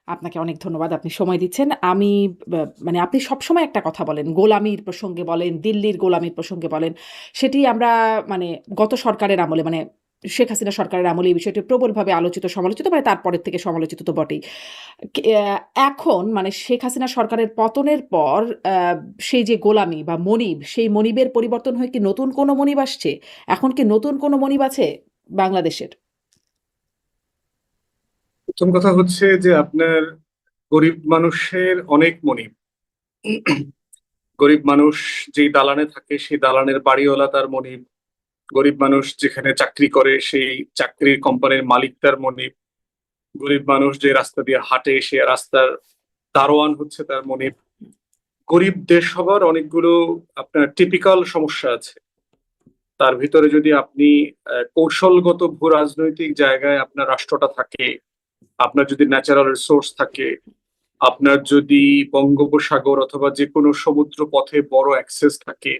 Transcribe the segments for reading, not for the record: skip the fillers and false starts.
আপনাকে অনেক ধন্যবাদ। আপনি সময় দিচ্ছেন। আমি মানে আপনি সবসময় একটা কথা বলেন, গোলামির প্রসঙ্গে বলেন, দিল্লির গোলামির প্রসঙ্গে বলেন। সেটি আমরা মানে গত সরকারের আমলে মানে শেখ হাসিনা সরকারের আমলে এই বিষয়টি প্রবলভাবে আলোচিত, সমালোচিত মানে তারপরের থেকে সমালোচিত তো বটেই। কে এখন মানে শেখ হাসিনা সরকারের পতনের পর আ সেই যে গোলামি বা মনিব, সেই মনিবের পরিবর্তন হয়ে কি নতুন কোনো মনিব আসছে? এখন কি নতুন কোনো মনিব আছে বাংলাদেশের? প্রথম কথা হচ্ছে যে আপনার গরিব মানুষের অনেক মনিব। গরিব মানুষ যেই দালানে থাকে সেই দালানের বাড়িওয়ালা তার মনিব। গরিব মানুষ যেখানে চাকরি করে সেই চাকরির কোম্পানির মালিক তার মনিব। গরিব মানুষ যে রাস্তা দিয়ে হাঁটে সে রাস্তার দারোয়ান হচ্ছে তার মনিব। গরিব দেশ সবার অনেকগুলো আপনার টিপিক্যাল সমস্যা আছে। তার ভিতরে যদি আপনি কৌশলগত ভূ রাজনৈতিক জায়গায় আপনার রাষ্ট্রটা থাকে, আপনার যদি ন্যাচারাল রিসোর্স থাকে, আপনার যদি বঙ্গোপসাগর অথবা যে কোনো সমুদ্র পথে বড় অ্যাক্সেস থাকে,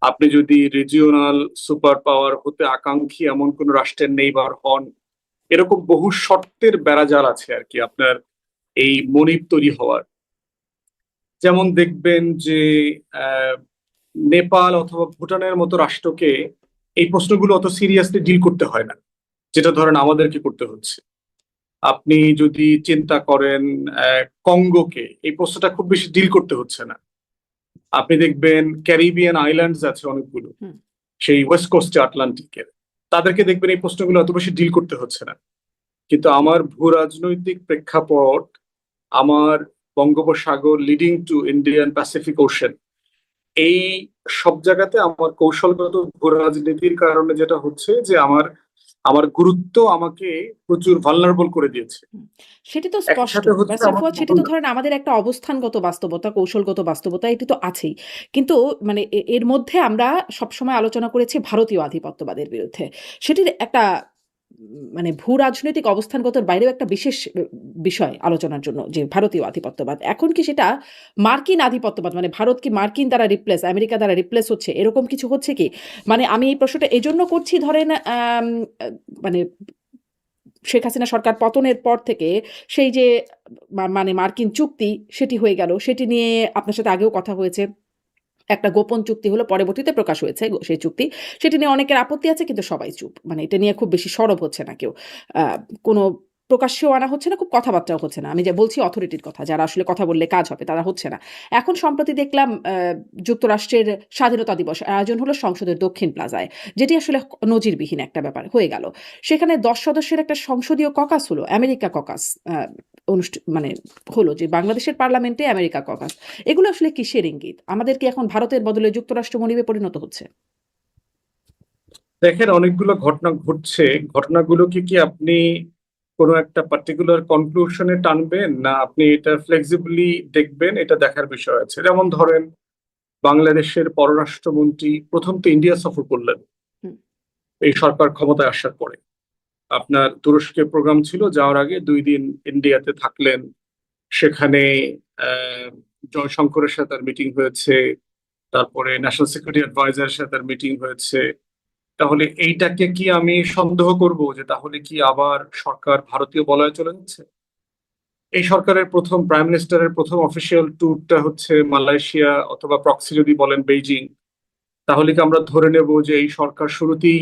আপনি যদি রিজিওনাল সুপার পাওয়ার হতে আকাঙ্ক্ষী এমন কোন রাষ্ট্রের নেইবার হন, এরকম বহু শর্তের বেড়াজাল আছে আর কি আপনার এই মনিব তৈরি হওয়ার। যেমন দেখবেন যে আহ, নেপাল অথবা ভুটানের মতো রাষ্ট্রকে এই প্রশ্নগুলো অত সিরিয়াসলি ডিল করতে হয় না, যেটা ধরেন আমাদেরকে করতে হচ্ছে। আপনি যদি চিন্তা করেন কঙ্গোকে, এই প্রশ্নটা খুব বেশি ডিল করতে হচ্ছে না। আপনি দেখবেন ক্যারিবিয়ান আইল্যান্ডস আছে অনেকগুলো, হুম। সেই ওয়েস্ট কোস্টে আটলান্টিকের, তাদেরকে দেখবেন এই প্রশ্নগুলো এত বেশি ডিল করতে হচ্ছে না। কিন্তু আমার ভূ রাজনৈতিক প্রেক্ষাপট, আমার বঙ্গোপসাগর leading to Indian Pacific ocean, এই সব জায়গাতে আমার কৌশলগত ভূ রাজনীতির কারণে যেটা হচ্ছে যে আমার আমার গুরুত্ব আমাকে প্রচুর ভালনারেবল করে দিয়েছে। হুম, সেটি তো একই স্পষ্ট। সাথে হচ্ছে ব্যারিস্টার আমার ফুয়াদ সেটি তো ধরেন আমাদের একটা অবস্থানগত বাস্তবতা, কৌশলগত বাস্তবতা এটি তো আছেই। কিন্তু মানে এর মধ্যে আমরা সবসময় আলোচনা করেছি ভারতীয় আধিপত্যবাদের বিরুদ্ধে। সেটির একটা মানে ভূ-রাজনৈতিক অবস্থানগতর বাইরেও একটা বিশেষ বিষয় আলোচনার জন্য যে ভারতীয় আধিপত্যবাদ। এখন কি সেটা মার্কিন আধিপত্যবাদ মানে ভারত কি মার্কিন দ্বারা রিপ্লেস, আমেরিকা দ্বারা রিপ্লেস হচ্ছে এরকম কিছু হচ্ছে কি? মানে আমি এই প্রশ্নটা এজন্য করছি ধরেন আ মানে শেখ হাসিনা সরকার পতনের পর থেকে সেই যে মানে মার্কিন চুক্তি সেটি হয়ে গেল। সেটি নিয়ে আপনার সাথে আগেও কথা হয়েছে। একটা গোপন চুক্তি হলো পরবর্তীতে প্রকাশ হয়েছে সেই চুক্তি। সেটি নিয়ে অনেকের আপত্তি আছে কিন্তু সবাই চুপ। মানে এটা নিয়ে খুব বেশি সরব হচ্ছে না কেউ। আ কোনো প্রকাশ্যেও আনা হচ্ছে না, খুব কথাবার্তাও হচ্ছে না। আমি যে বলছি অথরিটির কথা, যারা আসলে কথা বললে কাজ হবে তারা হচ্ছে না। এখন সম্প্রতি দেখলাম যুক্তরাষ্ট্রের স্বাধীনতা দিবস আয়োজন হলো সংসদের দক্ষিণ প্লাজায়। যেটি আসলে নজিরবিহীন একটা ব্যাপার হয়ে গেল। সেখানে ১০ সদস্যের একটা সংসদীয় ককাস হলো, আমেরিকা ককাস আ মানে হলো যে বাংলাদেশের পার্লামেন্টে আমেরিকা ককাস। এগুলো আসলে কিসের ইঙ্গিত? আমাদের কি এখন ভারতের বদলে যুক্তরাষ্ট্র মনিবে পরিণত হচ্ছে? দেখেন অনেকগুলো ঘটনা ঘটছে। ঘটনাগুলোকে কি আপনি কোনো একটা পার্টিকুলার কনক্লুশনে টানবেন, না আপনি এটা ফ্লেক্সিবলি দেখবেন, এটা দেখার বিষয় আছে। যেমন ধরেন বাংলাদেশের পররাষ্ট্রমন্ত্রী প্রথম তো ইন্ডিয়া সফর করলেন হুম, এই সরকার ক্ষমতায় আসার পরে। আপনার তুরস্কের প্রোগ্রাম ছিল, যাওয়ার আগে 2 দিন ইন্ডিয়াতে থাকলেন। সেখানে আহ জয়শঙ্করের সাথে তার মিটিং হয়েছে, তারপরে ন্যাশনাল সিকিউরিটি অ্যাডভাইজারের সাথে তার মিটিং হয়েছে। তাহলে এইটাকে কি আমি সন্দেহ করব যে তাহলে কি আবার সরকার ভারতীয় বলয়ে চলে যাচ্ছে? এই সরকারের প্রথম প্রাইম মিনিস্টারের প্রথম অফিসিয়াল ট্যুরটা হচ্ছে মালয়েশিয়া, অথবা প্রক্সি যদি বলেন বেইজিং। তাহলে কি আমরা ধরে নেব যে এই সরকার শুরুতেই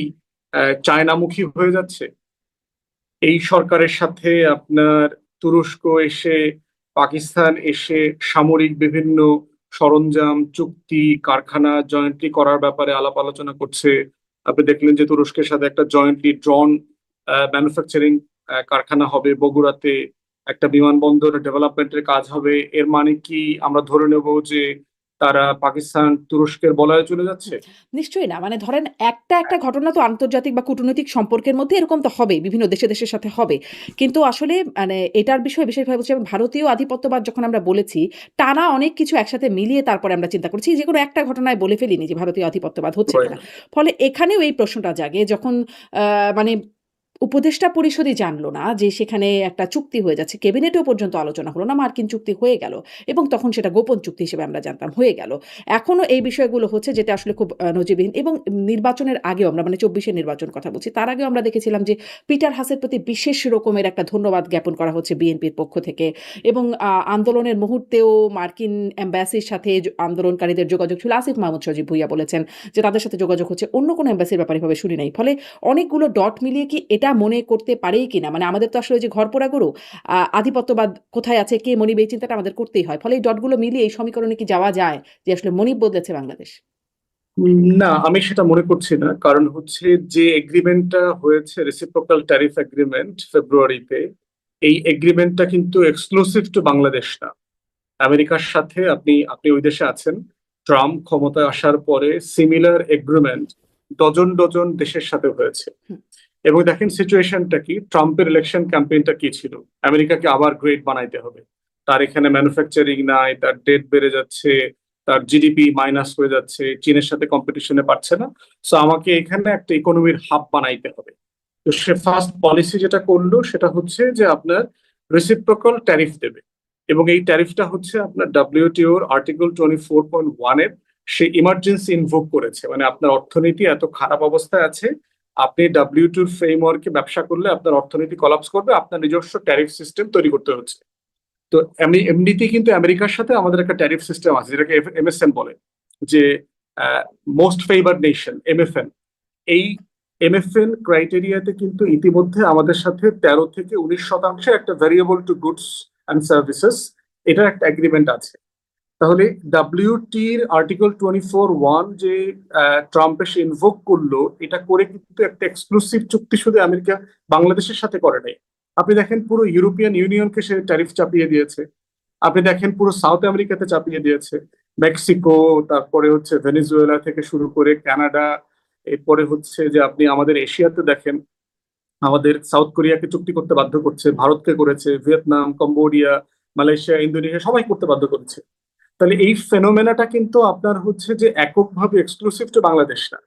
চায়নামুখী হয়ে যাচ্ছে? এই সরকারের সাথে আপনার তুরস্ক এসে, পাকিস্তান এসে সামরিক বিভিন্ন সরঞ্জাম চুক্তি কারখানা জয়েন্টলি করার ব্যাপারে আলাপ আলোচনা করছে। আপনি দেখলেন যে তুরস্কের সাথে একটা জয়েন্টলি ড্রোন ম্যানুফ্যাকচারিং কারখানা হবে বগুড়াতে, একটা বিমানবন্দর ডেভেলপমেন্টের কাজ হবে। এর মানে কি আমরা ধরে নেব যে তারা পাকিস্তান তুরস্কের বলয়ে চলে যাচ্ছে? হুম। নিশ্চয়ই না। মানে ধরেন একটা ঘটনা তো আন্তর্জাতিক বা কূটনৈতিক সম্পর্কের মধ্যে এরকম তো হবেই। বিভিন্ন দেশের সাথে হবে। কিন্তু আসলে মানে এটার বিষয়ে বিশেষভাবে বলছি আমি ভারতীয় আধিপত্যবাদ যখন আমরা বলেছি, টানা অনেক কিছু একসাথে মিলিয়ে তারপরে আমরা চিন্তা করেছি। যেকোনো একটা ঘটনায় বলে ফেলিনি যে ভারতীয় আধিপত্যবাদ হচ্ছে কিনা। ফলে এখানেও এই প্রশ্নটা জাগে যখন মানে উপদেষ্টা পরিষদই জানলো না যে সেখানে একটা চুক্তি হয়ে যাচ্ছে। ক্যাবিনেটেও পর্যন্ত আলোচনা হলো না। মার্কিন চুক্তি হয়ে গেল এবং তখন সেটা গোপন চুক্তি হিসেবে আমরা জানতাম হয়ে গেল। এখনো এই বিষয়গুলো হচ্ছে যেটা আসলে খুব নজিরবিহীন এবং নির্বাচনের আগেও আমরা মানে ২৪ এর নির্বাচন কথা বলছি। তার আগেও আমরা দেখেছিলাম যে পিটার হাসের প্রতি বিশেষ রকমের একটা ধন্যবাদ জ্ঞাপন করা হচ্ছে বিএনপির পক্ষ থেকে এবং আন্দোলনের মুহূর্তেও মার্কিন এম্বাসির সাথে আন্দোলনকারীদের যোগাযোগ ছিল। আসিফ মাহমুদ সজীব ভুইয়া বলেছেন যে তাদের সাথে যোগাযোগ হচ্ছে। অন্য কোনো এম্বাসির ব্যাপারে এভাবে শুনি নাই। ফলে অনেকগুলো ডট মিলিয়ে কি এটা মনে করতে পারেই কিনা মানে আমাদের তো আসলে যে ঘরপোড়া গরু আধিপত্যবাদ কোথায় আছে কে মনিব এই চিন্তাটা আমাদের করতেই হয়। ফলে এই ডটগুলো মিলিয়ে এই সমীকরণে কি যাওয়া যায় যে আসলে মনিব বদলেছে বাংলাদেশ? না, আমি সেটা মনে করছি না। কারণ হচ্ছে যে এগ্রিমেন্টটা হয়েছে, রেসিপ্রোকাল ট্যারিফ এগ্রিমেন্ট ফেব্রুয়ারিতে, এই এগ্রিমেন্টটা কিন্তু এক্সক্লুসিভ টু বাংলাদেশ না। আমেরিকার সাথে আপনি আপনি ওই দেশে আছেন, ট্রাম্প ক্ষমতায় আসার পরে সিমিলার এগ্রিমেন্ট ডজন ডজন দেশের সাথে হয়েছে। হুম। এবং দেখেন সিচুয়েশনটা কি, ট্রাম্পের ইলেকশন ক্যাম্পেইনটা কি ছিল, আমেরিকাকে আবার গ্রেট বানাইতে হবে, তার এখানে ম্যানুফ্যাকচারিং নাই, তার ডেট বেড়ে যাচ্ছে, তার জিডিপি মাইনাস হয়ে যাচ্ছে, চীনের সাথে কম্পিটিশনে পারছে না, সো আমাকে এখানে একটা ইকোনমির হাব বানাইতে হবে। তো সে ফার্স্ট পলিসি যেটা করলো সেটা হচ্ছে যে আপনার রেসিপ্রোকাল ট্যারিফ দেবে, এবং এই ট্যারিফটা হচ্ছে আপনার ডাব্লিউটিওর আর্টিকেল 24.1 এর সে ইমার্জেন্সি ইনভোক করেছে। মানে আপনার অর্থনীতি এত খারাপ অবস্থায় আছে, আপনি ডাব্লিউটিওর ফ্রেমওয়ার্কে ব্যবসা করলে আপনার অর্থনীতি কলাপস করবে, আপনার নিজস্ব ট্যারিফ সিস্টেম তৈরি করতে হচ্ছে। তো এমনিতেই কিন্তু আমেরিকার সাথে আমাদের একটা ট্যারিফ সিস্টেম আছে যেটাকে এমএসএন বলে, যে মোস্ট ফেভার্ড নেশন, এমএফএন। এই এমএফএন ক্রাইটেরিয়াতে কিন্তু ইতিমধ্যে আমাদের সাথে 13 থেকে 19% একটা variable to goods and services, এটার একটা এগ্রিমেন্ট আছে। তাহলে ডাব্লিউটির আর্টিকেল 24.1 যে ট্রাম্প এসে ইনভোক করলো, এটা করে কিন্তু একটা এক্সক্লুসিভ চুক্তি শুধু আমেরিকা বাংলাদেশের সাথে করে নাই। আপনি দেখেন পুরো ইউরোপিয়ান ইউনিয়নকে সে ট্যারিফ চাপিয়ে দিয়েছে, আপনি দেখেন পুরো সাউথ আমেরিকাতে চাপিয়ে দিয়েছে, মেক্সিকো, তারপরে হচ্ছে ভেনেজুয়েলা থেকে শুরু করে কানাডা, এরপরে হচ্ছে যে আপনি আমাদের এশিয়াতে দেখেন আমাদের সাউথ কোরিয়াকে চুক্তি করতে বাধ্য করছে, ভারতকে করেছে, ভিয়েতনাম, কম্বোডিয়া, মালয়েশিয়া, ইন্দোনেশিয়া সবাই করতে বাধ্য করেছে। তাহলে এই ফেনোমেনাটা কিন্তু আপনার হচ্ছে যে এককভাবে এক্সক্লুসিভ টু বাংলাদেশ না,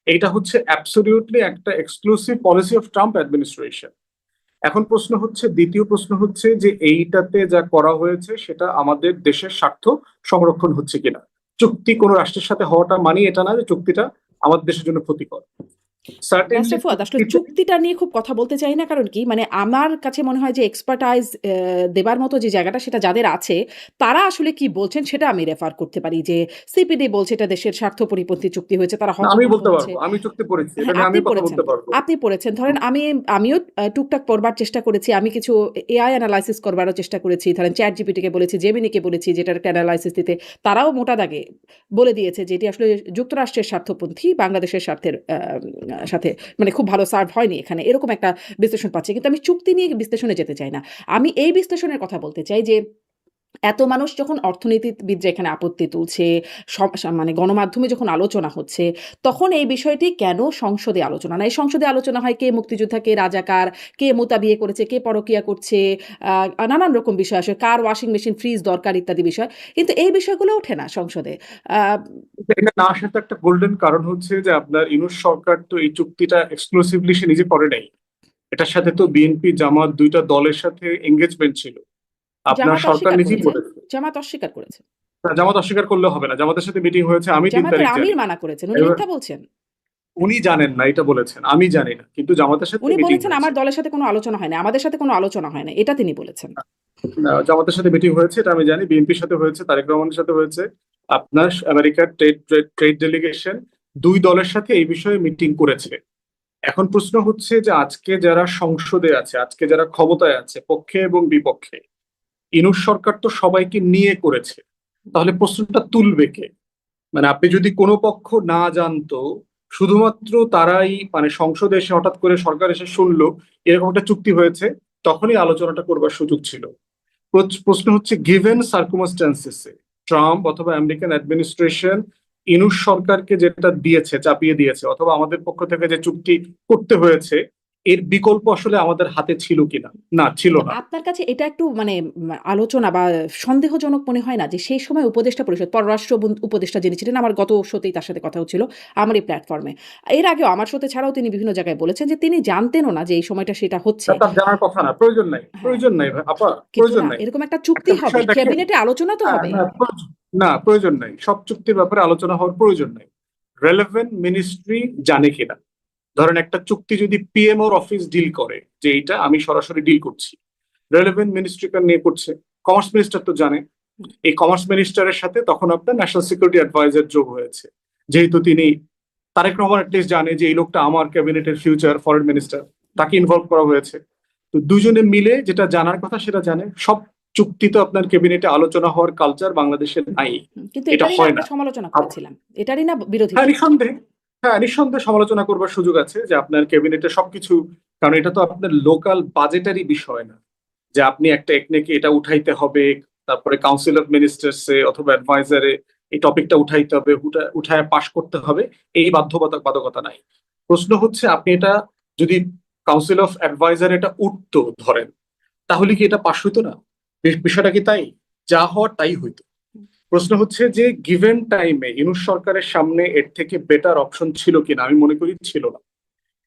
এইটা হচ্ছে অ্যাবসলিউটলি একটা exclusive policy of Trump administration. এখন প্রশ্ন হচ্ছে, দ্বিতীয় প্রশ্ন হচ্ছে যে এইটাতে যা করা হয়েছে সেটা আমাদের দেশের স্বার্থ সংরক্ষণ হচ্ছে কিনা। চুক্তি কোনো রাষ্ট্রের সাথে হওয়াটা মানে এটা না যে চুক্তিটা আমাদের দেশের জন্য ক্ষতিকর। সার্টেনলি ব্যারিস্টার ফুয়াদ আসলে চুক্তিটা নিয়ে খুব কথা বলতে চাই না কারণ কি মানে আমার কাছে মনে হয় যে এক্সপার্টাইজ দেবার মতো যে জায়গাটা সেটা যাদের আছে তারা আসলে কি বলছেন সেটা আমি রেফার করতে পারি যে সিপিডি বলছে এটা দেশের স্বার্থ পরিপন্থী চুক্তি হয়েছে তারা আমি হতভম্ব বলতে হচ্ছে। পারবো, আমি চুক্তি পড়েছি, এটা হ্যাঁ, নিয়ে আপনি আমি কথা পড়েছেন। বলতে পারবো। আপনি পড়েছেন। ধরেন আমিও টুকটাক পড়বার চেষ্টা করেছি। আমি কিছু এআই এনালাইসিস করবারও চেষ্টা করেছি। ধরেন ChatGPT কে বলেছি, Gemini কে বলেছি যেটার একটা এনালাইসিস দিতে। তারাও মোটা দাগে বলে দিয়েছে যে এটি আসলে যুক্তরাষ্ট্রের স্বার্থপন্থী, বাংলাদেশের স্বার্থের সাথে মানে খুব ভালো সার্ভ হয়নি এখানে। এরকম একটা বিশ্লেষণ পাচ্ছি। কিন্তু আমি চুক্তি নিয়ে বিশ্লেষণে যেতে চাই না। আমি এই বিশ্লেষণের কথা বলতে চাই যে এত মানুষ যখন অর্থনীতিবিদরা এখানে আপত্তি তুলছে, মানে গণমাধ্যমে যখন আলোচনা হচ্ছে, তখন এই বিষয়টি কেন সংসদে আলোচনা না? এই সংসদে আলোচনা হয় কে মুক্তিযোদ্ধা, কে রাজাকার, কে মোতা বিয়ে করেছে, কে পরকীয়া করছে, নানান রকম বিষয় আসে, কার ওয়াশিং মেশিন, ফ্রিজ দরকার ইত্যাদি বিষয়। কিন্তু এই বিষয়গুলো ওঠে না সংসদে। আ এটা না আসার তো একটা গোল্ডেন কারণ হচ্ছে যে আপনার ইউনূস সরকার তো এই চুক্তিটা এক্সক্লুসিভলি সে নিজে করে নাই, এটার সাথে তো বিএনপি জামাত দুইটা দলের সাথে এঙ্গেজমেন্ট ছিল। আপনার জামাত সরকার অস্বীকার নিজেই করেছে। বলেছে। জামাত অস্বীকার করেছে। জামাত অস্বীকার করলে হবে না, জামাতের সাথে মিটিং হয়েছে, আমি তিন জামাতের তারিখ জানি। আমির মানা করেছেন। উনি এবার মিথ্যা বলছেন। উনি জানেন না, এটা বলেছেন, আমি জানি না, কিন্তু জামাতের সাথে উনি মিটিং বলেছেন হয়েছে। আমার দলের সাথে কোনো আলোচনা হয় না, আমাদের সাথে কোনো আলোচনা হয় না। এটা তিনি বলেছেন। জামাতের সাথে মিটিং হয়েছে এটা আমি জানি, বিএনপির সাথে হয়েছে, তারেক রহমানের সাথে হয়েছে, আপনার আমেরিকার ট্রেড ডেলিগেশন দুই দলের সাথে এই বিষয়ে মিটিং করেছে। এখন প্রশ্ন হচ্ছে যে আজকে যারা সংসদে আছে, আজকে যারা ক্ষমতায় আছে, পক্ষে এবং বিপক্ষে, ইনুস সরকার তো সবাইকে নিয়ে করেছে, তাহলে প্রশ্নটা তুলবে কে? মানে আপনি যদি কোনো পক্ষ না জানতো, শুধুমাত্র তারাই মানে সংসদে এসে হঠাৎ করে সরকার এসে শুনলো এরকম একটা চুক্তি হয়েছে, তখনই আলোচনাটা করবার সুযোগ ছিল। প্রশ্ন হচ্ছে গিভেন সার্কুমস্ট্যান্সেসে ট্রাম্প অথবা আমেরিকান অ্যাডমিনিস্ট্রেশন ইনুস সরকারকে যেটা দিয়েছে, চাপিয়ে দিয়েছে, অথবা আমাদের পক্ষ থেকে যে চুক্তি করতে হয়েছে, এর বিকল্প আসলে আমাদের হাতে ছিল কিনা? না, ছিল কিন্তু না। আপনার কাছে এটা একটু মানে আলোচনা বা সন্দেহজনক মনে হয় না যে সেই সময় উপদেষ্টা পরিষদ পররাষ্ট্র উপদেষ্টা যিনি ছিলেন, আমার গত শোতেই তার সাথে কথা হচ্ছিল আমার এই প্ল্যাটফর্মে। এর আগেও আমার শোতে ছাড়াও তিনি বিভিন্ন জায়গায় বলেছেন যে তিনি জানতেনও না যে এই সময়টা সেটা হচ্ছে। তার জানার কথা না, প্রয়োজন নাই, হ্যাঁ, প্রয়োজন নাই আপা, কিন্তু প্রয়োজন না নাই। এরকম একটা একটা চুক্তি হবে, বিষয় দেখেন, ক্যাবিনেটে আলোচনা তো হবে। না না, প্রয়োজন নাই, সব চুক্তির ব্যাপারে আলোচনা হওয়ার প্রয়োজন নাই। রেলেভেন্ট মিনিস্ট্রি জানে কিনা, ধরেন একটা চুক্তি যদি পিএমওর অফিস ডিল করে যে এইটা আমি সরাসরি ডিল করছি, রেলেভেন্ট মিনিস্ট্রিটা নিয়ে করছে, কমার্স মিনিস্টার তো জানে। হুম, এই কমার্স মিনিস্টারের সাথে তখন আপনার ন্যাশনাল সিকিউরিটি অ্যাডভাইজার যোগ হয়েছে, যেহেতু তিনি তারেক রহমান অ্যাটলিস্ট জানে যে এই লোকটা আমার ক্যাবিনেটের ফিউচার ফরেন মিনিস্টার, তাকে ইনভলভ করা হয়েছে। তো দুজনে মিলে যেটা জানার কথা সেটা জানে। সব চুক্তি তো আপনার ক্যাবিনেটে আলোচনা হওয়ার কালচার বাংলাদেশের নাই, কিন্তু এটা এটারই না হয় আমরা না। সমালোচনা করেছিলাম, এটারই না বিরোধিতা। হ্যাঁ নিঃসন্দেহে, হ্যাঁ নিঃসন্দেহে সমালোচনা করবার সুযোগ আছে যে আপনার ক্যাবিনেটে সবকিছু, কারণ এটা তো আপনার লোকাল বাজেটারি বিষয় না যে আপনি একটা একনেকে এটা উঠাইতে হবে, তারপরে কাউন্সিল অফ মিনিস্টার্সে অথবা অ্যাডভাইজারে এই টপিকটা উঠাইতে হবে, উঠায় পাশ করতে হবে, এই বাধ্যবাধকতা নাই। প্রশ্ন হচ্ছে আপনি এটা যদি কাউন্সিল অফ অ্যাডভাইজার এটা উঠতো ধরেন, তাহলে কি এটা পাশ হইতো না? বিষয়টা কি তাই? যা হওয়ার তাই হইতো। প্রশ্ন হচ্ছে যে গিভেন টাইমে ইউনূস সরকারের সামনে এর থেকে বেটার অপশন ছিল কিনা, আমি মনে করি ছিল না।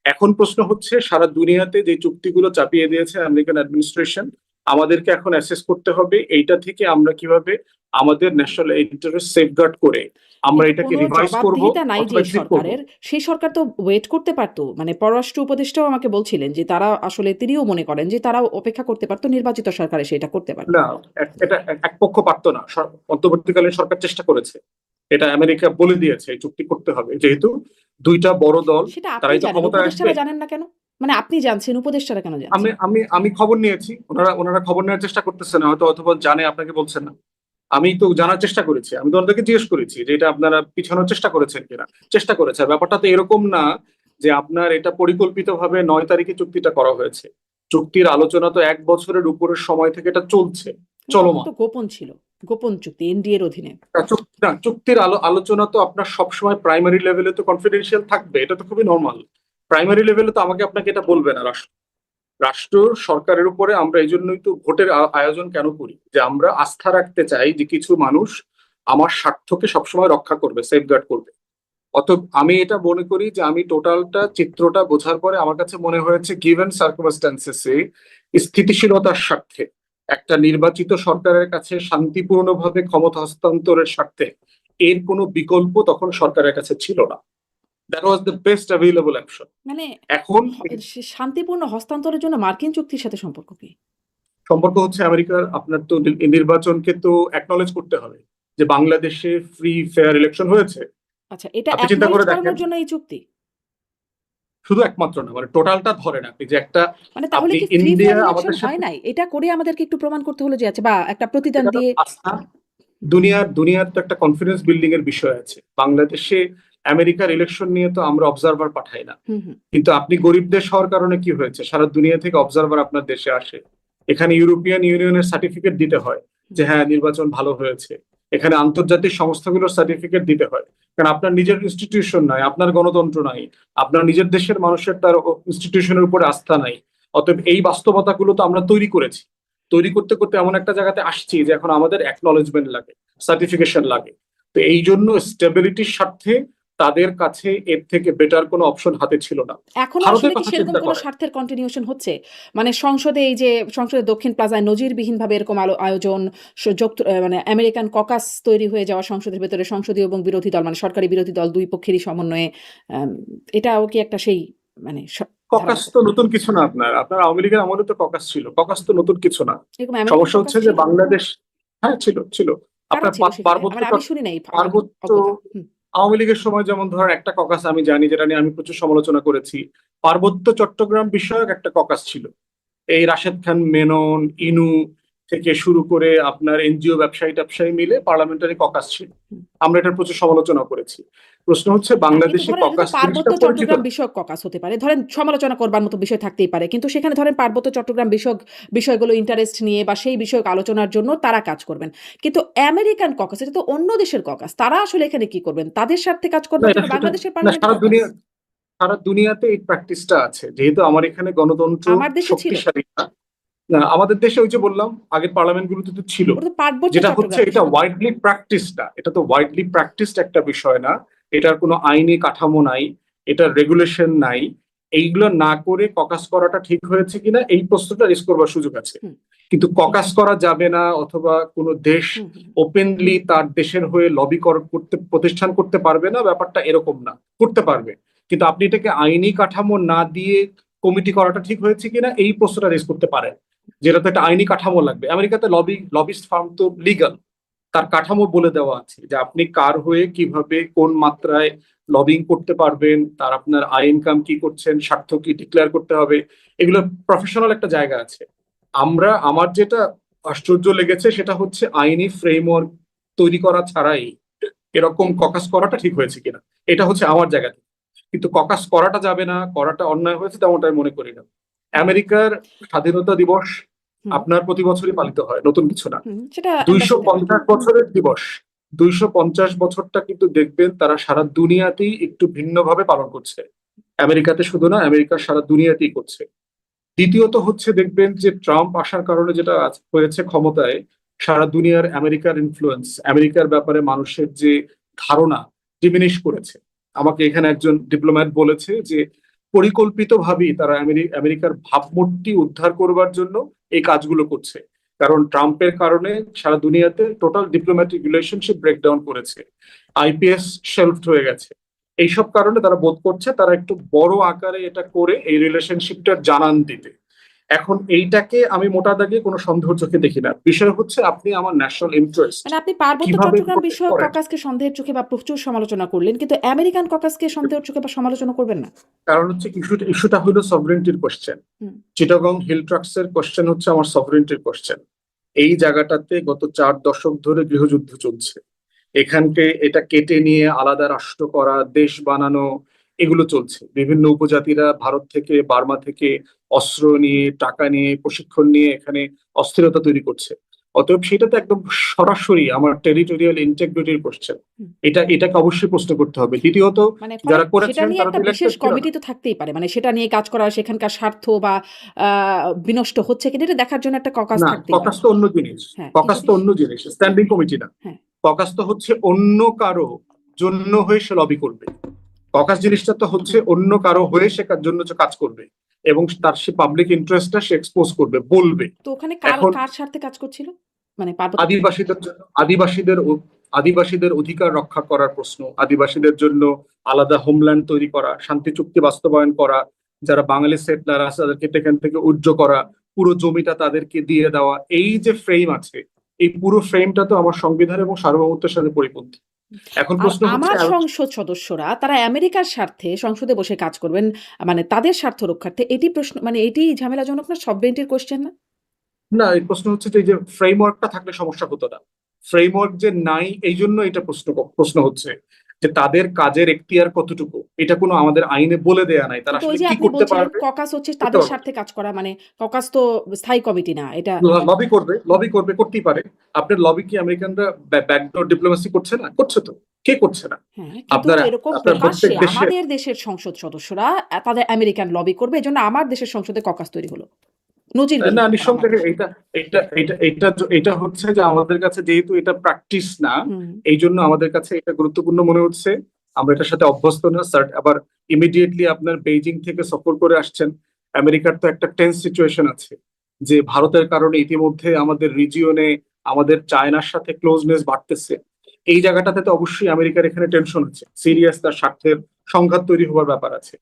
এখন প্রশ্ন হচ্ছে সারা দুনিয়াতে যে চুক্তিগুলো চাপিয়ে দিয়েছে আমেরিকান অ্যাডমিনিস্ট্রেশন, আমাদেরকে এখন অ্যাসেস করতে হবে এইটা থেকে আমরা কিভাবে আমাদের ন্যাশনাল ইন্টারেস্ট সেফগার্ড করে আমরা কিন্তু এটাকে কোনো রিভাইজ করব জবাবদিহিতা নাই যে অথবা এই এক্সিট করব। সরকারের, সেই সরকার তো ওয়েট করতে পারতো। মানে পররাষ্ট্র উপদেষ্টাও আমাকে বলছিলেন যে তারা আসলে তিনিও মনে করেন যে তারা অপেক্ষা করতে পারতো, নির্বাচিত সরকারে সেটা করতে পারতো। না, এটা এক পক্ষ পারতো না, অন্তর্বর্তীকালীন সরকার চেষ্টা করেছে, এটা আমেরিকা বলে দিয়েছে এই চুক্তি করতে হবে, যেহেতু দুইটা বড় দল, সেটা আপনি তারাই তো জানেন, ক্ষমতায় আসবে। উপদেষ্টারা জানেন না কেন? মানে আপনি জানছেন, উপদেষ্টারা কেন আমি জানছেন? আমি আমি খবর নিয়েছি, ওনারা ওনারা খবর নেওয়ার চেষ্টা করতেছে না, হয়তো অথবা জানে আপনাকে বলছেন না। আমি তো জানার চেষ্টা করেছি, আমি তো ওনাদেরকে জিজ্ঞেস করেছি যে এটা আপনারা পিছানোর চেষ্টা করেছেন কিনা। চেষ্টা করেছে, আর ব্যাপারটা তো এরকম না যে আপনার এটা পরিকল্পিতভাবে 9 তারিখে চুক্তিটা করা হয়েছে। চুক্তির আলোচনা তো 1 বছরের উপরের সময় থেকে এটা চলছে, তখন চলমান। তো গোপন ছিল, গোপন চুক্তি এনডিএর অধীনে। না, চুক্তির আলোচনা তো আপনার সবসময় প্রাইমারি লেভেলে তো কনফিডেন্সিয়াল থাকবে, এটা তো খুবই নর্মাল। প্রাইমারি লেভেলে তো আমাকে আপনাকে এটা বলবে না রাষ্ট্র। রাষ্ট্র সরকারের উপরে আমরা এই জন্যই তো ভোটের আয়োজন কেন করি, যে আমরা আস্থা রাখতে চাই যে কিছু মানুষ আমার স্বার্থকে সবসময় রক্ষা করবে, সেফগার্ড করবে। অতএব আমি এটা মনে করি যে আমি টোটালটা চিত্রটা বোঝার পরে আমার কাছে মনে হয়েছে গিভেন সার্কামস্ট্যান্সেসে স্থিতিশীলতার স্বার্থে একটা নির্বাচিত সরকারের কাছে শান্তিপূর্ণভাবে ক্ষমতা হস্তান্তরের স্বার্থে এর কোনো বিকল্প তখন সরকারের কাছে ছিল না। That was the best available option. মানে এখন শান্তিপূর্ণ হস্তান্তরের জন্য মার্কিন চুক্তির সাথে সম্পর্ক কি? সম্পর্ক হচ্ছে আমেরিকার, আপনার তো নির্বাচনকে তো অ্যাকনলেজ করতে হবে যে বাংলাদেশে ফ্রি ফেয়ার ইলেকশন হয়েছে। আচ্ছা, এটা আপনি চিন্তা অ্যাকনলেজ করে দেখেন, করানোর জন্য এই চুক্তি? শুধু একমাত্র না, মানে টোটালটা ধরেন আপনি যে একটা, মানে তাহলে আপনি কি ফ্রি ইন্ডিয়া ফেয়ার ইলেকশন আমাদের হয় সাথে, নাই? এটা করে আমাদেরকে একটু প্রমাণ করতে হলো যে, আচ্ছা, বা একটা প্রতিদান এটা তো দিয়ে। আস্থা, দুনিয়ার তো একটা কনফিডেন্স বিল্ডিং এর বিষয় আছে বাংলাদেশে। আমেরিকার ইলেকশন নিয়ে তো আমরা অবজারভার পাঠাই না, হুম, হুম। কিন্তু আপনি গরিব দেশ হওয়ার কারণে কি হয়েছে, সারা দুনিয়া থেকে অবজারভার আপনার দেশে আসে। এখানে ইউরোপিয়ান ইউনিয়নের সার্টিফিকেট দিতে হয় যে হ্যাঁ নির্বাচন ভালো হয়েছে। এখানে আন্তর্জাতিক সংস্থাগুলোর সার্টিফিকেট দিতে হয়, কারণ আপনার নিজের ইনস্টিটিউশন নাই, আপনার গণতন্ত্র নাই, আপনার নিজের দেশের মানুষের তার ইনস্টিটিউশনের উপরে আস্থা নাই। অতএব এই বাস্তবতাগুলো তো আমরা তৈরি করেছি, তৈরি করতে করতে এমন একটা জায়গাতে আসছি যে এখন আমাদের অ্যাকনলেজমেন্ট লাগে, সার্টিফিকেশন লাগে। তো এই জন্য স্টেবিলিটির স্বার্থে তাদের কাছে এর থেকে বেটার কোনো অপশন হাতে ছিল না। এখনো ভারতের আসলে কি কথা সেরকম চিন্তা কোনো করেন, স্বার্থের কন্টিনিউশন হচ্ছে? মানে সংসদে এই যে সংসদের দক্ষিণ প্লাজায় নজিরবিহীনভাবে এরকম আয়োজন, মানে আমেরিকান ককাস তৈরি হয়ে যাওয়া সংসদের ভেতরে সংসদীয় এবং বিরোধী দল, মানে সরকারি বিরোধী দল ২ পক্ষেরই সমন্বয়ে, আম এটাও কি একটা সেই মানে ককাস ধারণা? তো নতুন কিছু না। আপনার আপনার আওয়ামী লীগের আমলে তো ককাস ছিল, ককাস তো নতুন কিছু না। এরকম আমেরিকান সমস্যা ককাস হচ্ছে যে ছিল? বাংলাদেশ, হ্যাঁ ছিল ছিল। কারা আপনার ছিল সেখানে? পার্বত্য মানে আমি শুনি নাই, আমার পার্বত্য অজ্ঞতা। হুম। আওয়ামী লীগের সময় যেমন ধরেন একটা ককাস আমি জানি, যেটা নিয়ে আমি প্রচুর সমালোচনা করেছি, পার্বত্য চট্টগ্রাম বিষয়ক একটা ককাস ছিল। এই রাশেদ খান মেনন, ইনু থেকে শুরু করে আপনার এনজিও ব্যবসায়ী ট্যাবসায়ী মিলে পার্লামেন্টারি ককাস ছিল। হুম। আমরা এটার প্রচুর সমালোচনা করেছি। প্রশ্ন হচ্ছে না, কিন্তু বাংলাদেশে ধরেন এটা তো ককাস পার্বত্য জিনিসটা পরিচিত চট্টগ্রাম না। বিষয়ক ককাস হতে পারে। ধরেন সমালোচনা করবার মতো বিষয় থাকতেই পারে। কিন্তু সেখানে ধরেন পার্বত্য চট্টগ্রাম বিষয়ক বিষয়গুলো ইন্টারেস্ট নিয়ে বা সেই বিষয়ক আলোচনার জন্য তারা কাজ করবেন। কিন্তু আমেরিকান ককাস এটা তো অন্য দেশের ককাস। তারা আসলে এখানে কি করবেন? তাদের স্বার্থে কাজ না করবার এটা জন্য সেটা বাংলাদেশের না, পার্লামেন্টে সারা ককাস। দুনিয়া সারা দুনিয়াতে এই প্র্যাকটিসটা আছে, যেহেতু আমার এখানে গণতন্ত্র আমার দেশে ছিল। শক্তিশালী না। না, আমাদের দেশে ওই যে বললাম আগের পার্লামেন্ট গুলোতে তো ছিল। ওটা তো পার্বত্য যেটা হচ্ছে চট্টগ্রামে এটা ছিল। ওয়াইডলি প্র্যাকটিস না, এটা তো ওয়াইডলি প্র্যাকটিসড একটা বিষয় না। এটার কোনো আইনি কাঠামো নাই, এটার রেগুলেশন নাই। এইগুলো না করে ককাস করাটা ঠিক হয়েছে কিনা এই প্রশ্নটা রেজ করবার সুযোগ আছে। হুম কিন্তু ককাস করা যাবে না, অথবা কোনো দেশ হুম হুম ওপেনলি তার দেশের হয়ে লবি করতে প্রতিষ্ঠান করতে পারবে না, ব্যাপারটা এরকম না। করতে পারবে, কিন্তু আপনি এটাকে আইনি কাঠামো না দিয়ে কমিটি করাটা ঠিক হয়েছে কিনা এই প্রশ্নটা রেজ করতে পারেন। যেটা তো একটা আইনি কাঠামো লাগবে। আমেরিকাতে লবিস্ট ফার্ম তো লিগাল, তার কাঠামো বলে দেওয়া আছে যে আপনি কার হয়ে কিভাবে কোন মাত্রায় লবিং করতে পারবেন, তার আপনার আয় ইনকাম কি করছেন, স্বার্থ কি ডিক্লেয়ার করতে হবে, এগুলো প্রফেশনাল একটা জায়গা আছে। আমার যেটা আশ্চর্য লেগেছে সেটা হচ্ছে আইনি ফ্রেমওয়ার্ক তৈরি করা ছাড়াই এরকম ককাস করাটা ঠিক হয়েছে কিনা, এটা হচ্ছে আমার জায়গা থেকে। কিন্তু ককাস করাটা যাবে না, করাটা অন্যায় হয়েছে তেমনটা আমি মনে করি না। আমেরিকার স্বাধীনতা দিবস হুম আপনার প্রতি বছরই পালিত হয়, নতুন কিছু না। সেটা দুইশো অ্যাম্বাসিতে হয়। পঞ্চাশ বছরের দিবস, 250 বছরটা কিন্তু দেখবেন তারা সারা দুনিয়াতেই একটু ভিন্নভাবে পালন করছে। আমেরিকাতে শুধু না, আমেরিকার সারা দুনিয়াতেই করছে। দ্বিতীয়ত হচ্ছে দেখবেন যে ট্রাম্প আসার কারণে যেটা হয়েছে ক্ষমতায়, সারা দুনিয়ার আমেরিকার ইনফ্লুয়েন্স, আমেরিকার ব্যাপারে মানুষের যে ধারণা ডিমিনিশ করেছে। আমাকে এখানে একজন ডিপ্লোম্যাট বলেছে যে পরিকল্পিতভাবেই তারা আমেরিকার ভাবমূর্তি উদ্ধার করবার জন্য এই কাজগুলো করছে। কারণ ট্রাম্পের কারণে সারা দুনিয়াতে টোটাল ডিপ্লোম্যাটিক রিলেশনশিপ ব্রেকডাউন করেছে, আইপিএস শেলফড হয়ে গেছে। এইসব কারণে তারা বোধ করছে তারা একটু বড় আকারে এটা করে এই রিলেশনশিপটার জানান দিতে। এখন এইটাকে আমি মোটা দাগে কোনো সন্দেহ চোখে দেখি না। বিষয় হচ্ছে আপনি আমার ন্যাশনাল ইন্টারেস্ট মানে আপনি পার্বত্য কিভাবে চট্টগ্রাম প্রোটেক্ট বিষয়ক করেন। ককাসকে সন্দেহের চোখে বা প্রচুর সমালোচনা করলেন, কিন্তু আমেরিকান ককাসকে সন্দেহের চোখে বা সমালোচনা করবেন না। কারণ হচ্ছে ইস্যুটা হলো সভরেন্টির কোশ্চেন। হুম চিটাগং হিল ট্রাক্সের কোশ্চেন হচ্ছে আমার সভরেন্টির কোশ্চেন। এই জায়গাটাতে গত 4 দশক ধরে গৃহযুদ্ধ চলছে। এখানকে এটা কেটে নিয়ে আলাদা রাষ্ট্র করা, দেশ বানানো, এগুলো চলছে। বিভিন্ন উপজাতিরা ভারত থেকে, বার্মা থেকে অস্ত্র নিয়ে, টাকা নিয়ে, প্রশিক্ষণ নিয়ে এখানে অস্থিরতা তৈরি করছে। অতএব সেটা তো একদম সরাসরি আমার টেরিটোরিয়াল ইন্টিগ্রিটির কোশ্চেন। হুম। এটাকে অবশ্যই প্রশ্ন করতে হবে। দ্বিতীয়ত মানে ফলে যারা সেটা করেছেন নিয়ে তারা তো একটা বিশেষ ইলেক্টেড ছিল কমিটি না। তো থাকতেই পারে, মানে সেটা নিয়ে কাজ করা, সেখানকার স্বার্থ বা বিনষ্ট হচ্ছে কিনা এটা দেখার জন্য একটা ককাস না, থাকতেই পারে। ককাস তো অন্য জিনিস। হ্যাঁ ককাস কিন্তু তো অন্য জিনিস, স্ট্যান্ডিং কমিটি না। হ্যাঁ ককাস তো হচ্ছে অন্য কারো জন্য হয়ে সে লবি করবে। ককাস জিনিসটা তো হচ্ছে হুম। অন্য কারো হয়ে সে কার জন্য সে কাজ করবে, এবং তার সে পাবলিক ইন্টারেস্টটা সে এক্সপোজ করবে, বলবে। তো ওখানে কার এখন কার স্বার্থে কাজ করছিল, মানে পার্বত্য আদিবাসীদের জন্য, আদিবাসীদের অধিকার রক্ষা করার প্রশ্ন, আদিবাসীদের জন্য আলাদা হোমল্যান্ড তৈরি করা, শান্তি চুক্তি বাস্তবায়ন করা, যারা বাঙালি সেটলার আছে তাদেরকে এখান থেকে উজ্জ করা, পুরো জমিটা তাদেরকে দিয়ে দেওয়া, এই যে ফ্রেম আছে, এই পুরো ফ্রেমটা তো আমার সংবিধান এবং সার্বভৌমত্বের সাথে পরিপন্থী। এখন আর প্রশ্ন হচ্ছে আমার সংসদ সদস্যরা তারা আমেরিকার স্বার্থে সংসদে বসে কাজ করবেন, মানে তাদের স্বার্থ রক্ষার্থে, এটি প্রশ্ন, মানে এটি ঝামেলাজনক না, সবরেন্টির কোশ্চেন না? না, এই প্রশ্ন হচ্ছে যে এই যে ফ্রেমওয়ার্কটা থাকলে সমস্যা হতো না। ফ্রেমওয়ার্ক যে নাই এই জন্য এটা প্রশ্ন হচ্ছে যে তাদের কাজের এখতিয়ার কতটুকু, এটা কোনো আমাদের আইনে বলে দেয়া নাই, তারা কিন্তু ওই আসলে যে কি আপনি করতে বলছিলেন পারবে, ককাস হচ্ছে করতে তাদের পারবে। স্বার্থে কাজ করা, মানে ককাস তো স্থায়ী কমিটি না এটা। লবি করবে করতেই পারে। আপনার লবি কি আমেরিকানরা ব্যাকডোর ডিপ্লোমেসি করছে না? করছে তো। কে করছে না? হ্যাঁ কিন্তু আপনারা এরকম আপনার প্রত্যেক প্রকাশ্যে দেশে, আমাদের দেশের সংসদ সদস্যরা তাদের আমেরিকান লবি করবে, এজন্য আমার দেশের সংসদে ককাস তৈরি হলো, নজিরবিহীন না, ব্যাপার আমার নিঃসন্দেহে দেশে। এটা হচ্ছে যে আমাদের কাছে যেহেতু এটা প্র্যাকটিস না, হুম এই জন্য আমাদের কাছে এটা গুরুত্বপূর্ণ মনে হচ্ছে। আমরা এটার সাথে অভ্যস্ত না স্যার। আবার ইমিডিয়েটলি আপনার বেইজিং থেকে সফর করে আসছেন। আমেরিকার তো একটা টেন্স সিচুয়েশন আছে যে ভারতের কারণে ইতিমধ্যে আমাদের রিজিয়নে আমাদের চায়নার সাথে ক্লোজনেস বাড়তেছে। এই জায়গাটাতে তো অবশ্যই আমেরিকার এখানে টেনশন আছে, সিরিয়াস তার স্বার্থের সংঘাত তৈরি হওয়ার ব্যাপার আছে।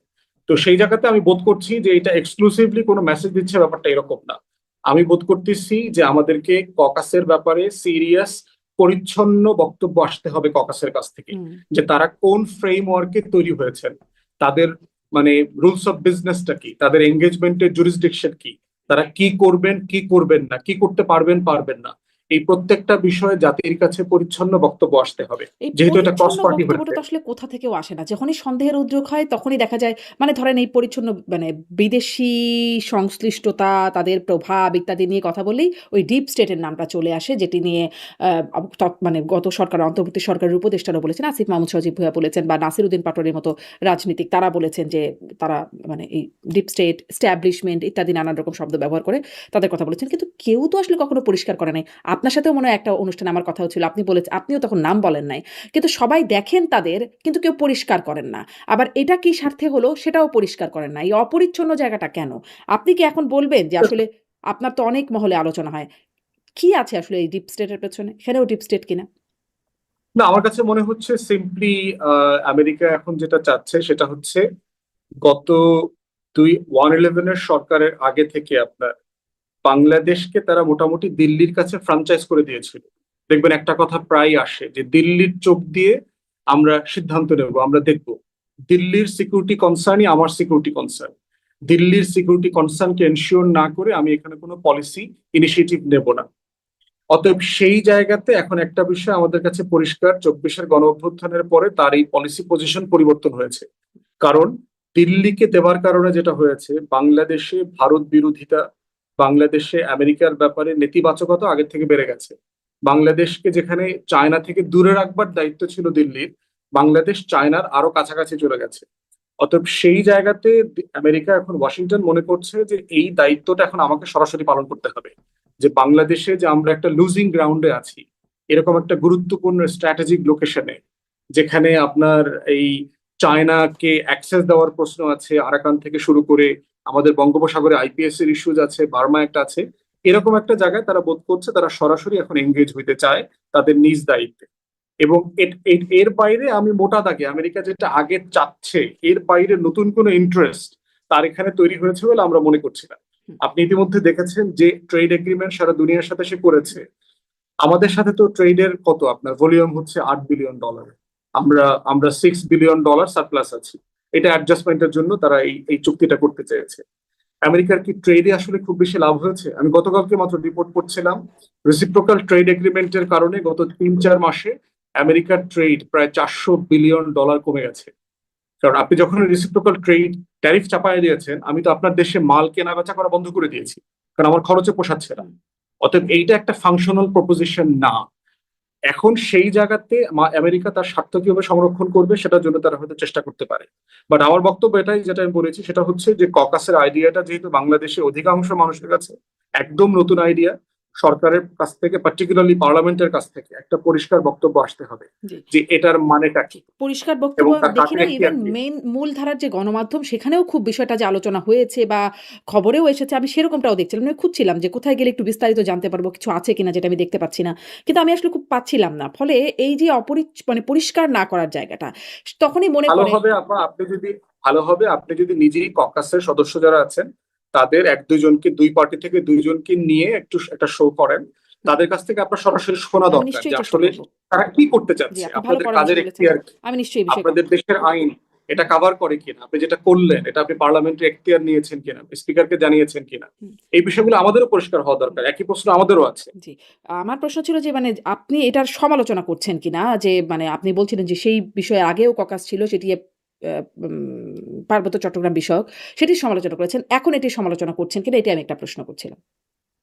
তো সেই জায়গাতে আমি বোধ করছি যে এটা এক্সক্লুসিভলি কোনো মেসেজ দিচ্ছে, ব্যাপারটা এরকম না। আমি বোধ করতেছি যে আমাদেরকে ককাসের ব্যাপারে সিরিয়াস পরিচ্ছন্ন বক্তব্য আসতে হবে ককাসের কাছ থেকে, হুম যে তারা কোন ফ্রেমওয়ার্কে তৈরি হয়েছেন, তাদের মানে রুলস অফ বিজনেসটা কি, তাদের এঙ্গেজমেন্টের জুরিসডিকশন কি, তারা কি করবেন কি করবেন না, কি করতে পারবেন পারবেন না, এই প্রত্যেকটা বিষয়ে জাতির কাছে পরিচ্ছন্ন বক্তব্য আসতে হবে, এই যেহেতু এটা ক্রস পরিচ্ছন্ন পার্টি বক্তব্যটা হয়েছে। তো আসলে কোথা থেকেও আসে না। যখনই সন্দেহের উদ্রেক হয় তখনই দেখা যায় মানে ধরেন এই পরিচ্ছন্ন মানে বিদেশি সংশ্লিষ্টতা, তাদের প্রভাব ইত্যাদি নিয়ে কথা বললেই ওই ডিপ স্টেটের নামটা চলে আসে যেটি নিয়ে মানে গত সরকার অন্তর্বর্তী সরকারের উপদেষ্টারা বলেছেন, আসিফ মাহমুদ সজীব ভুঁইয়া বলেছেন বা নাসিরউদ্দিন পাটোয়ারির মতো রাজনীতিক তারা বলেছেন যে তারা মানে এই ডিপ স্টেট, এস্টাবলিশমেন্ট ইত্যাদি নানান রকম শব্দ ব্যবহার করে তাদের কথা বলেছেন। কিন্তু কেউ তো আসলে কখনো পরিষ্কার করে নাই। আপনার সাথেও মনে হয় একটা অনুষ্ঠানে আমার কথা হচ্ছিল। আপনিও তখন নাম বলেন নাই। কিন্তু সবাই দেখেন তাদের, কিন্তু কেউ পরিষ্কার করেন না। আবার এটা কি স্বার্থে হলো সেটাও পরিষ্কার করেন না। এই অপরিচ্ছন্ন জায়গাটা কেন? আপনি কি এখন বলবেন যে আসলে আপনার তো অনেক মহলে আলোচনা হয়। কি আছে আসলে এই ডিপ স্টেটের পেছনে? এখানেও ডিপ স্টেট কিনা? না, আমার কাছে মনে হচ্ছে সিম্পলি আমেরিকা এখন যেটা চাচ্ছে সেটা হচ্ছে গত 1/11 সরকারের আগে থেকে আপনার বাংলাদেশকে তারা মোটামুটি দিল্লির কাছে ফ্রাঞ্চাইজ করে দিয়েছিল। দেখবেন একটা কথা প্রায় আসে যে দিল্লির চোখ দিয়ে আমরা সিদ্ধান্ত নেব, আমরা দেখব। দিল্লির সিকিউরিটি কনসার্নই আমার সিকিউরিটি কনসার্ন। দিল্লির সিকিউরিটি কনসার্নকে এনশিওর না করে আমি এখানে কোনো পলিসি ইনিশিয়েটিভ নেব না। অতএব সেই জায়গাতে এখন একটা বিষয় আমাদের কাছে পরিষ্কার, 24-এর গণ অভ্যুত্থানের পরে তার এই পলিসি পজিশন পরিবর্তন হয়েছে। কারণ দিল্লিকে দেওয়ার কারণে যেটা হয়েছে, বাংলাদেশে ভারত বিরোধিতা, বাংলাদেশে আমেরিকার ব্যাপারে নেতিবাচকতা আগের থেকে বেড়ে গেছে। বাংলাদেশকে যেখানে চায়না থেকে দূরে রাখবার দায়িত্ব ছিল দিল্লির, বাংলাদেশ চায়নার আরো কাছাকাছি চলে গেছে। অতএব সেই জায়গাতে আমেরিকা এখন ওয়াশিংটন মনে করছে যে এই দায়িত্বটা এখন আমাকে সরাসরি পালন করতে হবে। যে বাংলাদেশে যে আমরা একটা লুজিং গ্রাউন্ডে আছি, এরকম একটা গুরুত্বপূর্ণ স্ট্র্যাটেজিক লোকেশনে, যেখানে আপনার এই চায়নাকে অ্যাক্সেস দেওয়ার প্রশ্ন আছে, আরাকান থেকে শুরু করে আমাদের বঙ্গোপসাগরে আইপিএস এর ইস্যুজ আছে, বার্মা একটা আছে, এরকম একটা জায়গায় তারা বোধ করছে তারা সরাসরি এখন এঙ্গেজ হইতে চায় তাদের নিজ দায়িত্বে। এবং এর বাইরে আমি মোটা দাগে আমেরিকা যেটা আগে চাচ্ছে এর বাইরে নতুন কোনো ইন্টারেস্ট তার এখানে তৈরি হয়েছে বলে আমরা মনে করছি না। আপনি ইতিমধ্যে দেখেছেন যে ট্রেড এগ্রিমেন্ট সারা দুনিয়ার সাথে সে করেছে। আমাদের সাথে তো ট্রেডের কত আপনার ভলিউম হচ্ছে $8 বিলিয়ন। আমরা আমরা $6 বিলিয়ন সারপ্লাস আছি। এটা অ্যাডজাস্টমেন্টের জন্য তারা এই চুক্তিটা করতে চেয়েছে। আমেরিকার কি ট্রেডে আসলে খুব বেশি লাভ হয়েছে? আমি গতকালকে মাত্র রিপোর্ট পড়ছিলাম, রেসিপ্রোকাল ট্রেড এগ্রিমেন্টের কারণে গত 3-4 মাসে আমেরিকার ট্রেড প্রায় $400 বিলিয়ন কমে গেছে। কারণ আপনি যখন রেসিপ্রোকাল ট্রেড ট্যারিফ চাপায় দিয়েছেন, আমি তো আপনার দেশে মাল কেনা বেচা করা বন্ধ করে দিয়েছি, কারণ আমার খরচে পোষাচ্ছে না। অতএব এইটা একটা ফাংশনাল প্রপোজিশন না। এখন সেই জায়গাতে আমেরিকা তার স্বার্থ কিভাবে সংরক্ষণ করবে সেটার জন্য তারা হয়তো চেষ্টা করতে পারে। বাট আমার বক্তব্য এটাই, যেটা আমি বলেছি সেটা হচ্ছে যে ককাসের আইডিয়াটা যেহেতু বাংলাদেশের অধিকাংশ মানুষের কাছে একদম নতুন আইডিয়া, সরকারের কাছ থেকে পার্টিকুলারলি পার্লামেন্টের কাছ থেকে একটা পরিষ্কার বক্তব্য আসতে হবে জি। যে এটার মানেটা কি পরিষ্কার বক্তব্য এবং তার দেখি কাকে না, ইভেন এখতিয়ার কি। মূলধারার যে গণমাধ্যম সেখানেও খুব বিষয়টা যে আলোচনা হয়েছে বা খবরেও এসেছে আমি সেরকমটাও দেখছিলাম। আমি খুঁজছিলাম যে কোথায় গেলে একটু বিস্তারিত জানতে পারবো, কিছু আছে কিনা যেটা আমি দেখতে পাচ্ছি না। কিন্তু আমি আসলে খুব পাচ্ছিলাম না। ফলে এই যে মানে পরিষ্কার না করার জায়গাটা, তখনই মনে ভালো পড়ে। হবে আপা, ভালো হবে আপনি যদি নিজেই ককাসের সদস্য যারা আছেন তাদের 1-2 জনকে, দুই পার্টি থেকে 2 জনকে নিয়ে একটু একটা শো করেন। তাদের কাছ থেকে আপনার সরাসরি শোনা আমি দরকার যে নিশ্চয়ই চেষ্টা আসলে করব। তারা কি করতে জি, চাচ্ছে, আপনি ভালো আপনাদের পরামর্শ কাজের বলেছেন। এখতিয়ার কি, আমি নিশ্চয়ই এই বিষয়ে আপনাদের দেশের আইন এটা কাভার করে কিনা, আপনি যেটা করলেন এটা আপনি পার্লামেন্টে এখতিয়ার নিয়েছেন কিনা, স্পিকারকে জানিয়েছেন কিনা, হুম, এই বিষয়গুলো আমাদেরও পরিষ্কার হওয়া হুম, দরকার। একই প্রশ্ন আমাদেরও আছে। জি। আমার প্রশ্ন ছিল যে মানে আপনি এটার সমালোচনা করছেন কিনা? যে মানে আপনি বলছিলেন যে সেই বিষয়ে আগেও ককাস ছিল সেটি পার্বত্য চট্টগ্রাম বিষয়ক। সেটির সমালোচনা করেছেন। এখন এটির সমালোচনা করছেন কিনা এটি আমি একটা প্রশ্ন করছিলাম।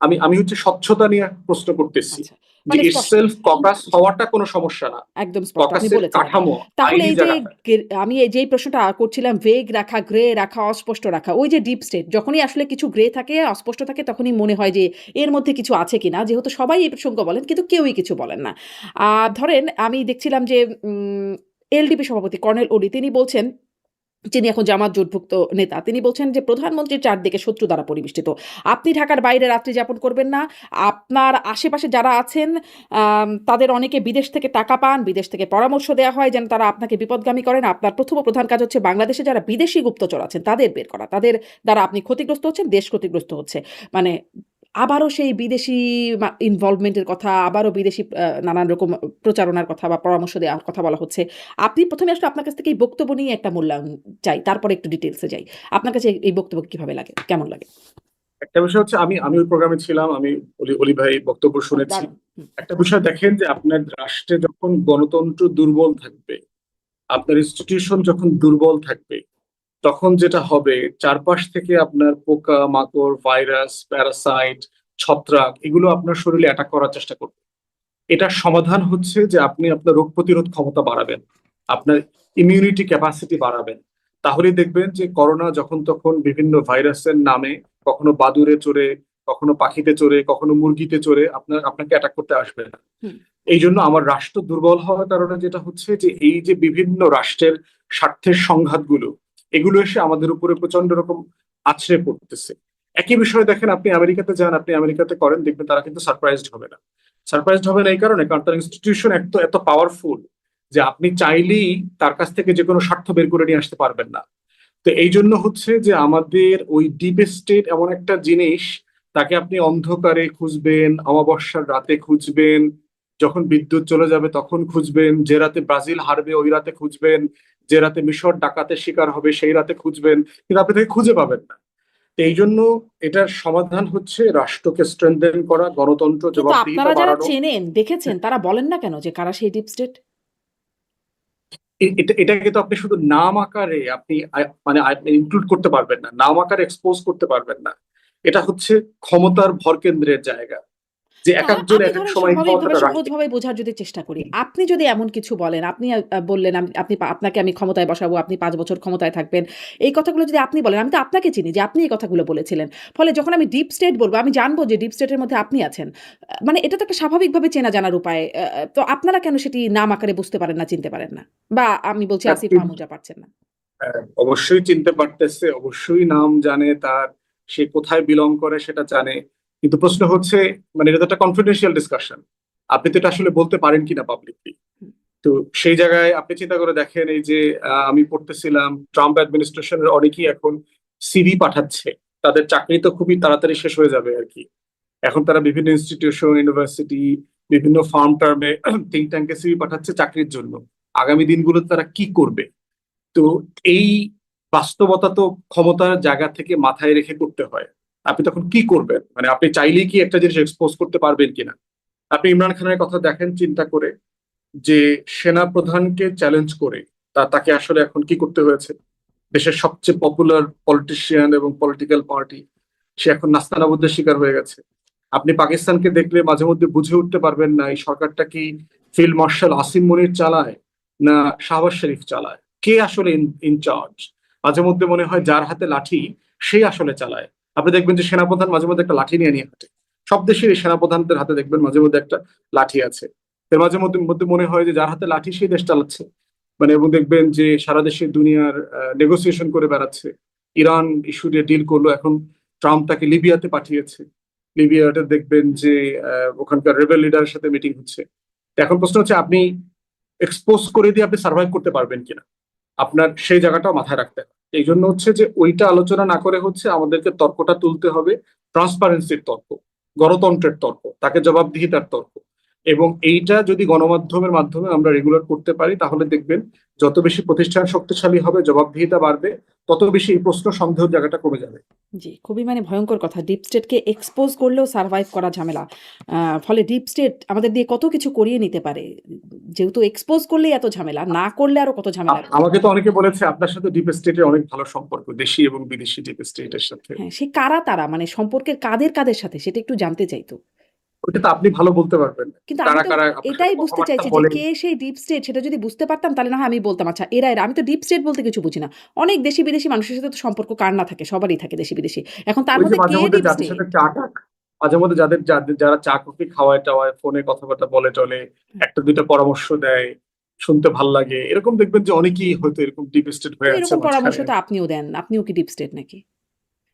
আমি আমি হচ্ছে স্বচ্ছতা নিয়ে প্রশ্ন করতেছি আচ্ছা। যে মানে স্পষ্ট। ইটসেলফ ককাস হওয়াটা কোনো সমস্যা না, একদম স্পষ্ট। আপনি ককাসের বলেছেন এটা। কাঠামো, তাহলে আইনি এই যে জায়গাটা। আমি এই যেই প্রশ্নটা করছিলাম ভেগ রাখা, গ্রে রাখা, অস্পষ্ট রাখা। ওই যে ডিপ স্টেট যখনই আসলে কিছু গ্রে থাকে, অস্পষ্ট থাকে তখনই মনে হয় যে এর মধ্যে কিছু আছে কিনা। যেহেতু সবাই এই প্রসঙ্গ বলেন কিন্তু কেউই কিছু বলেন না। ধরেন আমি দেখছিলাম যে এলডিপি সভাপতি কর্নেল ওলি তিনি বলছেন, যিনি এখন জামাত জোটভুক্ত নেতা, তিনি বলছেন যে প্রধানমন্ত্রীর চারদিকে শত্রু দ্বারা পরিবেষ্টিত। আপনি ঢাকার বাইরে রাত্রি যাপন করবেন না। আপনার আশেপাশে যারা আছেন তাদের অনেকে বিদেশ থেকে টাকা পান, বিদেশ থেকে পরামর্শ দেওয়া হয় যেন তারা আপনাকে বিপদগামী করেন। আপনার প্রথম ও প্রধান কাজ হচ্ছে বাংলাদেশে যারা বিদেশি গুপ্তচর আছেন তাদের বের করা। তাদের দ্বারা আপনি ক্ষতিগ্রস্ত হচ্ছেন, দেশ ক্ষতিগ্রস্ত হচ্ছে। মানে আবারও সেই বিদেশি ইনভলভমেন্টের কথা, আবারও বিদেশি নানান রকম প্রচারণার কথা বা পরামর্শ দেওয়ার কথা বলা হচ্ছে। আপনি প্রথমে আসলে আপনার কাছ থেকে এই বক্তব্য নিয়ে একটা মূল্যায়ন চাই, তারপরে একটু ডিটেলসে যাই। আপনার কাছে এই বক্তব্য কিভাবে লাগে, কেমন লাগে? একটা বিষয় হচ্ছে আমি আমি ওই প্রোগ্রামে ছিলাম, আমি অলি ভাই বক্তব্য শুনেছি। দারুণ। হুম, একটা বিষয় দেখেন যে আপনার রাষ্ট্রে যখন গণতন্ত্র দুর্বল থাকবে, আপনার ইনস্টিটিউশন যখন দুর্বল থাকবে, তখন যেটা হবে চারপাশ থেকে আপনার পোকা মাকড় ভাইরাস প্যারাসাইট ছত্রাক এগুলো আপনার শরীরে অ্যাটাক করার চেষ্টা করবে। এটার সমাধান হচ্ছে যে আপনি আপনার রোগ প্রতিরোধ ক্ষমতা বাড়াবেন, আপনার ইমিউনিটি ক্যাপাসিটি বাড়াবেন। তাহলেই দেখবেন যে করোনা যখন তখন বিভিন্ন ভাইরাসের নামে কখনো বাদুড়ে চড়ে, কখনো পাখিতে চড়ে, কখনো মুরগিতে চড়ে আপনাকে অ্যাটাক করতে আসবে না। হুম। এই জন্য আমার রাষ্ট্র দুর্বল হওয়ার কারণে যেটা হচ্ছে যে এই যে বিভিন্ন রাষ্ট্রের স্বার্থের সংঘাতগুলো, এগুলো এসে আমাদের উপরে প্রচন্ড রকম আছড়ে পড়তেছে। একই বিষয় দেখেন, আপনি আমেরিকাতে যান, আপনি আমেরিকাতে করেন, দেখবেন তারা কিন্তু সারপ্রাইজড হবে না। সারপ্রাইজড হবে না এই কারণে, কারণ তার ইনস্টিটিউশন এত এত পাওয়ারফুল যে আপনি চাইলেই তার কাছ থেকে যে কোনো স্বার্থ বের করে নিয়ে আসতে পারবেন না। তো এই জন্য হচ্ছে যে আমাদের ওই ডিপ স্টেট এমন একটা জিনিস, তাকে আপনি অন্ধকারে খুঁজবেন, অমাবস্যার রাতে খুঁজবেন, যখন বিদ্যুৎ চলে যাবে তখন খুঁজবেন, যে রাতে ব্রাজিল হারবে ওই রাতে খুঁজবেন, যে রাতে মিশর ডাকাতের শিকার হবে সেই রাতে খুঁজবেন, কিন্তু আপনি তাকে খুঁজে পাবেন না। তো এই জন্য এটার সমাধান হচ্ছে রাষ্ট্রকে স্ট্রেনথেন করা, গণতন্ত্র কিন্তু জবাবদিহিতা আপনারা যারা বাড়ানো। চেনেন দেখেছেন তারা বলেন না কেন যে কারা সেই ডিপ স্টেট? এটাকে তো আপনি শুধু নাম আকারে আপনি মানে ইনক্লুড করতে পারবেন না, নাম আকারে এক্সপোজ করতে পারবেন না। এটা হচ্ছে ক্ষমতার ভরকেন্দ্রের জায়গা, যে এক না, একজন আমি এক এক ধরেন সময় স্বাভাবিকভাবে ক্ষমতাটা রাখবে। সহজভাবে বোঝার যদি চেষ্টা করি। আপনি যদি এমন কিছু বলেন, আপনি বললেন আপনাকে আমি ক্ষমতায় বসাবো, আপনি ৫ বছর ক্ষমতায় থাকবেন। এই কথাগুলো যদি আপনি বলেন, আমি তো আপনাকে চিনি যে আপনি এই কথাগুলো বলেছিলেন। ফলে যখন আমি ডিপ স্টেট বলব, আমি জানবো যে ডিপ স্টেটের মধ্যে আপনি আছেন। মানে এটা তো একটা স্বাভাবিকভাবে চেনা জানার উপায়। তো আপনারা কেন সেটি নাম আকারে বুঝতে পারেন না, চিনতে পারেন না? বা আমি বলছি আসিফ মাহমুদরা পারছেন না? অবশ্যই চিনতে পারতেছে, অবশ্যই নাম জানে তার, সে কোথায় বিলং করে সেটা জানে। কিন্তু প্রশ্ন হচ্ছে, মানে এটা তো একটা কনফিডেন্সিয়াল ডিসকাশন, আপনি তো এটা আসলে বলতে পারেন কিনা পাবলিকলি। হুম, তো সেই জায়গায় আপনি চিন্তা করে দেখেন, এই যে আমি পড়তেছিলাম ট্রাম্প অ্যাডমিনিস্ট্রেশনের অনেকেই এখন সিভি পাঠাচ্ছে, তাদের চাকরি তো খুবই তাড়াতাড়ি শেষ হয়ে যাবে আর কি। এখন তারা বিভিন্ন ইনস্টিটিউশন ইউনিভার্সিটি বিভিন্ন ফার্ম টার্মে থিঙ্ক ট্যাঙ্কে সিভি পাঠাচ্ছে চাকরির জন্য। আগামী দিনগুলোতে তারা কি করবে? তো এই বাস্তবতা তো ক্ষমতার জায়গা থেকে মাথায় রেখে করতে হয়। আপনি তখন কি করবেন? মানে আপনি চাইলেই কি একটা জিনিস এক্সপোজ করতে পারবেন কিনা? আপনি ইমরান খানের কথা দেখেন চিন্তা করে, যে সেনা প্রধানকে চ্যালেঞ্জ করে তাকে আসলে এখন কি করতে হয়েছে। দেশের সবচেয়ে পপুলার পলিটিশিয়ান এবং পলিটিক্যাল পার্টি, সে এখন নাস্তানাবুদের শিকার হয়ে গেছে। আপনি পাকিস্তানকে দেখলে মাঝে মধ্যে বুঝে উঠতে পারবেন না এই সরকারটা কি ফিল্ড মার্শাল আসিম মনির চালায় না শাহবাজ শরীফ চালায়, কে আসলে ইনচার্জ। মাঝে মধ্যে মনে হয় যার হাতে লাঠি সেই আসলে চালায়। আপনি দেখবেন যে সেনাপ্রধান মাঝে মধ্যে একটা লাঠি নিয়ে নিয়ে হাঁটে। সব দেশের সেনাপ্রধানদের হাতে দেখবেন মাঝে মধ্যে একটা লাঠি আছে। এর মাঝে মধ্যে মধ্যে মনে হয় যে যার হাতে লাঠি সেই দেশ চালাচ্ছে। মানে এবং দেখবেন যে সারা দেশে দুনিয়ার নেগোসিয়েশন করে বেড়াচ্ছে। ইরান ইস্যু দিয়ে ডিল করলো, এখন ট্রাম্প তাকে লিবিয়াতে পাঠিয়েছে। লিবিয়াতে দেখবেন হুম। যে ওখানকার রেবেল লিডারের সাথে মিটিং হচ্ছে। তো এখন প্রশ্ন হচ্ছে, আপনি এক্সপোজ করে দিয়ে আপনি সার্ভাইভ করতে পারবেন কিনা, আপনার সেই জায়গাটাও মাথায় রাখতে হবে। এই জন্য হচ্ছে যে ওইটা আলোচনা না করে হচ্ছে আমাদেরকে তর্কটা তুলতে হবে, ট্রান্সপারেন্সির তর্ক, গণতন্ত্রের তর্ক, তাকে জবাবদিহিতার তর্ক। এবং এইটা যদি গণমাধ্যমের মাধ্যমে আমরা রেগুলার করতে পারি, তাহলে দেখবেন যত বেশি প্রতিষ্ঠান শক্তিশালী হবে, জবাবদিহিতা বাড়বে, তত বেশি এই প্রশ্ন সন্দেহের জায়গাটা কমে যাবে। জি, খুবই মানে ভয়ংকর কথা। ডিপ স্টেটকে এক্সপোজ করলেও সারভাইভ করা ঝামেলা। ফলে ডিপ স্টেট আমাদের দিয়ে কত কিছু করিয়ে নিতে পারে। যেহেতু এক্সপোজ করলেই এত ঝামেলা, না করলে আরো কত ঝামেলার কথা। আমাকে তো অনেকে বলেছে আপনার সাথে ডিপ স্টেটের অনেক ভালো সম্পর্ক, দেশি এবং বিদেশি ডিপ স্টেটের সাথে। হ্যাঁ, সে কারা তারা? মানে সম্পর্কের কাদের সাথে সেটা একটু জানতে চাই তো। ওইটা তো আপনি ভালো বলতে পারবেন, কিন্তু আমি কারা তো কারা আপনার সাথে এটাই বুঝতে কথাবার্তা চাইছি যে বলে। কে সেই ডিপ স্টেট সেটা যদি বুঝতে পারতাম তাহলে না হয় আমি বলতাম আচ্ছা এরা। আমি তো ডিপ স্টেট বলতে কিছু বুঝি না। অনেক দেশি বিদেশি মানুষের সাথে তো সম্পর্ক কার না থাকে, সবারই থাকে দেশি বিদেশি। এখন তার ওই যে মধ্যে মাঝে কে মধ্যে ডিপ যাদের স্টেট? সাথে চা টা, মাঝে মধ্যে যারা চা কফি খাওয়ায় টাওয়ায়, ফোনে কথাবার্তা বলে টলে, একটা দুইটা পরামর্শ দেয়, শুনতে ভাল লাগে, এরকম দেখবেন যে অনেকেই হয়তো এরকম ডিপ স্টেট তো হয়ে আছে এরকম পরামর্শ মাঝখানে। তো আপনিও দেন। আপনিও কি ডিপ স্টেট নাকি?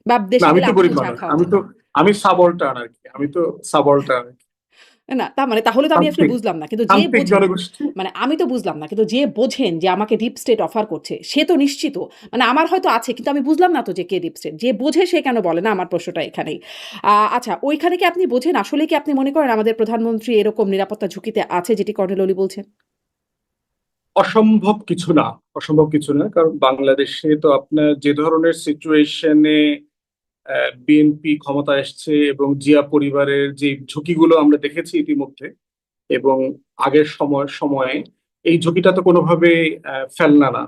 বা না, দেশে আমি গেলে তো আপনিও গরিব চা মানুষ, খাওয়ান না? আমি সাবলটার্ন আর কি, আমি তো সাবলটার্ন, না, তার মানে তাহলে তো আমি আসলে প্রান্তিক বুঝলাম না। কিন্তু যে প্রান্তিক বোঝেন, জনগোষ্ঠী। মানে আমি তো বুঝলাম না। কিন্তু যে বোঝেন যে আমাকে ডিপ স্টেট অফার করছে, সে তো নিশ্চিত। মানে আমার হয়তো আছে কিন্তু আমি বুঝলাম না তো যে কে ডিপ স্টেট। যে বোঝে সে কেন বলে না? আমার প্রশ্নটা এখানেই। আচ্ছা, ওইখানে কি আপনি বোঝেন? আসলে কি আপনি মনে করেন আমাদের প্রধানমন্ত্রী এরকম নিরাপত্তা ঝুঁকিতে আছে যেটি কর্নেল ওলি বলছেন? অসম্ভব কিছু না, অসম্ভব কিছু না, কারণ বাংলাদেশে তো আপনার যে ধরনের সিচুয়েশনে বিএনপি ক্ষমতায় এসছে এবং জিয়া পরিবারের যে ঝুঁকিগুলো আমরা দেখেছি ইতিমধ্যে এবং আগের সময়ে এই ঝুঁকিটা তো কোনোভাবে ফেলনা না।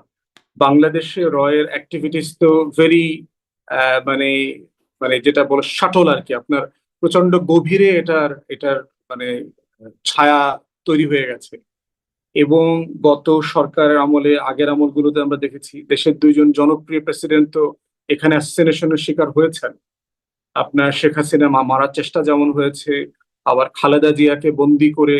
বাংলাদেশে রয়ের অ্যাক্টিভিটিস তো ভেরি মানে মানে যেটা বলে শাটল আর কি, আপনার প্রচন্ড গভীরে এটার এটার মানে ছায়া তৈরি হয়ে গেছে। এবং গত সরকারের আমলে আগের আমলগুলোতে আমরা দেখেছি দেশের দুইজন জনপ্রিয় প্রেসিডেন্ট তো এখানে অ্যাসিনেশনের শিকার হয়েছেন। আপনার শেখ হাসিনা মারার চেষ্টা যেমন হয়েছে, আবার খালেদা জিয়াকে বন্দি করে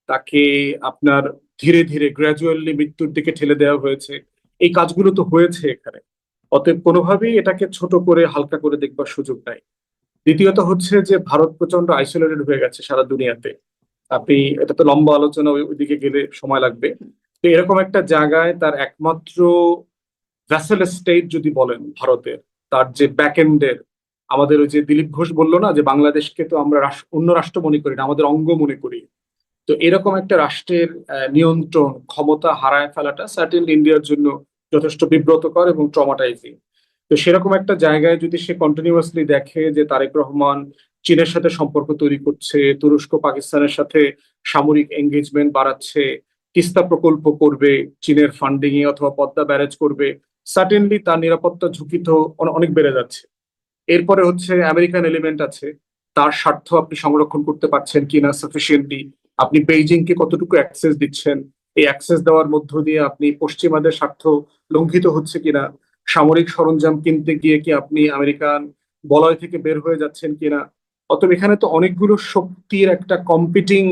তাকে আপনার ধীরে ধীরে গ্র্যাজুয়ালি মৃত্যুর দিকে ঠেলে দেওয়া হয়েছে। এই কাজগুলো তো হয়েছে এখানে। অতএব কোনোভাবেই এটাকে ছোট করে হালকা করে দেখবার সুযোগ নাই। দ্বিতীয়ত হচ্ছে যে ভারত প্রচন্ড আইসোলেটেড হয়ে গেছে সারা দুনিয়াতে। আপনি এটা তো লম্বা আলোচনা, ওইদিকে গেলে সময় লাগবে। তো এরকম একটা জায়গায় তার একমাত্র ভ্যাসেল স্টেট যদি বলেন ভারতের, তার যে ব্যাক এন্ডের, আমাদের ওই যে দিলীপ ঘোষ বললো না যে বাংলাদেশকে তো আমরা অন্য রাষ্ট্র মনে করি না, আমাদের অঙ্গ মনে করি। তো এরকম একটা রাষ্ট্রের নিয়ন্ত্রণ ক্ষমতা হারায় ফেলাটা সার্টেনলি ইন্ডিয়ার জন্য যথেষ্ট বিব্রতকর এবং ট্রমাটাইজিং। তো সেরকম একটা জায়গায় যদি সে কন্টিনিউয়াসলি দেখে যে তারেক রহমান চীনের সাথে সম্পর্ক তৈরি করছে, তুরস্ক পাকিস্তানের সাথে সামরিক এঙ্গেজমেন্ট বাড়াচ্ছে, তিস্তা প্রকল্প করবে চীনের ফান্ডিং এ অথবা পদ্মা ব্যারেজ করবে, সার্টেনলি তার নিরাপত্তা ঝুঁকি তো অনেক বেড়ে যাচ্ছে। এরপরে হচ্ছে আমেরিকান এলিমেন্ট আছে, তার স্বার্থ আপনি সংরক্ষণ করতে পারছেন কিনা সাফিসিয়েন্টলি, আপনি বেইজিং কে কতটুকু অ্যাক্সেস দিচ্ছেন, এই অ্যাক্সেস দেওয়ার মধ্য দিয়ে আপনি পশ্চিমাদের স্বার্থ লঙ্ঘিত হচ্ছে কিনা, সামরিক সরঞ্জাম কিনতে গিয়ে কি আপনি আমেরিকান বলয় থেকে বের হয়ে যাচ্ছেন কিনা। অতএব এখানে তো অনেকগুলো শক্তির একটা কম্পিটিং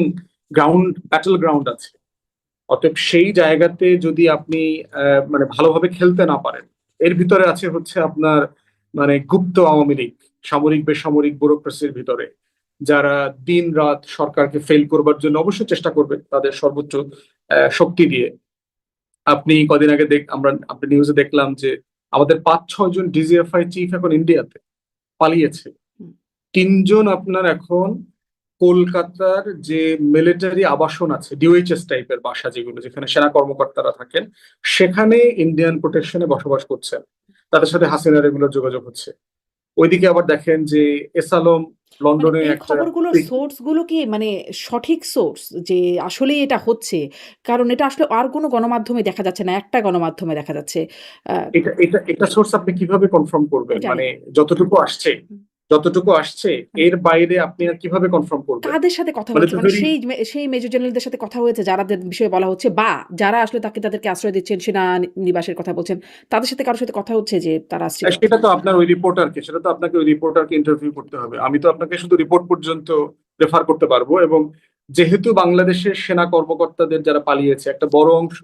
ব্যাটল গ্রাউন্ড আছে। অতএব সেই জায়গাতে যদি আপনি মানে ভালোভাবে খেলতে না পারেন, এর ভিতরে আছে হচ্ছে আপনার মানে গুপ্ত আওয়ামী লীগ, সামরিক বেসামরিক ব্যুরোক্রেসির ভিতরে, যারা দিন রাত সরকারকে ফেল করবার জন্য অবশ্যই চেষ্টা করবে তাদের সর্বোচ্চ শক্তি দিয়ে। আপনি কদিন আগে আপনি নিউজে দেখলাম যে আমাদের 5-6 জন ডিজিএফআই চিফ এখন ইন্ডিয়াতে পালিয়েছে। হুম। 3 জন আপনার এখন কলকাতার যে মিলিটারি আবাসন আছে, ডিওএইচএস টাইপের বাসা যেগুলো, যেখানে সেনা কর্মকর্তারা থাকেন, সেখানে ইন্ডিয়ান প্রোটেকশনে বসবাস করছেন। তাদের সাথে হাসিনা রেগুলার যোগাযোগ হচ্ছে। ওইদিকে আবার দেখেন যে এস আলম মানে লন্ডনে এই একটা খবরগুলোর সোর্স গুলো কি মানে সঠিক সোর্স যে আসলেই এটা হচ্ছে? কারণ এটা আসলে আর কোনো গণমাধ্যমে দেখা যাচ্ছে না। একটা গণমাধ্যমে দেখা যাচ্ছে। আ এটা এটা এটা সোর্স আপনি কিভাবে কনফার্ম করবেন? জানি মানে না। যতটুকু আসছে, হুম। যতটুকু আসছে মানে এর বাইরে আপনি আর কিভাবে কনফার্ম করবেন? কাদের সাথে কথা মানে হয়েছে? তো মানে সেই মেজর জেনারেলদের সাথে কথা হয়েছে যারাদের বিষয়ে বলা হচ্ছে বা যারা আসলে তাদেরকে আশ্রয় দিচ্ছেন, সেনানিবাসের কথা বলছেন, তাদের সাথে কারো সাথে কথা হচ্ছে যে তারা আসছিল? সেটা তো আপনার ওই রিপোর্টারকে, সেটা তো আপনাকে ওই রিপোর্টারকে ইন্টারভিউ করতে হবে। আমি তো আপনাকে শুধু রিপোর্ট পর্যন্ত রেফার করতে পারবো। এবং যেহেতু বাংলাদেশের সেনা কর্মকর্তাদের যারা পালিয়েছে একটা বড় অংশ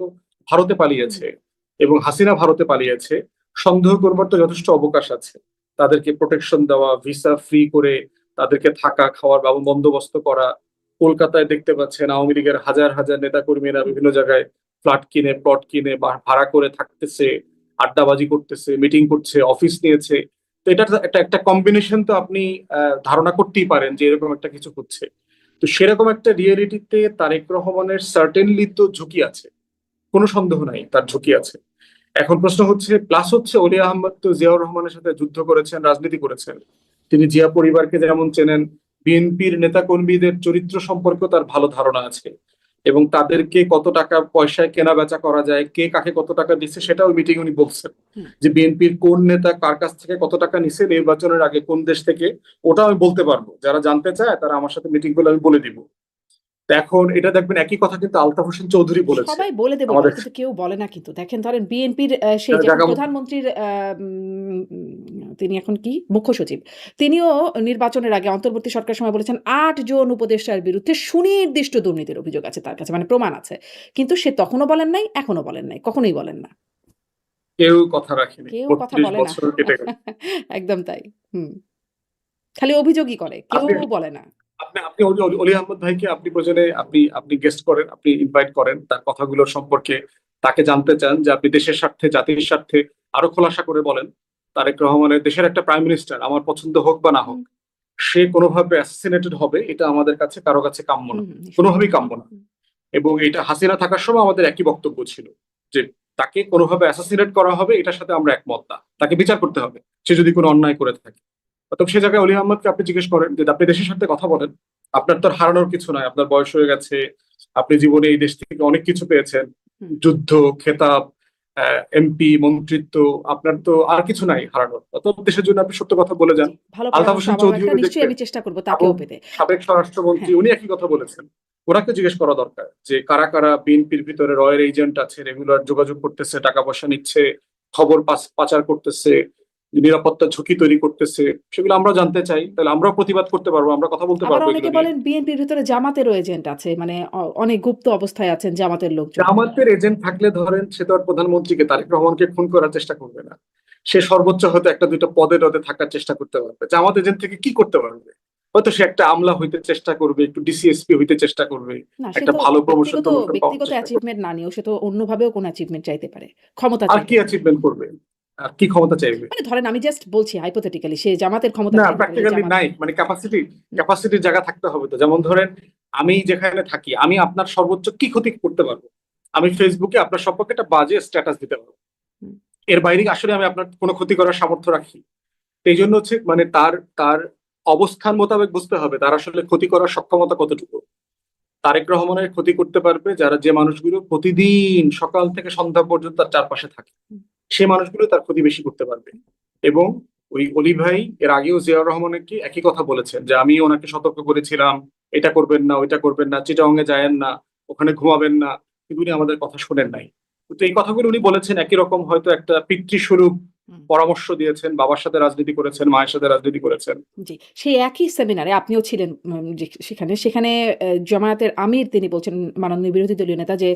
ভারতে হুম, পালিয়েছে এবং হাসিনা ভারতে পালিয়েছে, সন্দেহ করবার তো যথেষ্ট অবকাশ আছে। তাদেরকে প্রোটেকশন দেওয়া, ভিসা ফ্রি করে তাদেরকে থাকা খাওয়ার বন্দোবস্ত করা। কলকাতায় দেখতে পাচ্ছেন আওয়ামী লীগের হাজার হাজার নেতা কর্মীরা হুম, বিভিন্ন জায়গায় ফ্ল্যাট কিনে প্লট কিনে বা ভাড়া করে থাকতেছে, আড্ডাবাজি করতেছে, মিটিং করছে, অফিস নিয়েছে। তো এটা একটা একটা কম্বিনেশন তো আপনি ধারণা করতেই পারেন যে এরকম একটা কিছু হচ্ছে। তো সেরকম একটা রিয়েলিটিতে তারেক রহমানের সার্টেনলি তো ঝুঁকি আছে, কোনো সন্দেহ নাই তার ঝুঁকি আছে। এখন প্রশ্ন হচ্ছে, প্লাস হচ্ছে অলি আহমদ তো জিয়াউর রহমানের সাথে যুদ্ধ করেছেন, রাজনীতি করেছেন। তিনি জিয়া পরিবারকে যেমন চেনেন, বিএনপির নেতা কর্মীদের চরিত্র সম্পর্কে তার ভালো ধারণা আছে এবং তাদেরকে কত টাকা পয়সায় কেনা বেচা করা যায়, কে কাকে কত টাকা দিচ্ছে, সেটাও মিটিং উনি বলছেন হুম। যে বিএনপির কোন নেতা কার কাছ থেকে কত টাকা নিছে নির্বাচনের আগে কোন দেশ থেকে, ওটা আমি বলতে পারবো। যারা জানতে চায় তারা আমার সাথে মিটিং করলে আমি বলে দিব। তো এখন এটা দেখবেন একই কথা কিন্তু আলতাফ হোসেন চৌধুরী বলেছে সবাই বলে আমাদের কিন্তু কেউ বলে না কিন্তু। দেখেন ধরেন বিএনপির সেই যে এখন জায়গা। প্রধানমন্ত্রীর তিনি এখন কি? মুখ্য সচিব। তিনিও নির্বাচনের আগে অন্তর্বর্তী সরকারের সময় বলেছেন ৮ জন উপদেষ্টার বিরুদ্ধে সুনির্দিষ্ট দুর্নীতির অভিযোগ আছে তার কাছে। মানে প্রমাণ আছে। কিন্তু সে তখনও বলেন নাই, এখনো বলেন নাই। কখনোই বলেন না। কেউ কথা রাখেনি, কেউ কথা 32 বলে না। বছর কেটে গেল। একদম তাই। হুম। খালি অভিযোগই করে। কেউ আপনি বলে না। আপনি আপনি অলি আহমদ ভাইকে আপনি প্রয়োজনে আপনি আপনি গেস্ট করেন, আপনি ইনভাইট করেন, তার কথাগুলোর সম্পর্কে তাকে জানতে চান যে আপনি দেশের স্বার্থে জাতির স্বার্থে আরো খোলাসা করে বলেন। তারেক রহমানের দেশের একটা প্রাইম মিনিস্টার, আমার পছন্দ হোক বা না হোক, হুম, সে কোনোভাবে অ্যাসাসিনেটেড হবে এটা আমাদের কাছে কারো কাছে কাম্য হুম, না, হুম, নিশ্চয়ই। কোনোভাবেই কাম্য না। হুম, এবং এটা হাসিনা থাকার সময় আমাদের একই বক্তব্য ছিল যে তাকে কোনোভাবে অ্যাসাসিনেট করা হবে, এটার সাথে আমরা একমত না, তাকে বিচার করতে হবে সে যদি কোনো অন্যায় করে থাকে। অতএব সে জায়গায় অলি আহমদকে আপনি জিজ্ঞেস করেন যে আপনি দেশের সাথে কথা বলেন, আপনার তো আর হারানোর কিছু নাই, আপনার বয়স হয়ে গেছে, আপনি জীবনে এই দেশ থেকে অনেক কিছু পেয়েছেন, হুম। যুদ্ধ, খেতাব, এমপি, মন্ত্রিত্ব, আপনার তো আর কিছু নাই হারানোর। অতএব দেশের জন্য আপনি সত্য কথা বলে যান। জি, ভালো আলতাফ পরামর্শ। হোসেন আবারও একটা চৌধুরী নিশ্চয়ই দেখবেন, আমি চেষ্টা করব এবং তাকেও পেতে। সাবেক স্বরাষ্ট্রমন্ত্রী হ্যাঁ। উনি একই কথা বলেছেন। ওনাকে জিজ্ঞেস করা দরকার যে কারা কারা বিএনপির ভিতরে রয়ের এজেন্ট আছে, রেগুলার যোগাযোগ করতেছে, টাকা পয়সা নিচ্ছে, খবর পাচার করতেছে, নিরাপত্তা ঝুঁকি তৈরি করতেছে, সেগুলো আমরা জানতে চাই। তাহলে আমরাও প্রতিবাদ করতে পারবো, আমরা কথা বলতে আবার পারবো অনেকে এগুলো নিয়ে। বলেন বিএনপির ভিতরে জামাতেরও এজেন্ট আছে, মানে অনেক গুপ্ত অবস্থায় আছেন জামাতের লোকজন। জামাতের এজেন্ট থাকলে ধরেন সে তো আর প্রধানমন্ত্রীকে তারেক রহমানকে খুন করার চেষ্টা করবে না। সে সর্বোচ্চ হয়তো একটা দুইটা পদে টদে থাকার চেষ্টা করতে পারবে। জামাত এজেন্ট থেকে কি করতে পারবে? হয়তো সে একটা আমলা হইতে চেষ্টা করবে, একটু ডিসিএসপি হইতে চেষ্টা করবে, না, সে একটা তো ভালো প্রমোশন ব্যক্তিগত টমোশন পাওয়ার ব্যক্তিগত চেষ্টা করবে। অ্যাচিভমেন্ট না নিয়েও সে তো অন্যভাবেও কোনো অ্যাচিভমেন্ট চাইতে পারে, ক্ষমতা আর কি চাইতে পারে। অ্যাচিভমেন্ট করবে? আর কি ক্ষমতা চাইবে? মানে ধরেন আমি জাস্ট বলছি হাইপোথেটিক্যালি সে জামাতের ক্ষমতা না, চাইতে পারে যে প্র্যাকটিক্যালি জামাত। নাই, মানে হুম, ক্যাপাসিটির জায়গা থাকতে হবে তো। যেমন ধরেন আমি যেখানে থাকি, আমি আপনার সর্বোচ্চ কি ক্ষতি করতে পারবো? আমি ফেসবুকে আপনার সম্পর্কে একটা বাজে স্ট্যাটাস দিতে পারবো, হুম, এর বাইরে আসলে আমি আপনার কোনো ক্ষতি করার সামর্থ্য রাখি? তো এই জন্য হচ্ছে মানে তার তার অবস্থান মোতাবেক বুঝতে হবে তার আসলে ক্ষতি করার সক্ষমতা কতটুকু। তারেক রহমানের ক্ষতি করতে পারবে যারা, যে মানুষগুলো প্রতিদিন সকাল থেকে সন্ধ্যা পর্যন্ত তার চারপাশে থাকে, হুম। সে মানুষগুলো তার ক্ষতি বেশি করতে পারবে। এবং ওই অলি ভাই এর আগেও জিয়াউর রহমানকে একই কথা বলেছেন যে আমি ওনাকে সতর্ক করেছিলাম, এটা করবেন না, ওইটা করবেন না, চিটাগাং এ যায়েন না, ওখানে ঘুমাবেন না, কিন্তু উনি আমাদের কথা শোনেন নাই। তো এই কথাগুলো উনি বলেছেন, একই রকম হয়তো একটা পিতৃস্বরূপ হুম। পরামর্শ দিয়েছেন, বাবার সাথে রাজনীতি করেছেন, মায়ের সাথে রাজনীতি করেছেন। জি, সেই একই সেমিনারে আপনিও ছিলেন, সেখানে জামায়াতের আমির তিনি বলছেন, মাননীয় বিরোধী দলীয় নেতা, যে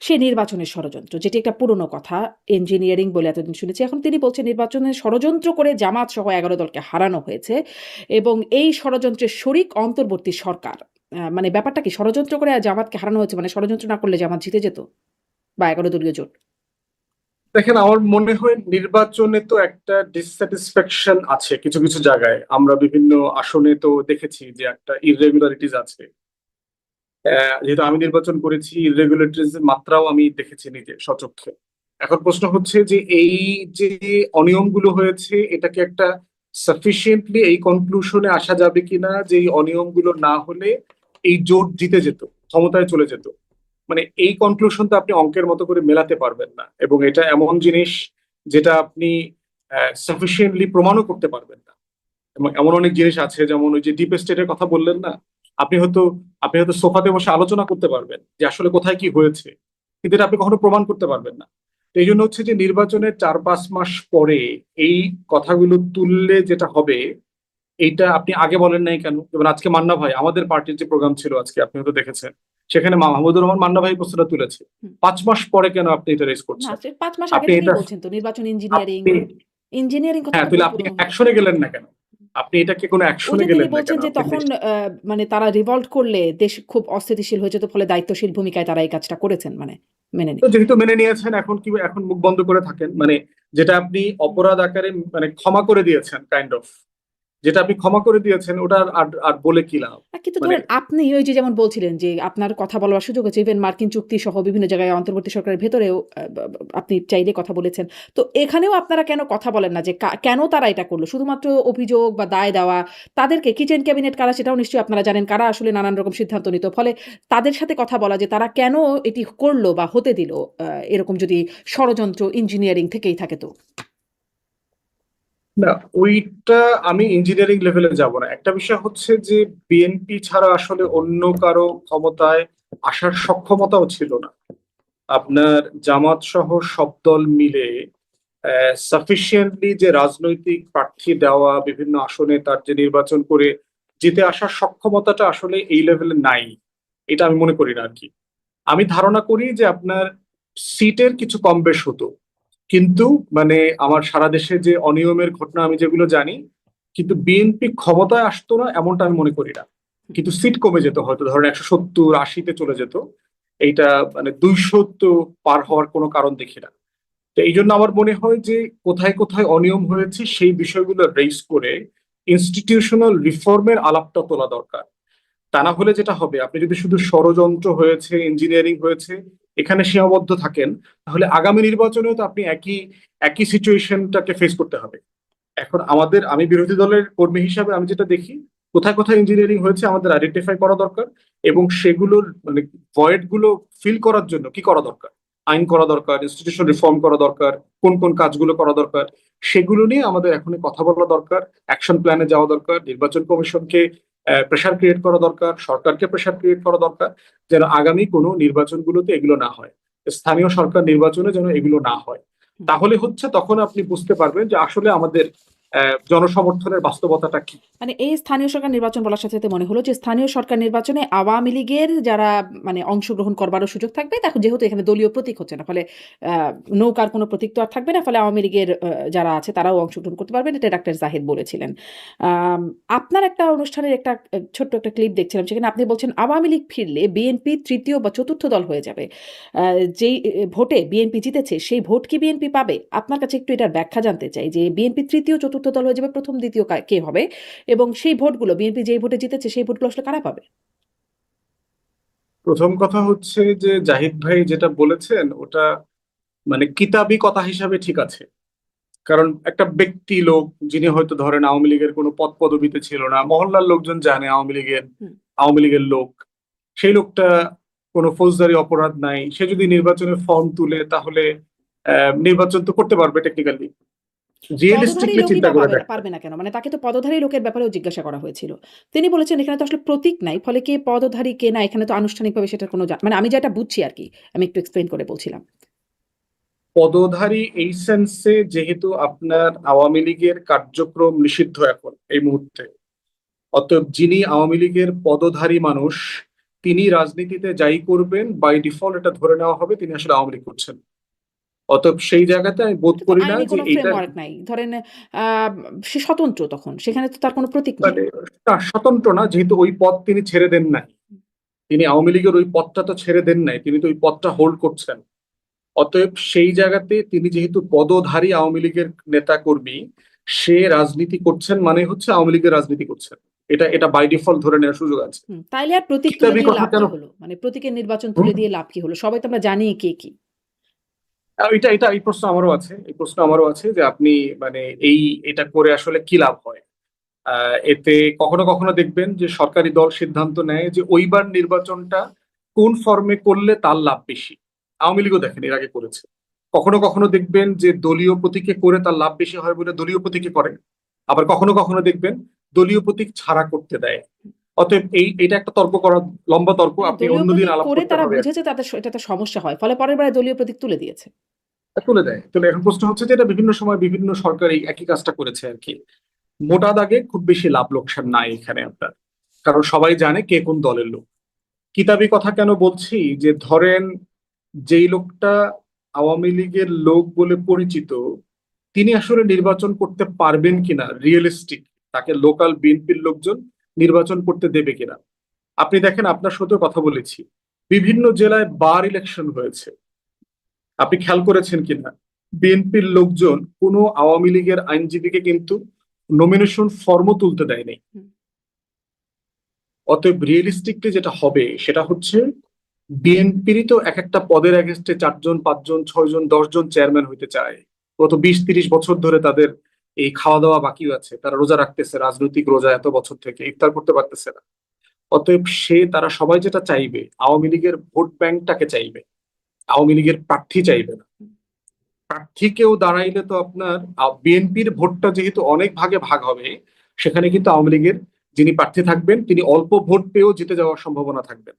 সে নির্বাচনের ষড়যন্ত্র, যেটি একটা পুরনো কথা। ইঞ্জিনিয়ারিং বলে এতদিন শুনেছি। এখন তিনি বলছেন নির্বাচনের ষড়যন্ত্র করে জামাত সহ ১১ দলকে হারানো হয়েছে এবং এই ষড়যন্ত্রের শরিক অন্তর্বর্তী সরকার। মানে ব্যাপারটা কি, ষড়যন্ত্র করে জামাতকে হারানো হয়েছে, মানে ষড়যন্ত্র না করলে জামাত জিতে যেত বা ১১ দলীয় জোট? দেখেন, আমার মনে হয় নির্বাচনে তো একটা ডিসস্যাটিসফ্যাকশন আছে কিছু কিছু জায়গায়। আমরা বিভিন্ন আসনে তো দেখেছি যে একটা ইররেগুলারিটিস আছে। যেহেতু আমি নির্বাচন করেছি, ইররেগুলারিটিস এর মাত্রাও আমি দেখেছি নিজে সচক্ষে। এখন প্রশ্ন হচ্ছে যে এই যে অনিয়মগুলো হয়েছে, এটাকে একটা সাফিসিয়েন্টলি এই কনক্লুশনে আসা যাবে কিনা যে এই অনিয়মগুলো না হলে এই জোট জিতে যেত, ক্ষমতায় চলে যেত। মানে এই কনক্লুশন তো আপনি অঙ্কের মতো করে মেলাতে পারবেন না, এবং এটা এমন জিনিস যেটা আপনি সাফিসিয়েন্টলি প্রমাণও করতে পারবেন না। এবং এমন অনেক জিনিস আছে, যেমন ওই যে ডিপ স্টেটের কথা বললেন না, আপনি হয়তো আপনি হয়তো সোফাতে বসে আলোচনা করতে পারবেন যে আসলে কোথায় কি হয়েছে, কিন্তু এটা আপনি কখনো প্রমাণ করতে পারবেন না। তো এই জন্য হচ্ছে যে নির্বাচনের ৪-৫ মাস পরে এই কথাগুলো তুললে যেটা হবে, এইটা আপনি আগে বলেন নাই কেন? যেমন আজকে মান্না ভাই, আমাদের পার্টির যে প্রোগ্রাম ছিল আজকে, আপনি হয়তো দেখেছেন, সেখানে মাহমুদুর রহমান মান্না ভাই প্রশ্নটা তুলেছে। হুম। ৫ মাস পরে কেন আপনি এটা রেজ না, করছেন? সে ৫ মাস আগে আপনি থেকেই এটা বলছেন তো নির্বাচন ইঞ্জিনিয়ারিং, আপনি ইঞ্জিনিয়ারিং হ্যাঁ, কথাটা তাহলে বহু আপনি পুরনো হয়ে গেছে। অ্যাকশনে গেলেন না কেন? আপনি এটাকে কোনো ওই অ্যাকশনে যে তিনি গেলেন না বলছেন কেন? যে আপনি তখন মানে তারা রিভল্ট করলে দেশ খুব অস্থিতিশীল হয়ে যেত, ফলে দায়িত্বশীল ভূমিকায় তারা এই কাজটা করেছেন, মানে মেনে তো নিন। যেহেতু মেনে নিয়েছেন, এখন কি এখন মুখ বন্ধ করে থাকেন? মানে যেটা আপনি অপরাধ আকারে মানে ক্ষমা করে দিয়েছেন, কাইন্ড অফ, যেটা আপনি ক্ষমা করে দিয়েছেন, ওটা আর আর বলে কি লাভ? কিন্তু মানে ধরেন আপনি ওই যে যেমন বলছিলেন যে আপনার কথা বলার সুযোগ আছে, ইভেন মার্কিন চুক্তি সহ বিভিন্ন জায়গায় অন্তর্বর্তী সরকারের ভেতরেও আপনি চাইলে কথা বলেছেন। তো এখানেও আপনারা কেন কথা বলেন না যে কেন তারা এটা করলো? শুধুমাত্র অভিযোগ বা দায় দেওয়া, তাদেরকে কিচেন ক্যাবিনেট কারা সেটাও নিশ্চয়ই আপনারা জানেন, কারা আসলে নানান রকম সিদ্ধান্ত নিত। ফলে তাদের সাথে কথা বলা যে তারা কেন এটি করলো বা হতে দিল, এরকম যদি ষড়যন্ত্র ইঞ্জিনিয়ারিং থেকেই থাকে তো? না, ওইটা আমি ইঞ্জিনিয়ারিং লেভেলে যাব না। একটা বিষয় হচ্ছে যে বিএনপি ছাড়া আসলে অন্য কারো ক্ষমতায় আসার সক্ষমতাও ছিল না। আপনার জামাত সহ সব দল মিলে সাফিসিয়েন্টলি যে রাজনৈতিক প্রার্থী দেওয়া, বিভিন্ন আসনে তার যে নির্বাচন করে জিতে আসার সক্ষমতাটা আসলে এই লেভেলে নাই, এটা আমি মনে করি না আর কি। আমি ধারণা করি যে আপনার সিটের কিছু কম বেশ হতো, কিন্তু মানে আমার সারা দেশে যে অনিয়মের ঘটনা আমি যেগুলো জানি, কিন্তু বিএনপি ক্ষমতায় আসতো না এমনটা আমি মনে করি না। কিন্তু সিট কমে যেত, হয়তো ধরেন ১৭০-৮০-তে চলে যেত। এইটা মানে ২০০ তো পার হওয়ার কোনো কারণ দেখি না। তো এই জন্য আমার মনে হয় যে কোথায় কোথায় অনিয়ম হয়েছে সেই বিষয়গুলো রেইজ করে ইনস্টিটিউশনাল রিফর্মের আলাপটা তোলা দরকার। তা না হলে যেটা হবে, আপনি যদি শুধু ষড়যন্ত্র হয়েছে, ইঞ্জিনিয়ারিং হয়েছে এখানে সীমাবদ্ধ থাকেন, তাহলে আগামী নির্বাচনেও তো আপনি একই একই সিচুয়েশনটাকে ফেস করতে হবে। এখন আমি বিরোধী দলের কর্মী হিসাবে আমি যেটা দেখি, কোথায় কোথায় ইঞ্জিনিয়ারিং হয়েছে আমাদের আইডেন্টিফাই করা দরকার, এবং সেগুলোর মানে ভয়েড গুলো ফিল করার জন্য কি করা দরকার, আইন করা দরকার, ইনস্টিটিউশন রিফর্ম করা দরকার, কোন কোন কাজগুলো করা দরকার, সেগুলো নিয়ে আমাদের এখনই কথা বলা দরকার। অ্যাকশন প্ল্যানে যাওয়া দরকার, নির্বাচন কমিশনকে প্রেশার ক্রিয়েট করা দরকার, সরকারকে প্রেশার ক্রিয়েট করা দরকার, যেন আগামী কোনো নির্বাচনগুলোতে এগুলো না হয়, স্থানীয় সরকার নির্বাচনে যেন এগুলো না হয়। হুম। তাহলে হচ্ছে তখন আপনি বুঝতে পারবেন যে আসলে আমাদের জনসমর্থনের বাস্তবতাটা কি। মানে এই স্থানীয় সরকার নির্বাচন বলার সাথে সাথে মনে হলো যে স্থানীয় সরকার নির্বাচনে আওয়ামী লীগের যারা মানে অংশগ্রহণ করবারও সুযোগ থাকবে, দেখো যেহেতু এখানে দলীয় প্রতীক হচ্ছে না, ফলে নৌকার কোনো প্রতীক তো আর থাকবে না, ফলে আওয়ামী লীগের যারা আছে তারাও অংশগ্রহণ করতে পারবেন, এটা ডাক্তার জাহিদ বলেছিলেন। আপনার একটা অনুষ্ঠানের একটা ছোট্ট একটা ক্লিপ দেখছিলাম, সেখানে আপনি বলছেন আওয়ামী লীগ ফিরলে বিএনপি তৃতীয় বা চতুর্থ দল হয়ে যাবে। যেই ভোটে বিএনপি জিতেছে সেই ভোট কি বিএনপি পাবে? আপনার কাছে একটু এটার ব্যাখ্যা জানতে চাই যে বিএনপি তৃতীয় চতুর্থ দল হয়ে যাবে, প্রথম দ্বিতীয় কে হবে, এবং সেই ভোটগুলো বিএনপি যেই ভোটে জিতেছে সেই ভোটগুলো আসলে কারা পাবে? প্রথম কথা হচ্ছে যে জাহিদ ভাই যেটা বলেছেন ওটা মানে কিতাবি কথা হিসাবে ঠিক আছে, কারণ একটা ব্যক্তি লোক যিনি হয়তো ধরেন আওয়ামী লীগের কোনো পদ পদবিতে ছিল না, মহল্লার লোকজন জানে হুম। আওয়ামী লীগের লোক, সেই লোকটা কোনো ফৌজদারি অপরাধ নাই, সে যদি নির্বাচনের ফর্ম তুলে তাহলে নির্বাচন তো করতে পারবে টেকনিক্যালি। পদধারী রিয়েলিস্টিকলি লোকই চিন্তা বা করে পাবে দেখেন। পারবে না কেন? মানে তাকে তো পদধারী লোকের ব্যাপারেও জিজ্ঞাসা করা হয়েছিল। তিনি বলেছেন এখানে তো আসলে প্রতীক নাই, ফলে কে পদধারী কে না এখানে তো আনুষ্ঠানিকভাবে সেটার কোনো মানে আমি যেটা বুঝছি আর কি, আমি একটু এক্সপ্লেন করে বলছিলাম। পদধারী এই সেন্সে যেহেতু আপনার আওয়ামী লীগের কার্যক্রম নিষিদ্ধ এখন এই মুহূর্তে, অতএব যিনি আওয়ামী লীগের পদধারী মানুষ তিনি রাজনীতিতে যাই করবেন বাই ডিফল্ট এটা ধরে নেওয়া হবে তিনি আসলে আওয়ামী লীগ করছেন। অতএব সেই জায়গাতে আমি বোধ এটা তো করি না আইনি যে কোনো এটা ফ্রেমওয়ার্ক নাই। ধরেন আ সে স্বতন্ত্র তখন। সেখানে তো তার কোনো প্রতীক নেই। মানে স্বতন্ত্র না, যেহেতু ওই পদ তিনি ছেড়ে দেন নাই, তিনি আওয়ামী লীগের ওই পদটা তো ছেড়ে দেন নাই, তিনি তো ওই পদটা হোল্ড করছেন। অতএব সেই জায়গাতে তিনি যেহেতু পদধারী আওয়ামী লীগের নেতা কর্মী, সে রাজনীতি করছেন মানে হচ্ছে আওয়ামী লীগের রাজনীতি করছেন, এটা এটা বাই ডিফল্ট ধরে নেওয়ার সুযোগ আছে। তাইলে আর প্রতীক তুলে কিতাবি দিয়ে কথা লাভ কেন? কি হলো? মানে প্রতীকের নির্বাচন হুম? তুলে দিয়ে লাভ কি হলো? সবাই তো আমরা জানি কে কি। এটা এটা এই প্রশ্ন আমারও আছে, এই প্রশ্ন আমারও আছে যে আপনি মানে এই এটা করে আসলে কি লাভ হয়। এতে কখনো কখনো দেখবেন যে সরকারি দল সিদ্ধান্ত নেয় যে ওইবার নির্বাচনটা কোন ফর্মে করলে তার লাভ বেশি। আওয়ামী লীগও দেখেন এর আগে করেছে। কখনো কখনো দেখবেন যে দলীয় প্রতীকে করে তার লাভ বেশি হয় বলে দলীয় প্রতীকে করে, আবার কখনো কখনো দেখবেন দলীয় প্রতীক ছাড়া করতে দেয়। অতএব এটা একটা তর্ক করা, লম্বা তর্ক, মানে আপনি দলীয় অন্যদিন প্রতীক আলাপ করে করতে তারা হবে। বুঝেছে তাদের এটাতে সমস্যা হয়। ফলে পরের বারে দলীয় প্রতীক তুলে দিয়েছে। তুলে দেয়, তুলে এখন প্রশ্ন হচ্ছে যে এটা বিভিন্ন সময় বিভিন্ন সরকার এই একই কাজটা করেছে আর কি। মোটা দাগে খুব বেশি লাভ লোকসান নাই এখানে আপনার, কারণ সবাই জানে কে কোন দলের লোক। কিতাবি কথা কেন বলছি, যে ধরেন যেই লোকটা আওয়ামী লীগের লোক বলে পরিচিত তিনি আসলে নির্বাচন করতে পারবেন কিনা, রিয়েলিস্টিক তাকে লোকাল বিএনপির লোকজন নির্বাচন করতে দেবে কিনা। আপনি দেখেন, আপনার সাথে কথা বলেছি, বিভিন্ন জেলায় বার ইলেকশন হয়েছে, আপনি খেয়াল করেছেন কিনা বিএনপির লোকজন কোনো আওয়ামী লীগের আইনজীবীকে কিন্তু নমিনেশন ফর্মও তুলতে দেয়নি। হুম। অতএব রিয়েলিস্টিকলি যেটা হবে সেটা হচ্ছে বিএনপিরই তো এক একটা পদের এগেনস্টে 4 জন 5 জন 6 জন 10 জন চেয়ারম্যান হইতে চায়। গত 20-30 বছর ধরে তাদের এই খাওয়া দাওয়া বাকি আছে, তারা রোজা রাখতেছে, রাজনৈতিক রোজা এত বছর থেকে ইফতার করতে পারতেছে না। অতএব তারা সবাই যেটা চাইবে আওয়ামী লীগের ভোট ব্যাংকটাকে চাইবে, আওয়ামী লীগের প্রার্থী চাইবে না। প্রার্থী কেউ দাঁড়াইলে তো আপনার বিএনপির ভোটটা যেহেতু অনেক ভাগে ভাগ হবে, সেখানে কিন্তু আওয়ামী লীগের যিনি প্রার্থী থাকবেন তিনি অল্প ভোট পেয়েও জিতে যাওয়ার সম্ভাবনা থাকবে।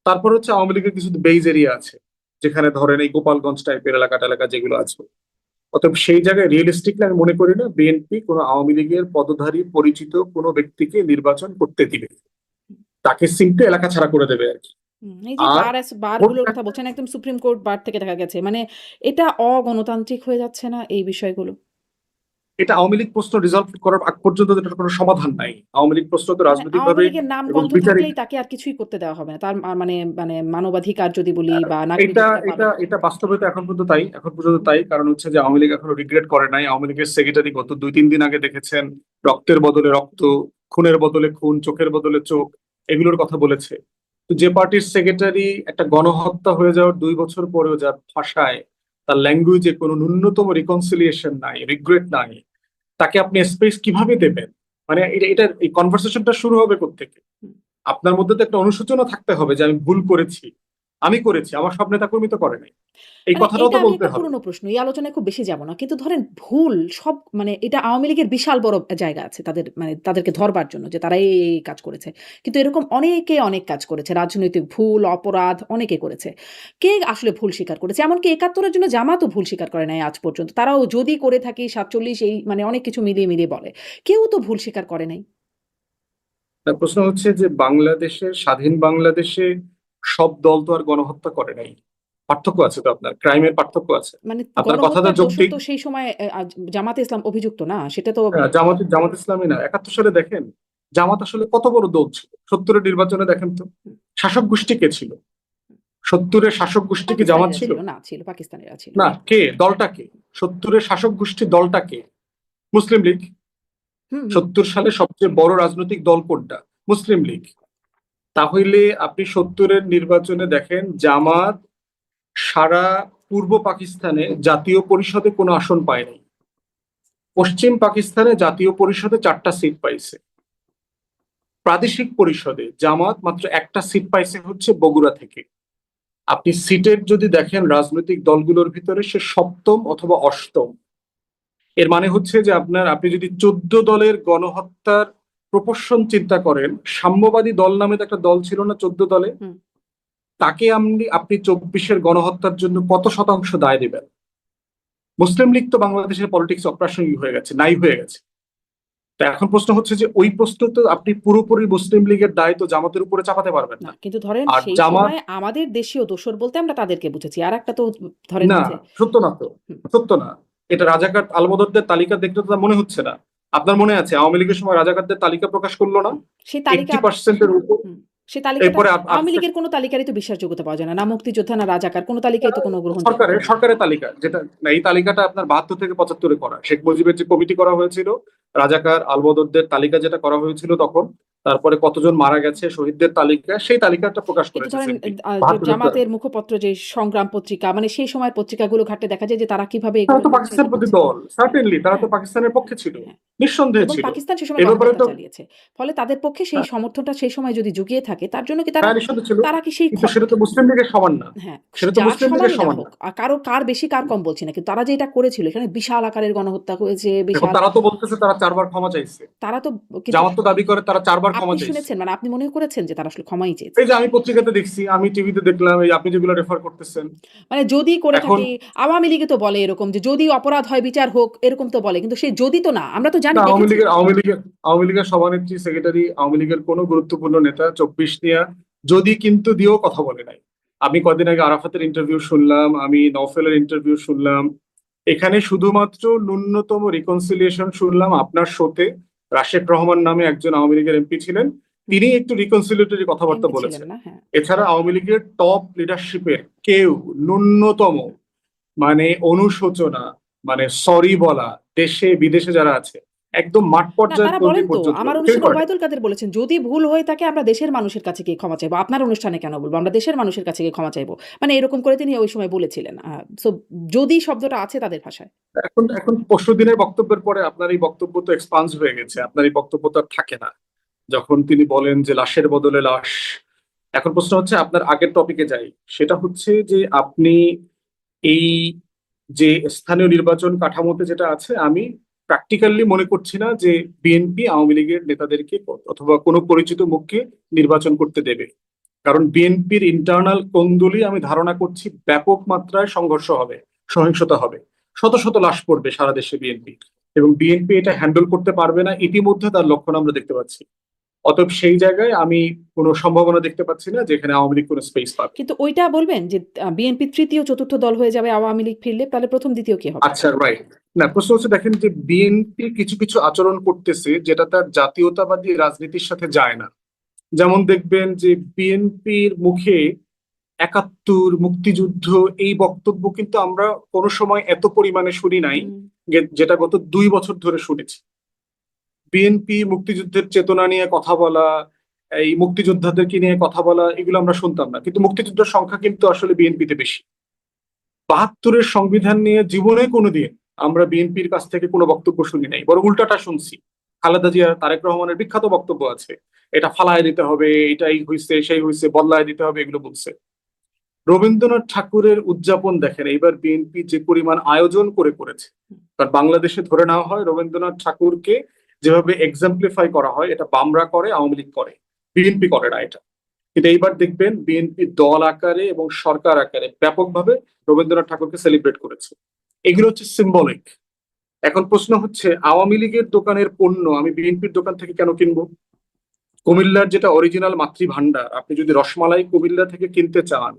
তারপর হচ্ছে আওয়ামী লীগের কিছু বেইজ এরিয়া আছে, যেখানে ধরেন এই গোপালগঞ্জ টাইপের এলাকা টেলাকা যেগুলো আছে। অতএব সেই জায়গায় রিয়েলিস্টিকলি আমি মনে করি না বিএনপি কোনো আওয়ামী লীগের পদধারী পরিচিত কোনো ব্যক্তিকে নির্বাচন করতে দিবে, তাকে সিম্পলি এলাকা ছাড়া করে দেবে আর কি। এই যে আর ভোট বারগুলোর কথা বলছেন, একদম সুপ্রিম কোর্ট বার থেকে দেখা গেছে। মানে এটা অগণতান্ত্রিক হয়ে যাচ্ছে না এই বিষয়গুলো? এটা আওয়ামী লীগ প্রশ্ন রিজলভ করার আগ পর্যন্ত এটার কোনো সমাধান নাই। আওয়ামী লীগ প্রশ্ন তো মানে আওয়ামী রাজনৈতিকভাবে লীগের নাম এবং গন্ধ বিচারিক। থাকলেই তাকে আর কিছুই করতে দেওয়া হবে না। তার মানে মানে মানবাধিকার যদি বলি বা এটা নাগরিকত্ব পাবে এটা না। এটা বাস্তবতা এখন পর্যন্ত তাই, এখন পর্যন্ত হুম। তাই, কারণ হচ্ছে যে আওয়ামী লীগ এখনো রিগ্রেট করে নাই। আওয়ামী লীগের সেক্রেটারি গত 2-3 দিন আগে দেখেছেন রক্তের বদলে রক্ত, খুনের বদলে খুন, চোখের বদলে চোখ, এগুলোর কথা বলেছে। তো যে পার্টির সেক্রেটারি একটা গণহত্যা হয়ে যাওয়ার 2 বছর পরেও যার ভাষায় তার ল্যাঙ্গুয়েজে কোনো ন্যূনতম রিকনসিলিয়েশন নাই, রিগ্রেট নাই, তাকে আপনি স্পেস কিভাবে দেবেন? মানে এটা এই কনভারসেশনটা শুরু হবে কোত্থেকে? হুম। আপনার মধ্যে তো একটা অনুশোচনা থাকতে হবে যে আমি ভুল করেছি, আমি করেছি, আমার সব নেতাকর্মী তো করে নাই। এই মানে কথাটাও এটা তো আমি বলতে একটা হবে। পুরনো প্রশ্ন। এই আলোচনায় খুব বেশি যাব না। কিন্তু ধরেন ভুল সব মানে এটা আওয়ামী লীগের বিশাল বড় জায়গা আছে তাদের মানে তাদেরকে ধরবার জন্য যে তারা এই কাজ করেছে। কিন্তু এরকম অনেকে অনেক কাজ করেছে। রাজনৈতিক ভুল, অপরাধ অনেকে করেছে। কে আসলে ভুল স্বীকার করেছে? এমনকি ৭১ এর জন্য জামাতও ভুল স্বীকার করে নাই আজ পর্যন্ত। তারাও যদি করে থাকি ৪৭ এই মানে অনেক কিছু মিলিয়ে বলে। কেউ তো ভুল স্বীকার করে নাই। তার প্রশ্ন হচ্ছে যে বাংলাদেশের স্বাধীন বাংলাদেশে সব দল তো আর গণহত্যা করে নাই। পার্থক্য আছে তো, আপনার ক্রাইমের পার্থক্য আছে। মানে আপনার কথাটা গণহত্যার দোষর যৌক্তিক। তো সেই সময় জামাতে ইসলাম অভিযুক্ত না। সেটা তো জামাত ইসলামী না, ৭১ সালে দেখেন জামাত আসলে কত বড় দল ছিল। ৭০-এর নির্বাচনে দেখেন তো শাসক গোষ্ঠী কে ছিল? ৭০-এর শাসক গোষ্ঠী কি জামাত পাকিস্তানিরা ছিল? ছিল না, ছিল পাকিস্তানিরা ছিল। না, কে? দলটা কে? ৭০-এর শাসক গোষ্ঠী দলটা কে? মুসলিম লীগ। হুম, হুম। ৭০ সালে সবচেয়ে বড় রাজনৈতিক দল কোনটা? মুসলিম লীগ। তাহলে আপনি ৭০-এর নির্বাচনে দেখেন জামাত সারা পূর্ব পাকিস্তানে জাতীয় পরিষদে কোনো আসন পায়নি। পশ্চিম পাকিস্তানে জাতীয় পরিষদে 4টা সিট পাইছে। প্রাদেশিক পরিষদে জামাত মাত্র একটা সিট পাইছে, হচ্ছে বগুড়া থেকে। আপনি সিটের যদি দেখেন রাজনৈতিক দলগুলোর ভিতরে সে সপ্তম অথবা অষ্টম। এর মানে হচ্ছে যে আপনি যদি 14 দলের গণহত্যার প্রপোর্শন চিন্তা করেন, সাম্যবাদী দল নামে তো একটা দল ছিল না 14 দলে, হুম। তাকে আপনি 24-এর গণহত্যার জন্য কত শতাংশ দায় দেবেন? মুসলিম লীগ তো বাংলাদেশের পলিটিক্স অপ্রাসঙ্গিক হয়ে গেছে, নাই হয়ে গেছে। তা এখন প্রশ্ন হচ্ছে যে ওই প্রশ্ন তো আপনি পুরোপুরি মুসলিম লীগের দায় তো জামাতের উপরে চাপাতে পারবেন না, না। কিন্তু ধরেন আর সেই জামাত, সময় আমাদের দেশীয় দোসর বলতে আমরা তাদেরকে বুঝেছি। আরেকটা তো ধরেন না, আছে সত্য না তো, হুম, সত্য না। এটা রাজাকার আলবদরদের তালিকা দেখলে তো তা মনে হচ্ছে না। আপনার মনে আছে আওয়ামী লীগের সময় রাজাকারদের তালিকা প্রকাশ করলো না? হুম। সেই তালিকা 80%-এর উপর। হুম, সেই তালিকাটা এরপরে আওয়ামী লীগের কোনো তালিকারই তো বিশ্বাসযোগ্যতা পাওয়া যায় না। না মুক্তিযোদ্ধা, না রাজাকার কোনো তালিকাই তো কোনো গ্রহণযোগ্যতা সরকারের নেই। সরকারের তালিকা যেটা না, এই তালিকাটা আপনার 72 থেকে 75-এ করা, শেখ মুজিবের যে কমিটি করা হয়েছিল, রাজাকার আলবদরদের তালিকা যেটা করা হয়েছিল তখন, তারপরে কতজন মারা গেছে শহীদদের তালিকা, সেই তালিকাটা প্রকাশ কিন্তু করেছে ধরেন সিম্পি যে 72-এর। জামাতের মুখপত্র যে সংগ্রাম পত্রিকা মানে সেই সময়ের পত্রিকাগুলো ঘাঁটলে দেখা যায় যে তারা কিভাবে তারা এগুলো তো করছে পাকিস্তান না প্রতি করছে। দল, সার্টেনলি তারা তো হ্যাঁ, পাকিস্তানের পক্ষে ছিল, হ্যাঁ। নিঃসন্দেহে এবং ছিল। পাকিস্তান সে এ সময় ব্যাপারে গণহত্যা তো চালিয়েছে। ফলে তাদের পক্ষে সেই সমর্থনটা সেই সময় যদি জুগিয়ে থাকে তার জন্য কি তারা হ্যাঁ, নিঃসন্দেহে ছিল। তারা কি সেই কিন্তু সেটা তো মুসলিম লীগের সমান না। হ্যাঁ, সেটা তো যার মুসলিম লীগের সমানই না সমান হোক। না। কার বেশি কার কম বলছি না। কিন্তু তারা যে এটা করেছিল এখানে বিশাল আকারের গণহত্যা হয়েছে, এখন বিশাল তারা তো বলতেছে তারা 4 বার ক্ষমা চাইছে। তারা তো কিন্তু জামাত তো দাবি করে তারা 4 বার আপনি ক্ষমা চাইছে। শুনেছেন মানে আপনি মনে করেছেন যে তারা আসলে ক্ষমাই চেয়েছে। এই যে আমি পত্রিকাতে দেখছি, আমি টিভিতে দেখলাম, এই আপনি যেগুলো রেফার করতেছেন মানে যদি করে এখন। থাকি আওয়ামী লীগে তো বলে এরকম যে যদি অপরাধ হয় বিচার হোক এরকম তো বলে। কিন্তু সেই যদি তো না। আমরা তো জানি না, দেখেছি। আওয়ামী লীগের সভানেত্রী, সেক্রেটারি, আওয়ামী লীগের কোনো গুরুত্বপূর্ণ নেতা 24 নিয়ে যদি কিন্তু দিয়েও কথা বলে নাই। আমি কদিন আগে আরাফাতের ইন্টারভিউ শুনলাম, আমি নওফেলের ইন্টারভিউ শুনলাম। এখানে শুধুমাত্র ন্যূনতম রিকনসিলিয়েশন শুনলাম আপনার শোতে। রাশেদ রহমান নামে একজন আওয়ামী লীগের এমপি ছিলেন, হুম, তিনি একটু রিকনসিলিয়েটরি কথাবার্তা এমপি ছিলেন বলেছেন। না? হ্যাঁ। এছাড়া আওয়ামী লীগের টপ লিডারশিপের কেউ ন্যূনতম মানে অনুশোচনা, মানে সরি বলা, দেশে বিদেশে যারা আছে একদম মাঠ না পর্যায়ের তারা কর্মী বলেন তো পর্যন্ত আমার কেউ অনুষ্ঠানে করে। ওবায়দুল কাদের বলেছেন, "যদি ভুল হয়ে থাকে আমরা দেশের মানুষের কাছে গিয়ে ক্ষমা চাইবো। আপনার অনুষ্ঠানে কেন বলব? আমরা দেশের মানুষের কাছে গিয়ে ক্ষমা চাইবো।" মানে এরকম করে তিনি ওই সময় বলেছিলেন। সো যদি শব্দটা আছে তাদের ভাষায়। এখন এখন পরশু দিনের বক্তব্যের পরে আপনার এই বক্তব্য তো এক্সপান্স হয়ে গেছে, আপনার এই বক্তব্য তো আর থাকে না। যখন তিনি বলেন যে লাশের বদলে লাশ। এখন প্রশ্ন হচ্ছে, আপনার আগের টপিকে যাই, সেটা হচ্ছে যে আপনি এই যে স্থানীয় নির্বাচন কাঠামোতে যেটা আছে, আমি প্র্যাকটিক্যালি মনে করছি না যে বিএনপি আওয়ামী লীগের নেতাদেরকে অথবা কোনো পরিচিত মুখকে নির্বাচন করতে দেবে। কারণ বিএনপির ইন্টারনাল কোন্দলই আমি ধারণা করছি ব্যাপক মাত্রায় সংঘর্ষ হবে, সহিংসতা হবে, শত শত লাশ পড়বে সারা দেশে বিএনপি। এবং বিএনপি এটা হ্যান্ডেল করতে পারবে না, ইতিমধ্যে তার লক্ষণ আমরা দেখতে পাচ্ছি। অতএব সেই জায়গায় আমি কোনো সম্ভাবনা দেখতে পাচ্ছি না যেখানে আওয়ামী লীগ কোনো স্পেস পাবে। কিন্তু ওইটা বলবেন যে বিএনপি ৩য়, ৪র্থ দল হয়ে যাবে আওয়ামী লীগ ফিরলে? তাহলে ১ম, ২য় কি হবে? আচ্ছা, রাইট। না, প্রশ্ন হচ্ছে দেখেন যে বিএনপি কিছু কিছু আচরণ করতেছে যেটা তার জাতীয়তাবাদী রাজনীতির সাথে যায় না। যেমন দেখবেন যে বিএনপির মুখে ৭১, মুক্তিযুদ্ধ, এই বক্তব্য কিন্তু আমরা কোনো সময় এত পরিমাণে শুনি নাই, হুম। যেটা গত 2 বছর ধরে শুনেছি। বিএনপি মুক্তিযুদ্ধের চেতনা নিয়ে কথা বলা, এই মুক্তিযোদ্ধাদেরকে নিয়ে কথা বলা, এগুলো আমরা শুনতাম না, কিন্তু মুক্তিযুদ্ধের সংখ্যা কিন্তু আসলে বিএনপিতে বেশি। ৭২-এর সংবিধান নিয়ে জীবনে কোনোদিন আমরা বিএনপির কাছ থেকে কোনো বক্তব্য শুনি নাই, বরং উল্টাটা শুনছি। খালেদা জিয়া তারেক রহমানের বিখ্যাত বক্তব্য আছে, এটা ফালায় দিতে হবে, এটাই হইছে সেই হইছে, বদলায় দিতে হবে, এগুলো বলছে। রবীন্দ্রনাথ ঠাকুরের উদযাপন দেখেন এইবার বিএনপি যে পরিমাণ আয়োজন করেছে। কারণ বাংলাদেশে ধরে নেওয়া হয় রবীন্দ্রনাথ ঠাকুরকে যেভাবে এক্সাম্পলিফাই করা হয় এটা বামরা করে, আওয়ামী লীগ করে, বিএনপি করে না এটা। কিন্তু এইবার দেখবেন বিএনপি দল আকারে এবং সরকার আকারে ব্যাপকভাবে রবীন্দ্রনাথ ঠাকুরকে সেলিব্রেট করেছে। এগুলো হচ্ছে সিম্বলিক। এখন প্রশ্ন হচ্ছে আওয়ামী লীগের দোকানের পণ্য আমি বিএনপির দোকান থেকে কেন কিনবো? কুমিল্লার যেটা অরিজিনাল মাতৃভান্ডার, আপনি যদি রসমালাই কুমিল্লা থেকে কিনতে চান,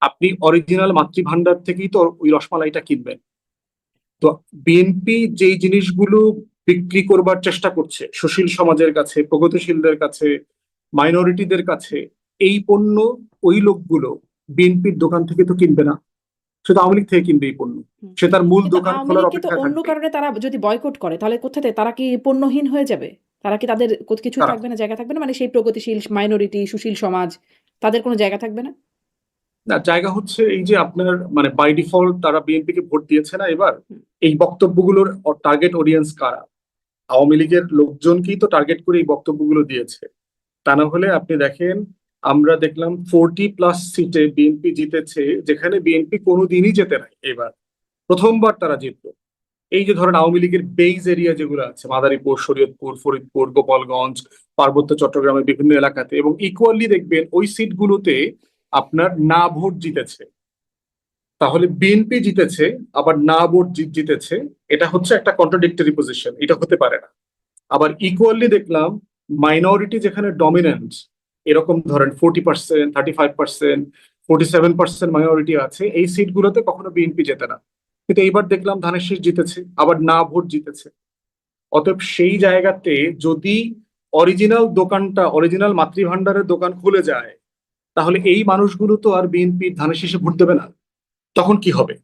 আপনি অরিজিনাল মাতৃভান্ডার থেকেই তো ওই রসমালাইটা কিনবেন। তো বিএনপি যেই জিনিসগুলো বিক্রি করবার চেষ্টা করছে সুশীল সমাজের কাছে, প্রগতিশীলদের কাছে, মাইনরিটিদের কাছে, এই পণ্য ওই লোকগুলো বিএনপির দোকান থেকে তো কিনবে না, সে তো আওয়ামী লীগ থেকে কিনবে এই পণ্য। হুম। সে তার মূল কিন্তু দোকান আওয়ামী খোলার লীগকে তো অপেক্ষায় অন্য থাকবে। কারণে তারা যদি বয়কট করে তাহলে কোথাতে তারা কি পণ্যহীন হয়ে যাবে? তারা কি তাদের কিছুই তারা থাকবে না, জায়গা থাকবে না? মানে সেই প্রগতিশীল মাইনরিটি, সুশীল সমাজ তাদের কোনো জায়গা থাকবে না? না, জায়গা হচ্ছে এই যে আপনার মানে বাই ডিফল্ট তারা বিএনপি কে ভোট দিয়েছে না এবার, হুম। এই বক্তব্যগুলোর টার্গেট অডিয়েন্স কারা? আওয়ামী লীগের লোকজনকেই তো টার্গেট করে এই বক্তব্যগুলো দিয়েছে। তা না হলে আপনি দেখেন, আমরা দেখলাম 40+ সিটে বিএনপি জিতেছে, যেখানে বিএনপি কোনোদিনই জেতে নাই, এবার প্রথমবার তারা জিতলো। এই যে ধরেন আওয়ামী লীগের বেইজ এরিয়া যেগুলো আছে, মাদারীপুর, শরীয়তপুর, ফরিদপুর, গোপালগঞ্জ, পার্বত্য চট্টগ্রামের বিভিন্ন এলাকাতে, এবং ইকুয়ালি দেখবেন ওই সিটগুলোতে আপনার না ভোট জিতেছে। তাহলে বিএনপি জিতেছে আবার না ভোট জিতেছে, এটা হচ্ছে একটা কন্ট্রাডিক্টরি পজিশন, এটা হতে পারে না। আবার ইকুয়ালি দেখলাম মাইনরিটি যেখানে ডমিনেন্ট, এরকম ধরেন 40%, 35%, 47% মাইনরিটি আছে, এই সিটগুলোতে কখনো বিএনপি জেতে না। কিন্তু এইবার দেখলাম ধানের শীষ জিতেছে, আবার না ভোট জিতেছে। অতএব সেই জায়গাতে যদি অরিজিনাল দোকানটা, অরিজিনাল মাতৃভান্ডারের দোকান খুলে যায়, তাহলে এই মানুষগুলো তো আর বিএনপির ধানের শীষে ভোট দেবে না। তখন কি হবে?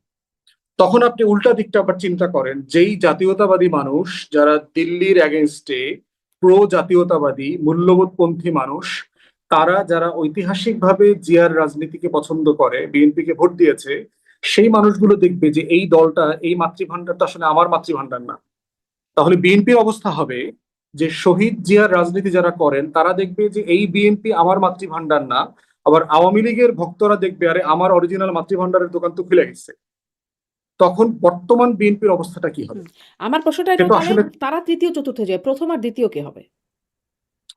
তখন আপনি উল্টা দিকটা আবার চিন্তা করেন, যেই জাতীয়তাবাদী মানুষ যারা দিল্লির অ্যাগেনস্টে প্রো জাতীয়তাবাদী মূল্যবোধপন্থী মানুষ, তারা যারা ঐতিহাসিকভাবে জিয়ার রাজনীতিকে পছন্দ করে, বিএনপিকে ভোট দিয়েছে, সেই মানুষগুলো দেখবে যে এই দলটা, এই মাতৃভান্ডারটা আসলে আমার মাতৃভান্ডার না। তাহলে বিএনপির অবস্থা হবে যে শহীদ জিয়ার রাজনীতি যারা করেন তারা দেখবে যে এই বিএনপি আমার মাতৃভান্ডার না। আবার আওয়ামী লীগের ভক্তরা দেখবে আরে আমার অরিজিনাল মাতৃভান্ডারের দোকান তো খুলে গেছে। তখন বর্তমান বিএনপির অবস্থাটা কি হবে? হুম। আমার প্রশ্নটা সে এটা তো তাহলে আসলে তারা তৃতীয় চতুর্থ যায়, প্রথম আর দ্বিতীয় কে হবে?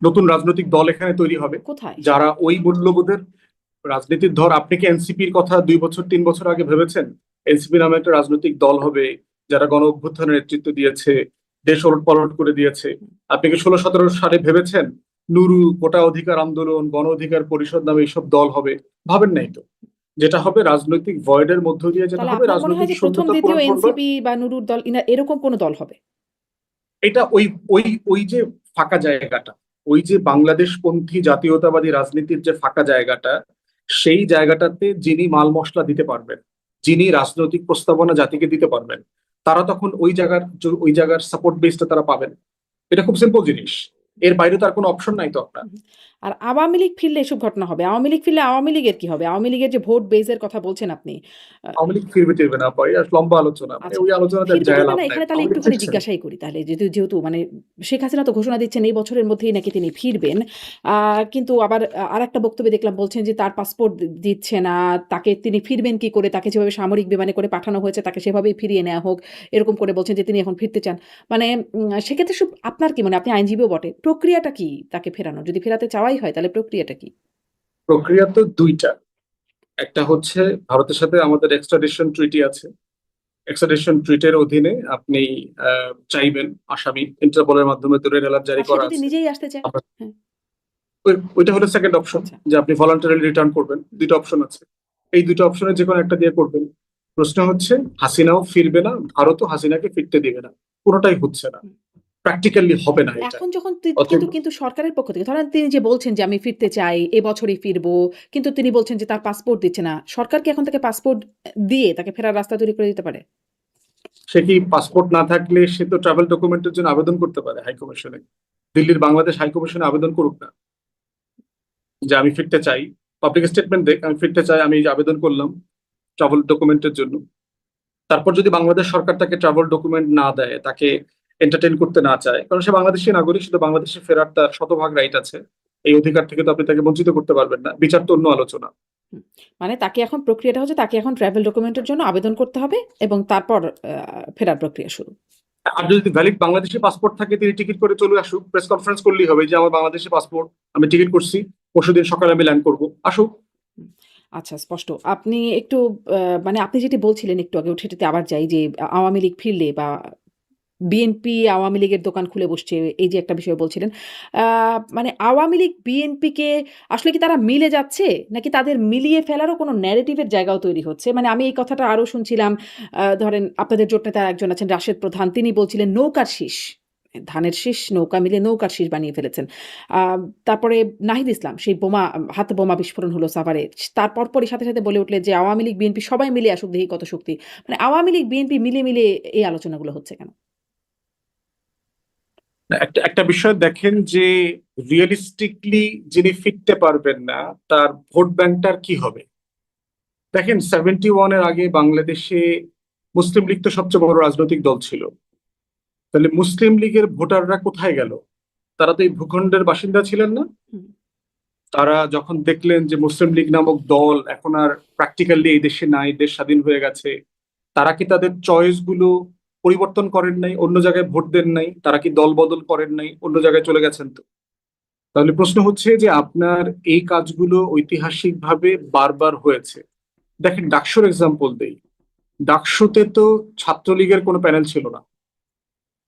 নতুন রাজনৈতিক দল এখানে তৈরি হবে, কোথায় সেটা? যারা ওই মূল্যবোধের রাজনীতির। ধর আপনি কি এনসিপির কথা 2 বছর 3 বছর আগে ভেবেছেন? এনসিপি নামে একটা রাজনৈতিক দল হবে যারা গণ অভ্যুত্থানের নেতৃত্ব দিয়েছে, দেশ ওলট পালট করে দিয়েছে। আপনি কি 16-17 সালে ভেবেছেন নুরু, কোটা অধিকার আন্দোলন, গণ অধিকার পরিষদ নামে এইসব দল হবে? ভাবেন নাই তো। যেটা হবে রাজনৈতিক ভয়েডের মধ্য দিয়ে যেটা তাহলে হবে, আপনার মনে হয় রাজনৈতিক যে প্রথম শূন্যতা দ্বিতীয় পূরণ করবে। এনসিপি বা নুরুর দল এরকম কোনো দল হবে? এটা ওই ওই ওই যে ফাঁকা জায়গাটা, ওই যে বাংলাদেশপন্থী জাতীয়তাবাদী রাজনীতির যে ফাঁকা জায়গাটা, সেই জায়গাটাতে যিনি মাল মশলা দিতে পারবেন, যিনি রাজনৈতিক প্রস্তাবনা জাতিকে দিতে পারবেন, তারা তখন ওই জায়গার সাপোর্ট বেসটা তারা পাবেন। এটা খুব সিম্পল জিনিস, এর বাইরে তো আর কোনো অপশন নাই তো আপনার। হুম। আর আওয়ামী লীগ ফিরলে এসব ঘটনা হবে। আওয়ামী লীগ ফিরলে আওয়ামী লীগের কি হবে? আওয়ামী লীগের যে ভোট বেস এর কথা বলছেন আপনি। আ আওয়ামী লীগ ফিরবে টিরবে না পাই, আর লম্বা আলোচনা, মানে আচ্ছা। ওই আলোচনাতে আর ফিরবে যায় টিরবে লাভ না, নাই। এখানে তাহলে আওয়ামী লীগ একটুখানি ফিরছে না। জিজ্ঞাসাই করি তাহলে, যেহেতু মানে শেখ হাসিনা তো ঘোষণা দিচ্ছেন এই বছরের মধ্যেই নাকি তিনি ফিরবেন। আ কিন্তু আবার আরেকটা বক্তব্যে দেখলাম বলছেন যে তার পাসপোর্ট দিচ্ছে না। তাকে তিনি ফিরবেন কি করে? তাকে যেভাবে সামরিক বিমানে করে পাঠানো হয়েছে তাকে সেভাবেই ফিরিয়ে নেয়া হোক। এরকম করে বলছেন যে তিনি এখন ফিরতে চান। মানে সেক্ষেত্রে আপনার কি মনে হয়? আপনি আইনজীবীও বটে। প্রক্রিয়াটা কি তাকে ফেরানোর? যদি ফেরাতে চাওয়াই হয় তাহলে প্রক্রিয়াটা কি? প্রক্রিয়া তো দুইটা। একটা হচ্ছে ভারতের সাথে আমাদের এক্সট্রাডিশন ট্রিটি আছে, এক্সট্রাডিশন ট্রিটের অধীনে আপনি চাইবেন আসামি ইন্টারপোলের মাধ্যমে দূরের এলার জারি আর সে করা যদি আছে। নিজেই আসতে চায়? আপনার হ্যাঁ, ওইটা হলো সেকেন্ড অপশন, আচ্ছা। যে আপনি ভলান্টারিলি রিটার্ন করবেন। দুইটা অপশন আছে, এই দুইটা অপশনের যে কোনো একটা দিয়ে করবেন। প্রশ্ন হচ্ছে হাসিনাও ফিরবে না, ভারতও হাসিনাকে ফিরতে দিবে না, কোনোটাই হচ্ছে না, হুম। প্র্যাকটিক্যালি হবে না এটা। এখন যখন অতএব কিন্তু সরকারের পক্ষ থেকে ধরেন তিনি যে বলছেন যে আমি ফিরতে চাই, এ বছরই ফিরবো। কিন্তু তিনি বলছেন যে তার পাসপোর্ট দিচ্ছে না। সরকার কি এখন তাকে পাসপোর্ট দিয়ে তাকে ফেরার রাস্তা তৈরি করে দিতে পারে? সে কি পাসপোর্ট না থাকলে সে তো ট্রাভেল ডকুমেন্টের জন্য আবেদন করতে পারে হাই কমিশনে। দিল্লির বাংলাদেশ হাই কমিশনে আবেদন করুক না যে আমি ফিরতে চাই, পাবলিক স্টেটমেন্ট দেখ আমি ফিরতে চাই, আমি এই যে আবেদন করলাম ট্রাভেল ডকুমেন্টের জন্য। তারপর যদি বাংলাদেশ সরকার তাকে ট্রাভেল ডকুমেন্ট না দেয়, তাকে এন্টারটেইন করতে না চায়, কারণ সে বাংলাদেশী নাগরিক, শুধু বাংলাদেশে ফেরার তার শতভাগ রাইট আছে, এই অধিকার থেকে তো আপনি তাকে বঞ্চিত করতে পারবেন না। বিচার তো অন্য আলোচনা। হুম। মানে তাকে এখন প্রক্রিয়াটা হচ্ছে তাকে এখন ট্রাভেল ডকুমেন্টের জন্য আবেদন করতে হবে এবং তারপর ফেরার প্রক্রিয়া শুরু। আর যদি ভ্যালিড বাংলাদেশি পাসপোর্ট থাকে, তিনি টিকিট করে চলে আসুক, প্রেস কনফারেন্স করলেই হবে যে আমার বাংলাদেশি পাসপোর্ট, আমি টিকিট করছি, পরশুদিন সকালে আমি ল্যান্ড করবো, আসুক। হুম। আচ্ছা, স্পষ্ট। আপনি একটু মানে আপনি যেটি বলছিলেন একটু আগে সেটাতে আবার যাই যে আওয়ামী লীগ ফিরলে বা বিএনপি আওয়ামী লীগের দোকান খুলে বসছে, এই যে একটা বিষয় বলছিলেন। আ মানে আওয়ামী লীগ বিএনপিকে আসলে কি তারা মিলে যাচ্ছে? নাকি তাদের মিলিয়ে ফেলারও কোনো ন্যারেটিভ এর জায়গাও তৈরি হচ্ছে? মানে আমি এই কথাটা আরো শুনছিলাম, ধরেন আপনাদের জোট নেতা একজন আছেন রাশেদ প্রধান, তিনি বলছিলেন নৌকার শীষ। ধানের শীষ নৌকা মিলে নৌকার শীষ বানিয়ে ফেলেছেন। আ তারপরে নাহিদ ইসলাম সেই বোমা হাতে বোমা বিস্ফোরণ হলো সাভারে। তার পরপরই সাথে, সাথে বলে উঠলেন যে আওয়ামী লীগ বিএনপি সবাই মিলে আসুক দেখি কত শক্তি। মানে আওয়ামী লীগ বিএনপি মিলে এই আলোচনাগুলো হচ্ছে কেন? না, একটা একটা বিষয় দেখেন যে রিয়েলিস্টিকলি যিনি ফিরতে পারবেন না, তার ভোট ব্যাংকটার কি হবে। দেখেন 71-এর আগে বাংলাদেশে মুসলিম লীগ তো সবচেয়ে বড় রাজনৈতিক দল ছিল। তাহলে মুসলিম লীগের ভোটাররা কোথায় গেল? তারা তো এই ভূখণ্ডের বাসিন্দা ছিলেন না। হুম। তারা যখন দেখলেন যে মুসলিম লীগ নামক দল এখন আর প্র্যাকটিক্যালি এই দেশে নাই, দেশ স্বাধীন হয়ে গেছে, তারা কি তাদের চয়েস গুলো পরিবর্তন করেন নাই, অন্য জায়গায় ভোট দেন নাই? তারা কি দল বদল করেন নাই, অন্য জায়গায় চলে গেছেন? তো তাহলে প্রশ্ন হচ্ছে যে আপনার এই কাজগুলো ঐতিহাসিকভাবে বারবার হয়েছে। দেখেন ডাকসুর এক্সাম্পল দেই। ডাকসুতে তো ছাত্রলীগের কোনো প্যানেল ছিল না।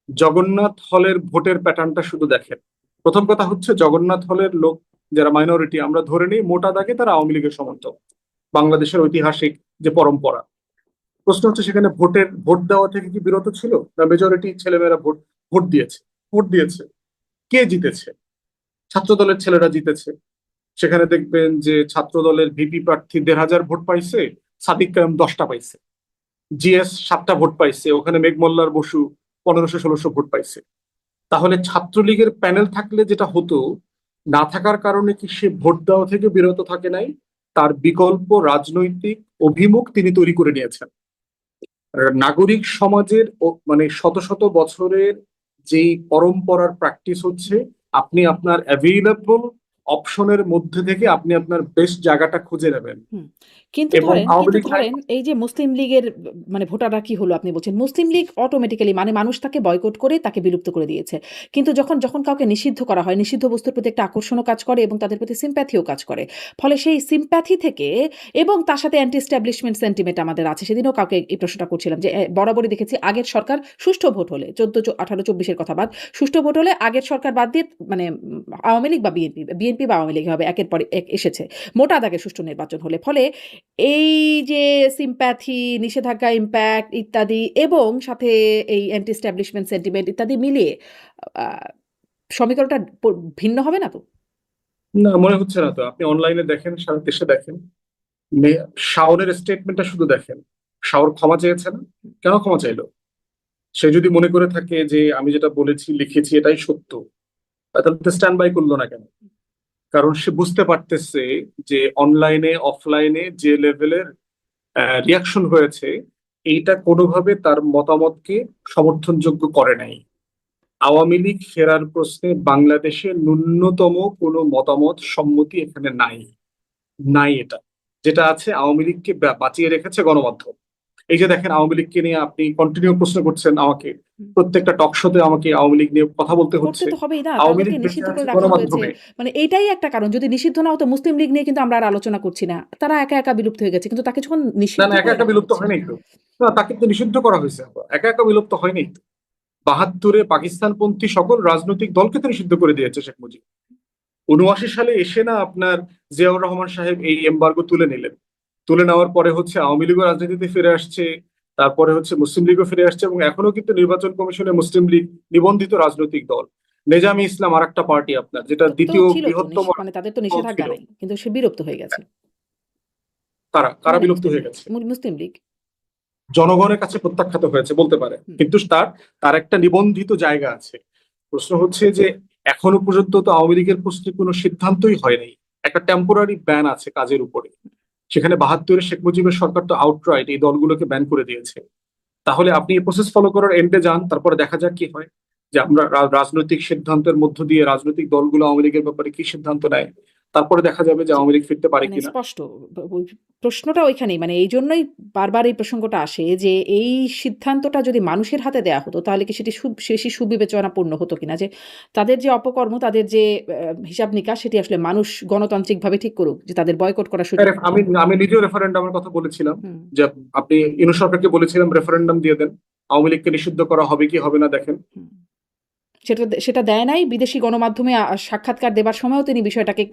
জগন্নাথ হলের ভোটের প্যাটার্নটা শুধু দেখেন। প্রথম কথা হচ্ছে জগন্নাথ হলের লোক যারা মাইনরিটি, আমরা ধরে নিই মোটা দাগে তারা আওয়ামী লীগের সমর্থক, বাংলাদেশের ঐতিহাসিক যে পরম্পরা। প্রশ্ন হচ্ছে সেখানে ভোট দেওয়া থেকে কি বিরত ছিল না? মেজরিটি ছেলেমেয়েরা ভোট ভোট দিয়েছে। ভোট দিয়েছে, কে জিতেছে? ছাত্র দলের ছেলেরা জিতেছে। সেখানে দেখবেন যে ছাত্র দলের ভিপি প্রার্থী 1,500 ভোট পাইছে, সাদিক কায়েম 10টা পাইছে, জিএস 7টা ভোট পাইছে, ওখানে মেঘমল্লার বসু 1500-1600 ভোট পাইছে। তাহলে ছাত্রলীগের প্যানেল থাকলে যেটা হতো, না থাকার কারণে কি সে ভোট দেওয়া থেকে বিরত থাকে নাই? তার বিকল্প রাজনৈতিক অভিমুখ তিনি তৈরি করে নিয়েছেন। আর নাগরিক সমাজের মানে শত শত বছরের যেই পরম্পরার প্র্যাকটিস হচ্ছে, আপনি আপনার অ্যাভেইলেবল অপশনের মধ্যে থেকে আপনি আপনার বেস্ট জায়গাটা খুঁজে নেবেন। হুম। কিন্তু এবং ধরেন আওয়ামী কিন্তু লীগ ধরেন এই যে মুসলিম লীগের মানে ভোটাররা কি হলো আপনি বলছেন। মুসলিম লীগ অটোমেটিক্যালি মানে মানুষ তাকে বয়কট করে তাকে বিলুপ্ত করে দিয়েছে। কিন্তু যখন কাউকে নিষিদ্ধ করা হয়, নিষিদ্ধ বস্তুর প্রতি একটা আকর্ষণও কাজ করে এবং তাদের প্রতি সিম্প্যাথিও কাজ করে। ফলে সেই সিম্প্যাথি থেকে এবং তার সাথে অ্যান্টি এস্টাবলিশমেন্ট সেন্টিমেন্ট আমাদের আছে। সেদিনও কাউকে এই প্রশ্নটা করছিলাম যে বরাবরই দেখেছি আগের সরকার সুষ্ঠু ভোট হলে 14, 18, 24 এর কথা বাদ। সুষ্ঠু ভোট হলে আগের সরকার বাদ দিয়ে মানে আওয়ামী লীগ বা বিএনপি বা আওয়ামী লীগ হবে একের পর এক এসেছে। মোটা দাগে সুষ্ঠু নির্বাচন হলে। ফলে এই যে সিম্প্যাথি, নিষেধাজ্ঞা ইমপ্যাক্ট ইত্যাদি এবং সাথে এই অ্যান্টি এস্টাবলিশমেন্ট সেন্টিমেন্ট ইত্যাদি মিলিয়ে আ সমীকরণটা ভিন্ন হবে না তো? না, মনে হচ্ছে না তো। আপনি অনলাইনে দেখেন, সারা দেশে দেখেন, শাওনের স্টেটমেন্টটা শুধু দেখেন। শাওর ক্ষমা চেয়েছে না? কেন ক্ষমা চাইলো? সে যদি মনে করে থাকে যে আমি যেটা বলেছি লিখেছি এটাই সত্য, তাহলে স্ট্যান্ড বাই করলো না কেন? কারণ সে বুঝতে পারতেছে যে অনলাইনে অফলাইনে যে লেভেলের রিয়াকশন হয়েছে, এইটা কোনোভাবে তার মতামতকে সমর্থনযোগ্য করে নাই। আওয়ামী লীগ ফেরার প্রশ্নে বাংলাদেশে ন্যূনতম কোনো মতামত সম্মতি এখানে নাই। নাই এটা। যেটা আছে, আওয়ামী লীগকে বাঁচিয়ে রেখেছে গণমাধ্যম। এই যে দেখেন আওয়ামী লীগকে নিয়ে আপনি কন্টিনিউ প্রশ্ন করছেন আমাকে, হুম। প্রত্যেকটা টক শোতে আমাকে আওয়ামী লীগ নিয়ে কথা বলতে করতে হচ্ছে। তো হবেই না। আওয়ামী লীগ তাদেরকে বেঁচে নিষিদ্ধ আছে করে রাখা হয়েছে। গণমাধ্যমে। মানে এইটাই একটা কারণ। যদি নিষিদ্ধ না হতো মুসলিম লীগ নিয়ে কিন্তু আমরা আর আলোচনা করছি না। তারা একা বিলুপ্ত হয়ে গেছে। কিন্তু তাকে যখন না নিষিদ্ধ না, একা করে একা রাখা বিলুপ্ত হচ্ছে। হয়নি তো। না, তাকে তো নিষিদ্ধ করা হয়েছে। একা একা বিলুপ্ত হয়নি তো। 72-এ পাকিস্তানপন্থী সকল রাজনৈতিক দলকে তো নিষিদ্ধ করে দিয়েছে শেখ মুজিব। 79 সালে এসে না আপনার জিয়াউর রহমান সাহেব এই এমবার্গো তুলে নিলেন। তুলে নেওয়ার পরে হচ্ছে আওয়ামী লীগও রাজনীতিতে ফিরে আসছে, তারপরে হচ্ছে মুসলিম লীগও ফিরে আসছে, এবং এখনো কিন্তু নির্বাচন কমিশনে মুসলিম লীগ নিবন্ধিত রাজনৈতিক দল। নেজামি ইসলাম আরেকটা পার্টি আপনার, যেটা তো দ্বিতীয় ছিল তো বৃহত্তম মানে তাদের তো দল নিষেধাজ্ঞা ছিল। নাই। কিন্তু সে বিলুপ্ত হয়ে গেছে। কারা কারা মানে বিলুপ্ত মুসলিম হয়ে লীগ। গেছে? মুসলিম লীগ। জনগণের কাছে প্রত্যাখ্যাত হয়েছে বলতে পারে, হুম। কিন্তু তার তার একটা নিবন্ধিত জায়গা আছে। প্রশ্ন হচ্ছে যে এখনো পর্যন্ত তো আওয়ামী লীগের প্রশ্নে কোনো সিদ্ধান্তই হয়নি। একটা টেম্পোরারি ব্যান আছে কাজের উপরে। সেখানে 72-এ শেখ মুজিবের সরকার তো আউটরাইট এই দলগুলোকে ব্যান করে দিয়েছে। তাহলে আপনি এই প্রসেস ফলো করার এন্ডে যান, তারপরে দেখা যাক কি হয়, যে আমরা রাজনৈতিক সিদ্ধান্তের মধ্য দিয়ে রাজনৈতিক দলগুলো আওয়ামী লীগের ব্যাপারে কি সিদ্ধান্ত নেয়, তারপরে দেখা যাবে যে জি। আওয়ামী লীগ ফিরতে পারে মানে কিনা। স্পষ্ট ওই প্রশ্নটা ওইখানেই। মানে এইজন্যই বারবার এই প্রসঙ্গটা আসে যে এই সিদ্ধান্তটা যদি মানুষের হাতে দেয়া হতো তাহলে কি সেটি বেশি সুবিবেচনাপূর্ণ হতো কিনা? যে তাদের যে অপকর্ম, তাদের যে হিসাব নিকাশ সেটি আসলে মানুষ গণতান্ত্রিকভাবে ঠিক করুক। যে তাদের বয়কট করার সুযোগ না আমি থাকুক। আমি নিজেও রেফারেন্ডামের কথা বলেছিলাম, হুম। যে আপনি ইনু সরকারকে বলেছিলাম রেফারেন্ডাম দিয়ে দেন, আওয়ামী লীগকে নিষিদ্ধ করা হবে কি হবে না দেখেন। হুম। সেটা দেয় নাই। বিদেশি গণমাধ্যমে সাক্ষাৎকার দেবার সময়ও তিনি বিষয়টাকে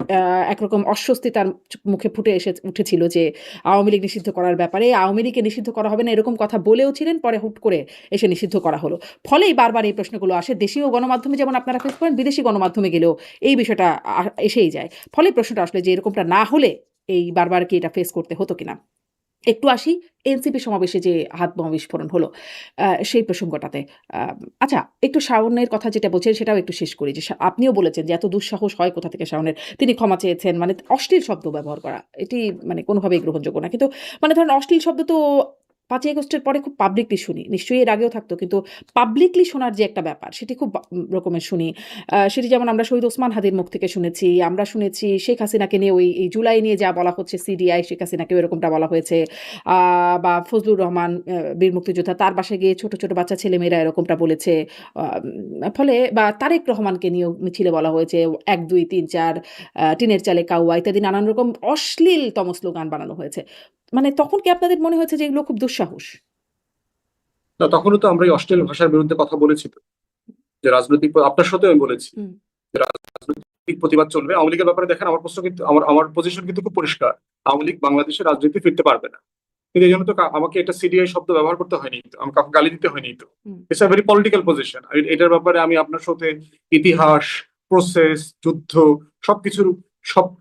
একরকম অস্বস্তি তার মুখে ফুটে উঠেছিল যে আওয়ামী লীগ নিষিদ্ধ করার ব্যাপারে, আওয়ামী লীগকে নিষিদ্ধ করা হবে না এরকম কথা বলেও ছিলেন। পরে হুট করে এসে নিষিদ্ধ করা হলো। ফলেই বারবার এই প্রশ্নগুলো আসে। দেশীয় গণমাধ্যমে যেমন আপনারা ফেস করেন, বিদেশি গণমাধ্যমে গেলেও এই বিষয়টা এসেই যায়। ফলেই প্রশ্নটা আসলে যে এরকমটা না হলে এই বারবার কি এটা ফেস করতে হতো কিনা? একটু আসি এনসিপি সমাবেশে যে হাতবোমা বিস্ফোরণ হলো, সেই প্রসঙ্গটাতে। আ আচ্ছা, একটু শাওনের কথা যেটা বলছেন সেটাও একটু শেষ করি। যে আপনিও বলেছেন যে এত দুঃসাহস হয় কোথা থেকে শাওনের? তিনি ক্ষমা চেয়েছেন। মানে অশ্লীল শব্দ ব্যবহার করা। এটি মানে কোনোভাবেই গ্রহণযোগ্য না। কিন্তু মানে ধরেন অশ্লীল শব্দ তো ৫ই আগস্টের পরে খুব পাবলিকলি শুনি। নিশ্চয়ই এর আগেও থাকতো। কিন্তু পাবলিকলি শোনার যে একটা ব্যাপার সেটি খুব রকমের শুনি। সেটি যেমন আমরা শহীদ ওসমান হাদির মুখ থেকে শুনেছি। আমরা শুনেছি শেখ হাসিনাকে নিয়ে এই জুলাই নিয়ে যা বলা হচ্ছে, সিডিআই শেখ হাসিনাকেও এরকমটা বলা হয়েছে। আ বা ফজলুর রহমান বীর মুক্তিযোদ্ধা, তার বাসায় গিয়ে ছোট, ছোট বাচ্চা ছেলেমেয়েরা এরকমটা বলেছে। ফলে বা তারেক রহমানকে নিয়েও মিছিলে বলা হয়েছে ১, ২, ৩, ৪ টিনের চালে কাউয়া ইত্যাদি নানান রকম অশ্লীলতম স্লোগান বানানো হয়েছে। মানে তখন কি আপনাদের মনে হয়েছে যে এগুলো খুব দুঃসাহস? না, তখনও তো আমরা এই অশ্লীল ভাষার বিরুদ্ধে কথা বলেছি তো, যে রাজনৈতিক আপনার সাথে আমি বলেছি হুম, যে রাজনৈতিক প্রতিবাদ চলবে। আওয়ামী লীগের ব্যাপারে দেখেন, আমার প্রশ্ন কিন্তু আমার পজিশন কিন্তু খুব পরিষ্কার। আওয়ামী লীগ বাংলাদেশের রাজনীতি ফিরতে পারবে না। কিন্তু এই জন্য তো আমাকে এটা সিডিআই শব্দ ব্যবহার করতে হয়নি তো, আমাকে কাউকে গালি দিতে হয়নি তো। Hmm. It's a very political position. এটার ব্যাপারে আমি আপনার সাথে ইতিহাস, প্রসেস, যুদ্ধ সবকিছুর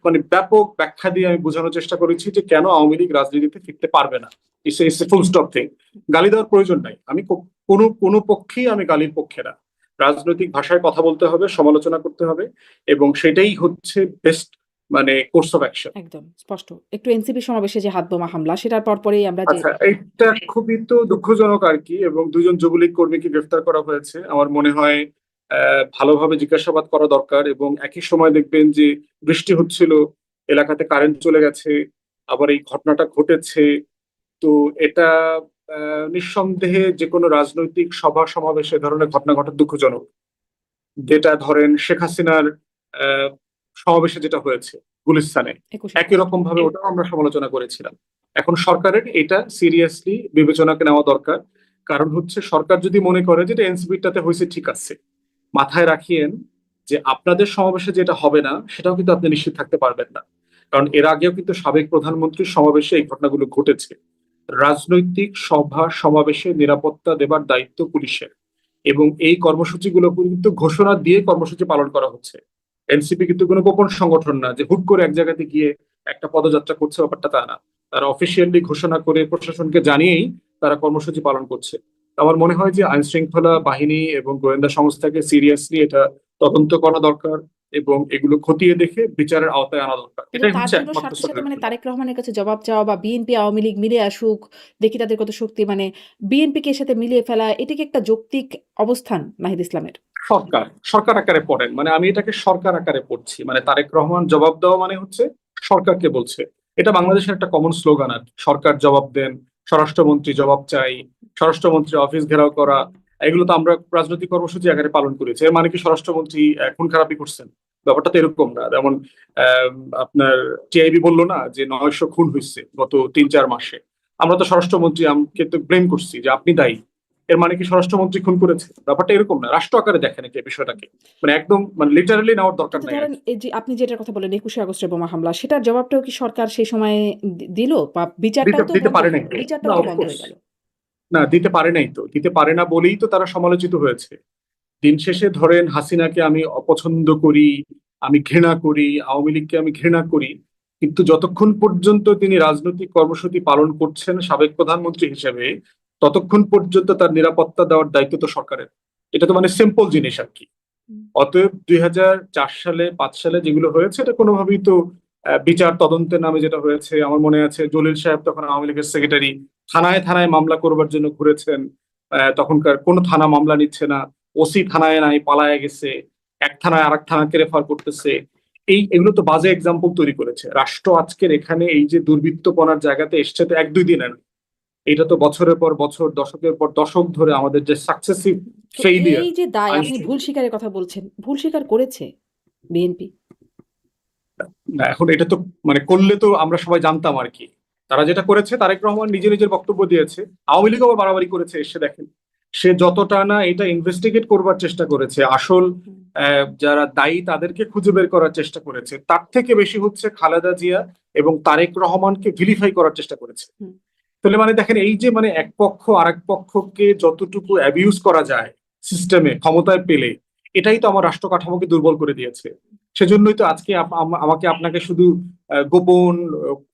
মানে ব্যাপক ব্যাখ্যা দিয়ে আমি বোঝানোর চেষ্টা করেছি যে কেন আওয়ামী লীগ রাজনীতিতে ফিরতে পারবে না। It's a full stop thing. গালি দেওয়ার প্রয়োজন নাই। আমি কোনো পক্ষেই আমি গালির পক্ষে না। রাজনৈতিক ভাষায় কথা বলতে হবে, সমালোচনা করতে হবে, এবং সেটাই হচ্ছে বেস্ট মানে কোর্স অফ অ্যাকশন। একদম স্পষ্ট। একটু এনসিপি সমাবেশে যে হাতবোমা হামলা সেটার পরপরই আমরা যে আচ্ছা, এটা খুবই তো দুঃখজনক আর কি, এবং দুজন যুবলীগ কর্মীকে গ্রেফতার করা হয়েছে। আমার মনে হয় ভালোভাবে জিজ্ঞাসাবাদ করা দরকার, এবং একই সময় দেখবেন যে বৃষ্টি হচ্ছিল, এলাকাতে কারেন্ট চলে গেছে, আবার এই ঘটনাটা ঘটেছে। তো এটা নিঃসন্দেহে যে কোনো রাজনৈতিক সভা সমাবেশে এ ধরনের ঘটনা ঘটা দুঃখজনক। যেটা ধরেন শেখ হাসিনার আহ, সমাবেশে যেটা হয়েছে গুলিস্তানে, ২১শে একই আগস্ট। রকম ভাবে ওটাও আমরা সমালোচনা করেছিলাম। এখন সরকারের এটা সিরিয়াসলি বিবেচনাকে নেওয়া দরকার। কারণ হচ্ছে সরকার যদি মনে করে যে এটা এনসিপিটাতে হয়েছে ঠিক আছে, মাথায় রাখিয়েন যে আপনাদের সমাবেশে যেটা হবে না সেটাও কিন্তু আপনি নিশ্চিত থাকতে পারবেন না। কারণ এর আগেও কিন্তু সাবেক প্রধানমন্ত্রীর সমাবেশে এই ঘটনাগুলো ঘটেছে। রাজনৈতিক সভা সমাবেশে নিরাপত্তা দেবার দায়িত্ব পুলিশের, এবং এই কর্মসূচিগুলো কিন্তু ঘোষণা দিয়ে কর্মসূচি পালন করা হচ্ছে। এনসিপি কিন্তু কোনো গোপন সংগঠন না যে হুট করে এক জায়গাতে গিয়ে একটা পদযাত্রা করছে, ব্যাপারটা তা না। তারা অফিসিয়ালি ঘোষণা করে প্রশাসনকে জানিয়েই তারা কর্মসূচি পালন করছে। আমার মনে হয় যে আইন শৃঙ্খলা বাহিনী এবং গোয়েন্দা সংস্থাকে সিরিয়াসলি এটা তদন্ত করা দরকার, এবং এগুলো খতিয়ে দেখে বিচারের আওতায় আনা দরকার। কিন্তু এটাই তার হচ্ছে জন্য একমাত্র সাথে, সাথে মানে সলিউশন। তারেক রহমানের কাছে জবাব চাওয়া বা বিএনপি আওয়ামী লীগ মিলে আসুক, দেখি তাদের কত শক্তি, মানে বিএনপিকে এর সাথে মিলিয়ে ফেলা এটা কি একটা যৌক্তিক অবস্থান নাহিদ ইসলামের? সরকার সরকার আকারে পড়েন, মানে আমি এটাকে সরকার আকারে পড়ছি, মানে তারেক রহমান জবাব দেওয়া মানে হচ্ছে সরকারকে বলছে। এটা বাংলাদেশের একটা কমন স্লোগান আর কি। সরকার জবাব দেন, স্বরাষ্ট্রমন্ত্রী জবাব চাই, স্বরাষ্ট্রমন্ত্রী অফিস ঘেরাও করা, এগুলো তো আমরা রাজনৈতিক কর্মসূচি আকারে পালন করেছি। এর মানে কি স্বরাষ্ট্রমন্ত্রী খুন খারাপি করছেন? ব্যাপারটা তো এরকম না। যেমন আহ, আপনার টিআইবি বললো না যে 900 খুন হয়েছে গত 3-4 মাসে, আমরা তো স্বরাষ্ট্রমন্ত্রী আমকে তো ব্লেম করছি যে আপনি দায়ী। এর মানে কি স্বরাষ্ট্রমন্ত্রী খুন করেছে? ব্যাপারটা এরকম না। রাষ্ট্র আকারে দেখেন এই বিষয়টাকে, মানে একদম মানে লিটারালি নেওয়ার দরকার কিন্তু নাই আর ধরেন কি। এই যে আপনি যেটার কথা বললেন ২১শে আগস্টের বোমা হামলা, সেটার জবাবটাও কি সরকার সেই সময়ে দিল? বা দিতে বিচারটাও তো দিতে বন্ধ পারে হয়ে নাই গেল। তো। না, বিচারটাও তো বন্ধ অফকোর্স হয়ে গেল। না, দিতে পারে নাই তো। দিতে পারে না বলেই তো তারা সমালোচিত হয়েছে। দিন শেষে ধরেন হাসিনাকে আমি অপছন্দ করি, আমি ঘৃণা করি, আওয়ামী লীগকে আমি ঘৃণা করি, কিন্তু যতক্ষণ পর্যন্ত তিনি রাজনৈতিক কর্মসূচি পালন করছেন সাবেক প্রধানমন্ত্রী হিসেবে, ততক্ষণ পর্যন্ত তার নিরাপত্তা দেওয়ার দায়িত্ব তো সরকারের। এটা তো মানে সিম্পল জিনিস আর কি। হুম। অতএব 2004 সালে 5 সালে যেগুলো হয়েছে এটা কোনোভাবেই তো বিচার তদন্তের নামে যেটা হয়েছে, আমার মনে আছে জলিল সাহেব তখন আওয়ামী লীগের সেক্রেটারি, থানায় থানায় মামলা করবার জন্য ঘুরেছেন। তখনকার কোনো থানা মামলা নিচ্ছে না, ওসি থানায় নাই, পালায় গেছে, এক থানায় আরেক থানাকে রেফার করতেছে। এগুলো তো বাজে এক্সাম্পল তৈরি করেছে। রাষ্ট্র আজকের এখানে এই যে দুর্বৃত্তপনার জায়গাতে এসছে তো এক দুই দিনে না, এটা তো বছরের পর বছর, দশকের পর দশক ধরে আমাদের যে সাকসেসিভ তো ফেইলিয়ার এই যে দায়, আইন আপনি ভুল শৃঙ্খলা। স্বীকারের কথা বলছেন, ভুল স্বীকার করেছে বিএনপি? না, এখন এটা তো মানে করলে তো আমরা সবাই জানতাম আর কি। তারা যেটা করেছে, তারেক রহমান নিজে নিজের বক্তব্য দিয়েছে, আওয়ামী লীগ আবার বাড়াবাড়ি করেছে। এসে দেখেন সে যতটা না এটা ইনভেস্টিগেট করবার চেষ্টা করেছে, আসল হুম, যারা দায়ী তাদেরকে খুঁজে বের করার চেষ্টা করেছে, তার থেকে বেশি হচ্ছে খালেদা জিয়া এবং তারেক রহমানকে ভিলিফাই করার চেষ্টা করেছে। হুম। তাহলে মানে দেখেন এই যে মানে এক পক্ষ আরেক পক্ষকে যতটুকু অ্যাবিউজ করা যায় সিস্টেমে ক্ষমতায় পেলে, এটাই তো আমার রাষ্ট্র কাঠামোকে দুর্বল করে দিয়েছে। সেজন্যই তো আজকে আমাকে আপনাকে শুধু গোপন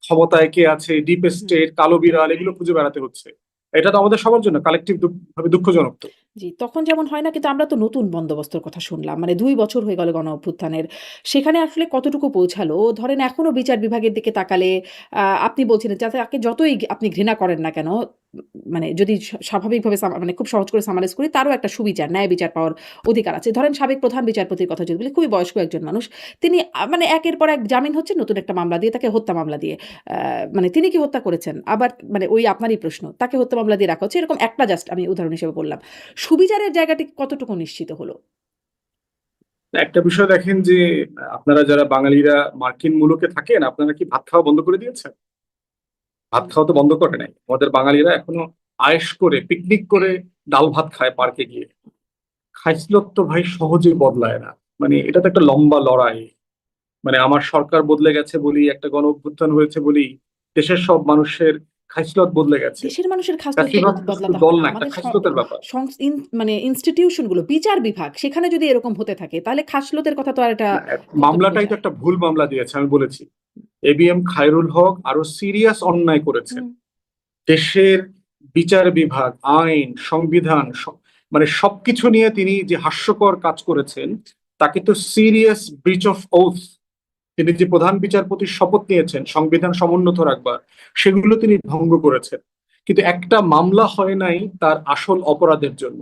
ক্ষমতায় কে আছে, ডিপ হুম। স্টেট, কালো বিড়াল এগুলো খুঁজে বেড়াতে হচ্ছে। এটা তো আমাদের সবার জন্য কালেকটিভ ভাবে দুঃখজনক তো। জি, তখন যেমন হয় না, কিন্তু আমরা তো নতুন বন্দোবস্তর কথা শুনলাম। মানে ২ বছর হয়ে গেল গণ-অভ্যুত্থানের। সেখানে আসলে কতটুকু পৌঁছালো? ধরেন এখনো বিচার বিভাগের দিকে তাকালে আপনি বলছিলেন যাতে তাকে যতই আপনি ঘৃণা করেন না কেন, মানে যদি স্বাভাবিকভাবে মানে খুব সহজ করে সামারাইজ করি, তারও একটা সুবিচার, ন্যায় বিচার পাওয়ার অধিকার আছে। ধরেন সাবেক প্রধান বিচারপতির কথা যদি বলি, খুবই বয়স্ক একজন মানুষ। তিনি মানে একের পর এক জামিন হচ্ছেন নতুন একটা মামলা দিয়ে, তাকে হত্যা মামলা দিয়ে। আ মানে তিনি কি হত্যা করেছেন? আবার মানে ওই আপনারই প্রশ্ন। তাকে হত্যা মামলা দিয়ে রাখা হচ্ছে। এরকম একটা জাস্ট আমি উদাহরণ হিসেবে বললাম। সুবিচারের জায়গাটি কতটুকু নিশ্চিত হলো? একটা বিষয় দেখেন যে আপনারা যারা বাঙালিরা মার্কিন মুলুকে থাকেন, আপনারা কি ভাত খাওয়া বন্ধ করে দিয়েছেন? ভাত হুম, খাওয়া তো বন্ধ করে নাই। আমাদের বাঙালিরা এখনো আয়েশ করে পিকনিক করে ডাল ভাত খায় পার্কে গিয়ে। খাইসলত তো ভাই সহজে বদলায় না। মানে এটা তো একটা লম্বা লড়াই। মানে আমার সরকার বদলে গেছে বলি, একটা গণ অভ্যুত্থান হয়েছে বলি দেশের সব মানুষের খাইসলত বদলে গেছে। দেশের মানুষের খাসলত তো ফ্যাসিবাদ তো শুধু বদলাতে হবে দল না। না, একটা আমাদের খাইসলতের ব্যাপার। মানে ইনস্টিটিউশন গুলো, বিচার বিভাগ, সেখানে যদি এরকম হতে থাকে তাহলে খাসলতের কথা তো আর এটা না, কতটুকু মামলাটাই তো যায়? একটা ভুল মামলা দিয়েছে, আমি বলেছি। এবিএম খায়রুল হক আরো সিরিয়াস অন্যায় করেছেন। হুম। দেশের বিচার বিভাগ, আইন, সংবিধান মানে সবকিছু নিয়ে তিনি যে হাস্যকর কাজ করেছেন, তাকে তো সিরিয়াস ব্রিচ অফ ওথ, তিনি যে প্রধান বিচারপতির শপথ নিয়েছেন সংবিধান সমুন্নত রাখবার, সেগুলো তিনি ভঙ্গ করেছেন। কিন্তু একটা মামলা হয় নাই তার আসল অপরাধের জন্য।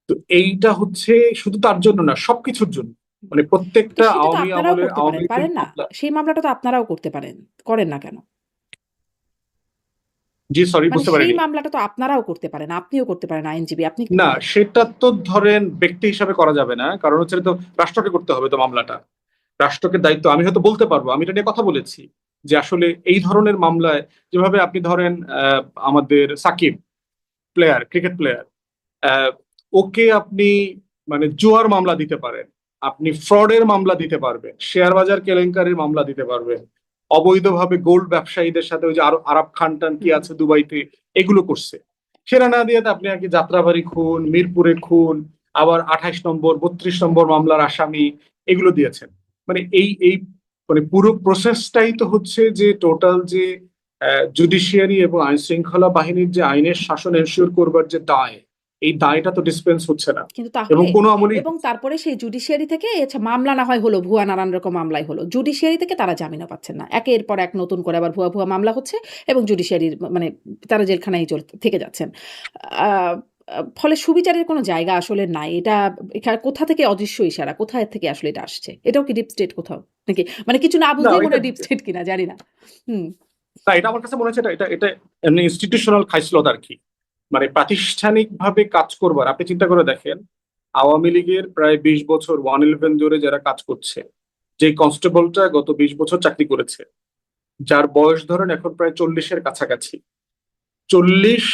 তো এইটা হচ্ছে শুধু তার জন্য না, সবকিছুর জন্য। মানে তো প্রত্যেকটা সেটা তো আওয়ামী আপনারাও আমলের করতে আওয়ামী পারেন, লীগের পারেন না? মামলা। সেই মামলাটা তো আপনারাও করতে পারেন। করেন না কেন? জি, সরি, মানে বুঝতে সেই পারিনি। মামলাটা তো আপনারাও করতে পারেন। আপনিও করতে পারেন, আইনজীবী। আপনি না, সেটা তো ধরেন ব্যক্তি হিসাবে করা যাবে না, কারণ হচ্ছে তো রাষ্ট্রকে করতে হবে তো মামলাটা। রাষ্ট্রকে দায়িত্ব, আমি হয়তো বলতে পারবো, আমি এটা নিয়ে কথা বলেছি যে আসলে এই ধরনের মামলায় যেভাবে আপনি ধরেন আমাদের সাকিব প্লেয়ার, ক্রিকেট প্লেয়ার, ওকে আপনি মানে জুয়ার মামলা দিতে পারেন, আপনি ফ্রডের মামলা দিতে পারবেন, শেয়ার বাজার কেলেঙ্কারির মামলা দিতে পারবেন, অবৈধভাবে গোল্ড ব্যবসায়ীদের সাথে ওই যে আরো আরব খান টান কি হুম, আছে দুবাইতে, এগুলো করছে। সেটা না দিয়ে তো আপনি আর কি যাত্রাবাড়ি খুন, মিরপুরে খুন, আবার 28 নম্বর 32 নম্বর মামলার আসামি, এগুলো দিয়েছেন। মানে এই মানে পুরো প্রসেসটাই তো হচ্ছে যে টোটাল যে জুডিশিয়ারি এবং আইন শৃঙ্খলা বাহিনীর যে আইনের শাসন এনশিওর করবার যে দায়, এই দায়টা তো ডিসপেন্স হচ্ছে না। কিন্তু এবং তাহলে কোনো আমলেই এবং তারপরে সেই জুডিশিয়ারি থেকে মামলা না হয় হলো, ভুয়া নানান রকম মামলাই হলো। জুডিশিয়ারি থেকে তারা জামিনও পাচ্ছেন না। একের পর এক নতুন করে আবার ভুয়া, ভুয়া মামলা হচ্ছে এবং জুডিশিয়ারির মানে তারা জেলখানায় থেকে যাচ্ছেন। আ আ ফলে সুবিচারের কোনো জায়গা আসলে নাই। এটা কোথা থেকে অদৃশ্য ইশারা? কোথায় থেকে আসলে এটা আসছে? এটাও কি ডিপ স্টেট কোথাও? নাকি মানে কিছু না না, বুঝলেই মনে এটা হয় ডিপ স্টেট কিনা জানি না। হুম, না, এটা আমার কাছে মনে হচ্ছে এটা এটা এটা এমনি ইনস্টিটিউশনাল খাইসলত আর কি। মানে প্রাতিষ্ঠানিক ভাবে কাজ করবার, আপনি চিন্তা করে দেখেন আওয়ামী লীগের প্রায় 20 বছর 111 জোরে যারা কাজ করছে, যে কনস্টেবলটা গত 20 বছর চাকরি করেছে, যার বয়স ধরেন এখন প্রায় 40-এর কাছাকাছি, 40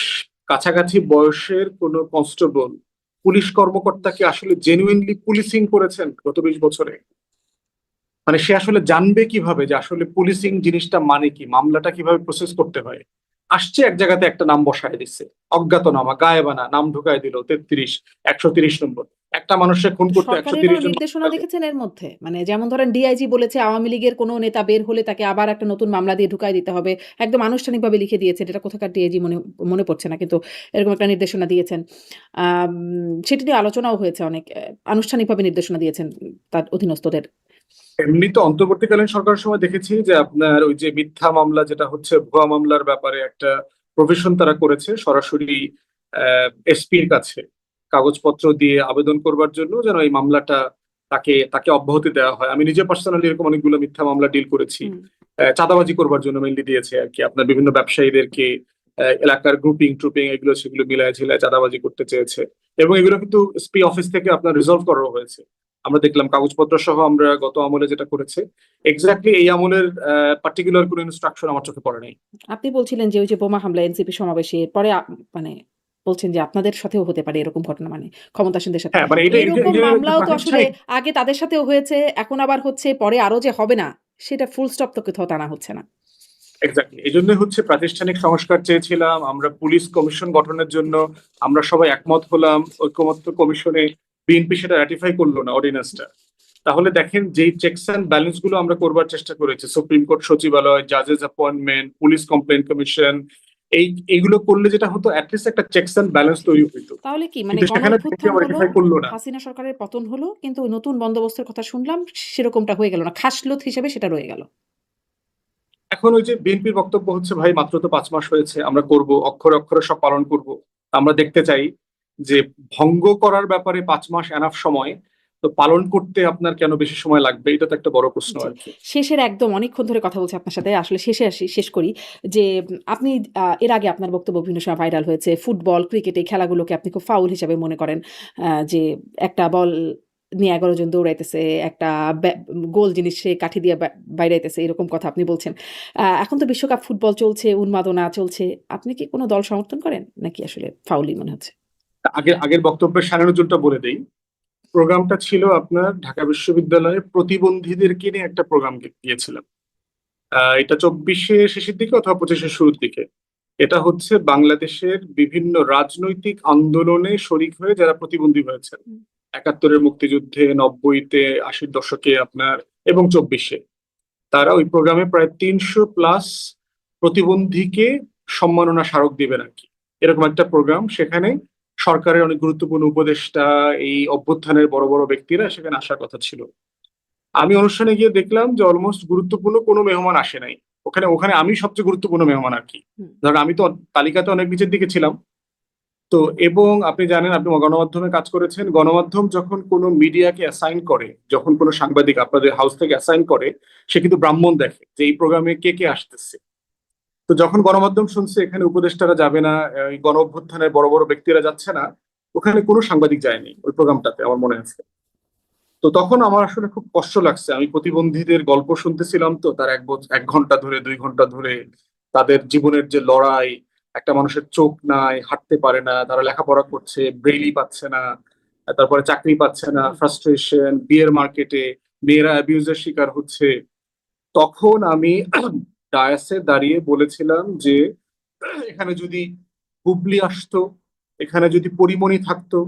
কাছাকাছি বয়সের কোন কনস্টেবল পুলিশ কর্মকর্তাকে আসলে জেনুইনলি পুলিশিং করেছেন গত 20 বছরে? মানে সে আসলে জানবে কিভাবে যে আসলে পুলিশিং জিনিসটা মানে কি, মামলাটা কিভাবে প্রসেস করতে হয়? আসছে এক জায়গাতে একটা নাম বসায় দিচ্ছে, অজ্ঞাতনামা গায়েবানা নাম ঢুকায় দিল 33, 130 নম্বর। একটা মানুষকে খুন তো করতে সরকারের কোনো 130 জন মানুষ নির্দেশনা লাগে। দেখেছেন এর মধ্যে? মানে যেমন ধরেন ডিআইজি বলেছে আওয়ামী লীগের কোনো নেতা বের হলে তাকে আবার একটা নতুন মামলা দিয়ে ঢুকায় দিতে হবে। একদম আনুষ্ঠানিকভাবে লিখে দিয়েছেন। এটা কোথাকার ডিআইজি মনে পড়ছে না। কিন্তু এরকম একটা নির্দেশনা দিয়েছেন। আম সেটি নিয়ে আলোচনাও হয়েছে অনেক। আনুষ্ঠানিকভাবে নির্দেশনা দিয়েছেন তার অধীনস্থদের। এমনি তো অন্তর্বর্তীকালীন সরকারের সময় দেখেছি যে আপনার ওই যে মিথ্যা মামলা যেটা হচ্ছে ভুয়া মামলার ব্যাপারে একটা প্রভিশন তারা করেছে সরাসরি এসপির কাছে কাগজপত্র দিয়ে আবেদন করবার জন্য যেন এই মামলাটা তাকে তাকে অব্যাহতি দেওয়া হয়। আমি নিজে পার্সোনালি এরকম অনেকগুলো মিথ্যা মামলা ডিল করেছি। হুম। চাঁদাবাজি করবার জন্য মেনলি দিয়েছে আর কি, আপনার বিভিন্ন ব্যবসায়ীদেরকে এলাকার গ্রুপিং ট্রুপিং এগুলো সেগুলো মিলায় ঝিলায় চাঁদাবাজি করতে চেয়েছে, এবং এগুলো কিন্তু এসপি অফিস থেকে আপনার রিজলভ করা হয়েছে। আমরা দেখলাম কাগজপত্র সহ আমরা গত আমলে যেটা করেছে, এক্স্যাক্টলি এই আমলের পার্টিকুলার কোনো ইনস্ট্রাকশন আমার চোখে পড়ে নাই। আপনি বলছিলেন যে ওই যে বোমা হামলা এনসিপি সমাবেশে পরে মানে বলছেন যে আপনাদের সাথেও হতে পারে এরকম ঘটনা, মানে ক্ষমতাসীনদের সাথে। হ্যাঁ, মানে এরকম এটা একটা মামলাও তো আসলে প্রাতিষ্ঠানিক। আগে তাদের সাথেও হয়েছে, এখন আবার হচ্ছে, পরে আরো যে হবে না সেটা ফুল স্টপ তো কোথাও টানা হচ্ছে না। এক্স্যাক্টলি এই জন্য হচ্ছে প্রাতিষ্ঠানিক সংস্কার চেয়েছিলাম আমরা, পুলিশ কমিশন গঠনের জন্য আমরা সবাই একমত হলাম, ঐকমত্য কমিশনে বিএনপি সেটা রাটিফাই করলো না অর্ডিন্যান্সটা। তাহলে দেখেন যেই চেকস অ্যান্ড ব্যালেন্স গুলো আমরা করবার চেষ্টা করেছি, সুপ্রিম কোর্ট সচিবালয়, জাজেস অ্যাপয়েন্টমেন্ট, পুলিশ কমপ্লেন কমিশন, এইগুলো করলে যেটা হতো অ্যাটলিস্ট একটা চেকস অ্যান্ড ব্যালেন্স তৈরি হইতো। তাহলে কি মানে কিন্তু গণ সেখানে অভ্যুত্থান হলো, রাটিফাই করলো না। হাসিনা সরকারের পতন হলো, কিন্তু নতুন বন্দোবস্তের কথা শুনলাম সেরকমটা হয়ে গেল না, খাসলত হিসেবে সেটা রয়ে গেল। এখন ওই যে বিএনপির বক্তব্য হচ্ছে ভাই মাত্র তো 5 মাস হয়েছে, আমরা করব, অক্ষরে অক্ষরে সব পালন করব। আমরা দেখতে চাই যে ভঙ্গ করার ব্যাপারে 5 মাস এনাফ সময়, তো পালন করতে আপনার কেন বেশি সময় লাগবে, এটা তো একটা বড় প্রশ্ন জি। আর কি। শেষের একদম অনেকক্ষণ ধরে কথা বলছি আপনার সাথে। আসলে শেষে আসি, শেষ করি যে আপনি এর আগে আপনার বক্তব্য বিভিন্ন সময় ভাইরাল হয়েছে। ফুটবল, ক্রিকেট এই খেলাগুলোকে আপনি খুব ফাউল হিসাবে মনে করেন। যে একটা বল নিয়ে ১১ জন দৌড়াইতেছে, একটা গোল জিনিস সে কাঠি দিয়ে বাইরাইতেছে, এরকম কথা আপনি বলছেন। এখন তো বিশ্বকাপ ফুটবল চলছে, উন্মাদনা চলছে। আপনি কি কোনো দল সমর্থন করেন? নাকি আসলে ফাউলই মনে হচ্ছে? আগের বক্তব্যের সারানোজনটা বলে দেই। প্রোগ্রামটা ছিল আপনার ঢাকা বিশ্ববিদ্যালয়ে প্রতিবন্ধীদেরকে নিয়ে একটা প্রোগ্রাম গিয়েছিলাম। এটা 24-এ শেষের দিকে অথবা 25-এর শুরুর দিকে। এটা হচ্ছে বাংলাদেশের বিভিন্ন রাজনৈতিক আন্দোলনে শরিক হয়ে যারা প্রতিবন্ধী হয়েছেন, হুম। 71-এর মুক্তিযুদ্ধে, 90-তে, 80-র দশকে আপনার, এবং 24-এ, তারা ওই প্রোগ্রামে প্রায় 300+ প্রতিবন্ধীকে সম্মাননা স্মারক দিবেন আর কি, এরকম একটা প্রোগ্রাম। সেখানে সরকারের অনেক গুরুত্বপূর্ণ উপদেষ্টা, এই অভ্যুত্থানের বড় বড় ব্যক্তিরা সেখানে আসার কথা ছিল। আমি অনুষ্ঠানে গিয়ে দেখলাম যে অলমোস্ট গুরুত্বপূর্ণ কোনো মেহমান আসে নাই। ওখানে ওখানে আমি সবচেয়ে গুরুত্বপূর্ণ মেহমান আর কি। হুম। ধরেন আমি তো তালিকাতে অনেক নিচের দিকে ছিলাম। তো এবং আপনি জানেন, আপনি গণমাধ্যমে কাজ করেছেন, গণমাধ্যম যখন কোনো মিডিয়াকে অ্যাসাইন করে, যখন কোনো সাংবাদিক আপনাদের হাউস থেকে অ্যাসাইন করে, সে কিন্তু ব্রাহ্মণ দেখে যে এই প্রোগ্রামে কে কে আসতেছে। তো যখন গণমাধ্যম শুনছে এখানে উপদেষ্টারা যাবে না, এই গণ অভ্যুত্থানের বড় বড় ব্যক্তিরা যাচ্ছে না, ওখানে কোনো সাংবাদিক যায়নি ওই প্রোগ্রামটাতে, আমার মনে আছে। তো তখন আমার আসলে খুব কষ্ট লাগছে, আমি প্রতিবন্ধীদের গল্প শুনতেছিলাম, তো তার 1 ঘন্টা ধরে 2 ঘন্টা ধরে তাদের জীবনের যে লড়াই, একটা মানুষের চোখ নাই, হাঁটতে পারে না, তারা লেখাপড়া করছে, ব্রেইলি পাচ্ছে না, তারপরে চাকরি পাচ্ছে না, ফ্রাস্ট্রেশন, বিয়ের মার্কেটে মেয়েরা অ্যাবিউজের শিকার হচ্ছে। তখন আমি ডায়াসে দাঁড়িয়ে বলেছিলাম যে এখানে যদি বুবলি আসতো, এখানে যদি পরিমণি থাকতো,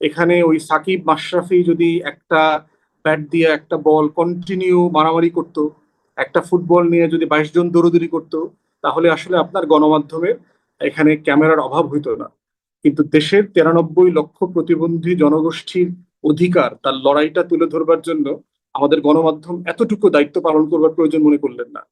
এখানে ওই সাকিব মাশরাফি যদি একটা ব্যাট দিয়ে একটা বল কন্টিনিউ মারামারি করতো, একটা ফুটবল নিয়ে যদি 22 জন দৌড়দৌড়ি করতো, তাহলে আসলে আপনার গণমাধ্যমের এখানে ক্যামেরার অভাব হইতো না। কিন্তু দেশের 93 লক্ষ প্রতিবন্ধী জনগোষ্ঠীর অধিকার, তার লড়াইটা তুলে ধরবার জন্য আমাদের গণমাধ্যম এতটুকু দায়িত্ব পালন করবার প্রয়োজন মনে করলেন না।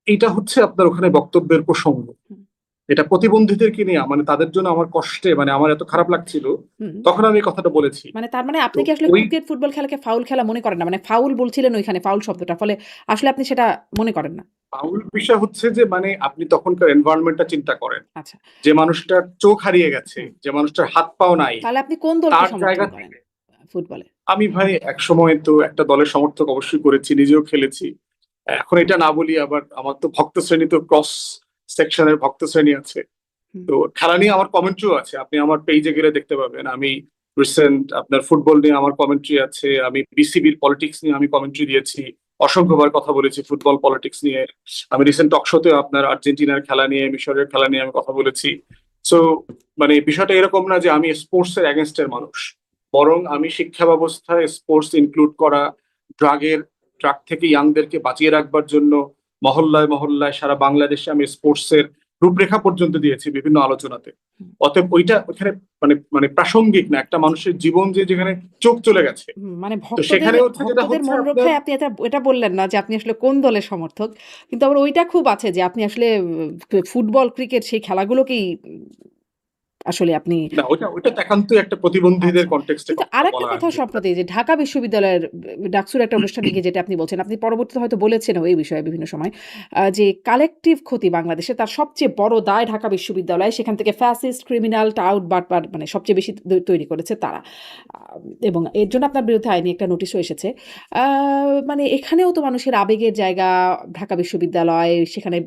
এটা হচ্ছে আপনার ওখানে বক্তব্যের প্রসঙ্গ। হুম। এটা প্রতিবন্ধীদেরকে নিয়ে, মানে তাদের জন্য আমার কষ্টে, মানে আমার এত খারাপ লাগছিল, হুম। তখন আমি এই কথাটা বলেছি। মানে তার মানে তো আপনি কি আসলে ওই ক্রিকেট, ফুটবল খেলাকে ফাউল খেলা মনে করেন না? মানে ফাউল বলছিলেন ওইখানে, ফাউল শব্দটা। ফলে আসলে আপনি সেটা মনে করেন না। বাউল বিষয় হচ্ছে যে মানে আপনি তখনকার এনভায়রনমেন্টটা চিন্তা করেন, আচ্ছা। যে মানুষটার চোখ হারিয়ে গেছে, হুম। যে মানুষটার হাত পাও নাই, তাহলে আপনি কোন দলকে তার সমর্থন জায়গা করেন থেকে ফুটবলে? আমি ভাই একসময় তো একটা দলের সমর্থক অবশ্যই করেছি, নিজেও খেলেছি। এখন এটা না বলি আবার, আমার তো ভক্ত শ্রেণী, তো ক্রস সেকশনের ভক্ত শ্রেণী আছে। হুম। তো খেলা নিয়ে আমার কমেন্ট্রিও আছে, আপনি আমার পেজে গেলে দেখতে পাবেন। আমি রিসেন্ট আপনার ফুটবল নিয়ে আমার কমেন্ট্রি আছে, আমি বিসিবির পলিটিক্স নিয়ে আমি কমেন্ট্রি দিয়েছি, অসংখ্যবার কথা বলেছি ফুটবল পলিটিক্স নিয়ে। আমি রিসেন্ট টকশোতে আপনার আর্জেন্টিনার খেলা নিয়ে, মিশরের খেলা নিয়ে আমি কথা বলেছি। সো মানে বিষয়টা এরকম না যে আমি স্পোর্টস এর এগেনস্টের মানুষ, বরং আমি শিক্ষা ব্যবস্থায় স্পোর্টস ইনক্লুড করা, ড্রাগ থেকে ইয়াংদেরকে বাঁচিয়ে রাখবার জন্য মহল্লায় মহল্লায় সারা বাংলাদেশে আমি স্পোর্টস এর রূপরেখা পর্যন্ত দিয়েছি বিভিন্ন আলোচনাতে। হুম। অতএব ওইটা ওখানে মানে মানে প্রাসঙ্গিক না, একটা মানুষের জীবন যে যেখানে চোখ চলে গেছে। মানে তো ভক্তদের সেখানে হচ্ছে যেটা ভক্তদের হচ্ছে মন আপনার রক্ষায় আপনি এটা বললেন না যে আপনি আসলে কোন দলের সমর্থক। কিন্তু আবার ওইটা খুব আছে যে আপনি আসলে ফুটবল, ক্রিকেট সেই খেলাগুলোকেই আসলে আপনি না, ওইটা ওইটা তো একান্তই একটা প্রতিবন্ধীদের আচ্ছা। কনটেক্সটে কিন্তু কথা আরেকটা বলা কথাও আরকি। সম্প্রতি যে ঢাকা বিশ্ববিদ্যালয়ের ডাকসুর একটা অনুষ্ঠানে গিয়ে যেটা আপনি বলছেন, আপনি পরবর্তীতে হয়তো বলেছেনও এই বিষয়ে বিভিন্ন সময়। যে কালেক্টিভ ক্ষতি বাংলাদেশে তার সবচেয়ে বড় দায় ঢাকা বিশ্ববিদ্যালয়। সেখান থেকে ফ্যাসিস্ট, ক্রিমিনাল, টাউট, বাটপার মানে সবচেয়ে বেশি তৈরি করেছে তারা। এবং এর জন্য আপনার বিরুদ্ধে আইনি একটা নোটিশও এসেছে। আ মানে এখানেও তো মানুষের আবেগের জায়গা ঢাকা বিশ্ববিদ্যালয়, সেখানে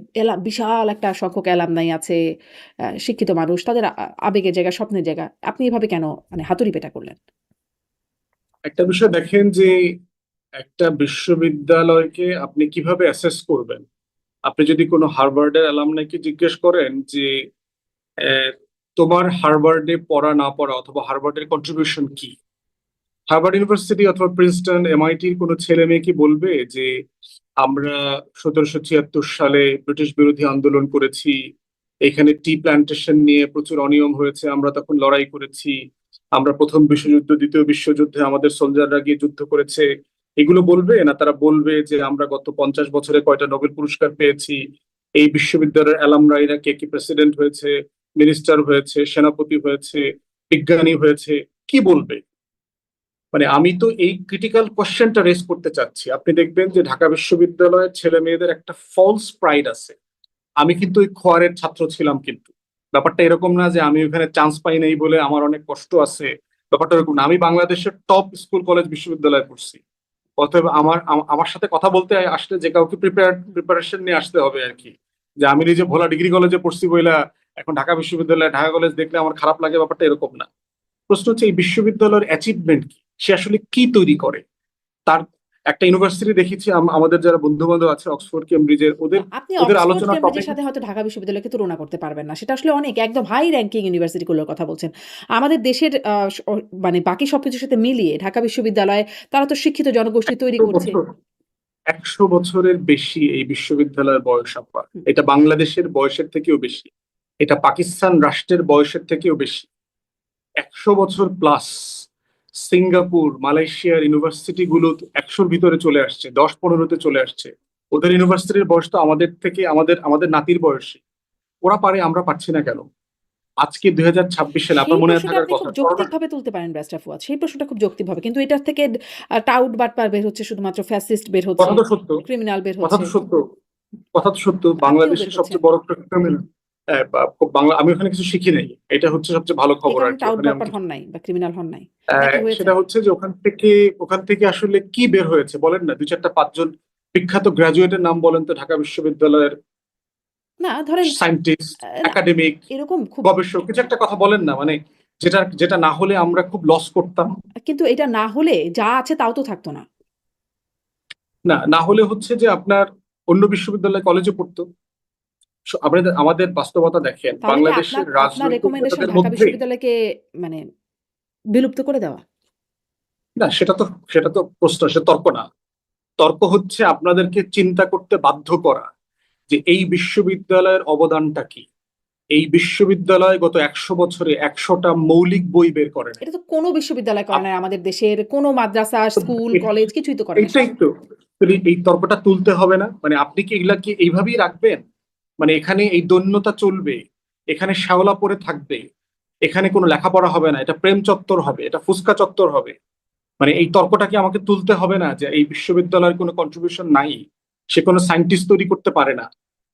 বিশাল একটা সংখ্যক অ্যালামনাই আছে। শিক্ষিত মানুষ, তাদের আবেগের জায়গা, স্বপ্নের জায়গা। আপনি এভাবে কেন মানে হাতুড়ি পেটা করলেন? একটা বিষয় দেখেন যে একটা বিশ্ববিদ্যালয়কে আপনি কিভাবে অ্যাসেস করবেন। আপনি যদি কোনো হার্ভার্ডের অ্যালামনাইকে জিজ্ঞেস করেন যে আহ, তোমার হার্ভার্ডে পড়া না পড়া অথবা হার্ভার্ডের কন্ট্রিবিউশন কি, হার্ভার্ড ইউনিভার্সিটি অথবা প্রিন্সটন এমআইটির কোনো ছেলে মেয়ে কি বলবে যে আমরা 1776 সালে ব্রিটিশ বিরোধী আন্দোলন করেছি, এখানে টি প্ল্যান্টেশন নিয়ে প্রচুর অনিয়ম হয়েছে, আমরা তখন লড়াই করেছি, আমরা প্রথম বিশ্বযুদ্ধ দ্বিতীয় বিশ্বযুদ্ধে আমাদের সোলজাররা গিয়ে যুদ্ধ করেছে, এগুলো বলবে? না তারা বলবে যে আমরা গত 50 বছরে কয়টা নোবেল পুরস্কার পেয়েছি, এই বিশ্ববিদ্যালয়ের অ্যালামনাইরা কে কি প্রেসিডেন্ট হয়েছে, মিনিস্টার হয়েছে, সেনাপতি হয়েছে, বিজ্ঞানী হয়েছে, কি বলবে? মানে আমি তো এই ক্রিটিক্যাল কোশ্চেনটা রেজ করতে চাচ্ছি। আপনি দেখবেন যে ঢাকা বিশ্ববিদ্যালয়ের ছেলে মেয়েদের একটা ফলস প্রাইড আছে। আমি কিন্তু ওই খোয়ারের ছাত্র ছিলাম, কিন্তু ব্যাপারটা এরকম না যে আমি ওখানে চান্স পাই নাই বলে আমার অনেক কষ্ট আছে। ব্যাপারটা এরকম না, আমি বাংলাদেশের টপ স্কুল কলেজ বিশ্ববিদ্যালয়ে পড়ছি। অতএব আমার সাথে কথা বলতে আসলে যে কাউকে প্রিপারেশন নিয়ে আসতে হবে আর কি। যে আমি নিজে ভোলা ডিগ্রি কলেজে পড়ছি বইলা এখন ঢাকা বিশ্ববিদ্যালয়ে ঢাকা কলেজ দেখলে আমার খারাপ লাগে, ব্যাপারটা এরকম না। প্রশ্ন হচ্ছে এই বিশ্ববিদ্যালয়ের অ্যাচিভমেন্ট কি, সে আসলে কি তৈরি করে। তার একটা ইউনিভার্সিটি দেখেছি, আমাদের যারা বন্ধু বান্ধব আছে অক্সফোর্ড কেমব্রিজের, ওদের আপনি ওদের অক্সফোর্ড, আলোচনার কেমব্রিজের টপিক সাথে হয়তো ঢাকা বিশ্ববিদ্যালয়কে তুলনা করতে পারবেন না। সেটা আসলে অনেক একদম হাই র‍্যাংকিং ইউনিভার্সিটিগুলোর কথা বলছেন। আমাদের দেশের মানে বাকি সবকিছুর সাথে মিলিয়ে ঢাকা বিশ্ববিদ্যালয় তারা তো শিক্ষিত জনগোষ্ঠী তৈরি 100 করছে। বছর 100 বছরের বেশি এই বিশ্ববিদ্যালয়ের বয়স আপা। হুম। এটা বাংলাদেশের বয়সের থেকেও বেশি, এটা পাকিস্তান রাষ্ট্রের বয়সের থেকেও বেশি। 100 বছর প্লাস। সিঙ্গাপুর, মালয়েশিয়ার ইউনিভার্সিটি গুলো 100-র ভিতরে চলে আসছে, 10-15-তে চলে আসছে। ওদের ইউনিভার্সিটির বয়স তো আমাদের থেকে আমাদের আমাদের নাতির বয়সী। ওরা পারে, আমরা পারছি না কেন? আজকে 2026 সালে সেই আপনার মনে প্রশ্নটা থাকার আপনি কথা খুব করোনা। যৌক্তিকভাবে তুলতে পারেন ব্যারিস্টার ফুয়াদ। সেই প্রশ্নটা খুব যৌক্তিকভাবে। কিন্তু এটার থেকে টাউট বাটপার বের হচ্ছে, শুধুমাত্র ফ্যাসিস্ট বের হচ্ছে, কথা তো সত্য, ক্রিমিনাল বের কথা হচ্ছে। তো সত্য, কথা তো সত্য। আপনিও বের বাংলাদেশের হচ্ছেন। সবচেয়ে বড় ক্রিমিনাল বাংলা, আমি ওখানে কিছু শিখি নাই, এটা হচ্ছে সবচেয়ে ভালো এই খবর আর কারণে কি। টাউট ওখানে আমি বাটপার কিছু হন নাই বা ক্রিমিনাল হন নাই। নাকি সেটা হয়েছেন? হচ্ছে যে ওখান থেকে আসলে কি বের হয়েছে বলেন না, 2-4-5 জন বিখ্যাত গ্রাজুয়েটের নাম বলেন তো ঢাকা বিশ্ববিদ্যালয়ের, না ধরেন সায়েন্টিস্ট, না একাডেমিক, এরকম খুব গবেষক, কিছু একটা কথা বলেন না, মানে যেটা যেটা না হলে আমরা খুব লস করতাম। কিন্তু এটা না হলে যা আছে তাও তো থাকতো না। না, না হলে হচ্ছে যে আপনার অন্য বিশ্ববিদ্যালয় কলেজে পড়তো। আমাদের আমাদের বাস্তবতা দেখেন, তাহলে কি বাংলাদেশের আপনার রাজনৈতিক রেকমেন্ডেশন নেতাদের ঢাকা মধ্যে। বিশ্ববিদ্যালয়কে মানে বিলুপ্ত করে দেওয়া? না, সেটা তো প্রশ্ন, সে তর্ক না। তর্ক হচ্ছে আপনাদেরকে চিন্তা করতে বাধ্য করা যে এই বিশ্ববিদ্যালয়ের অবদানটা কি। এই বিশ্ববিদ্যালয় গত 100 বছরে 100টা মৌলিক বই বের করে নাই। এটা তো কোনো বিশ্ববিদ্যালয় করে নাই, আমাদের দেশের কোনো মাদ্রাসা, স্কুল, কলেজ কিছুই তো করে নাই। এইটাই তো, তাহলে এই তর্কটা তুলতে হবে না? মানে আপনি কি এগুলাকে এইভাবেই রাখবেন? মানে এখানে এই দৈন্যতা চলবে, এখানে শ্যাওলা পড়ে থাকবে, এখানে কোনো লেখাপড়া হবে না, এটা প্রেম চত্বর হবে, এটা ফুসকা চত্বর হবে। মানে এই তর্কটা কি আমাকে তুলতে হবে না যে এই বিশ্ববিদ্যালয়ের কোনো কন্ট্রিবিউশন নাই, সে কোনো সায়েন্টিস্ট তৈরি করতে পারে না,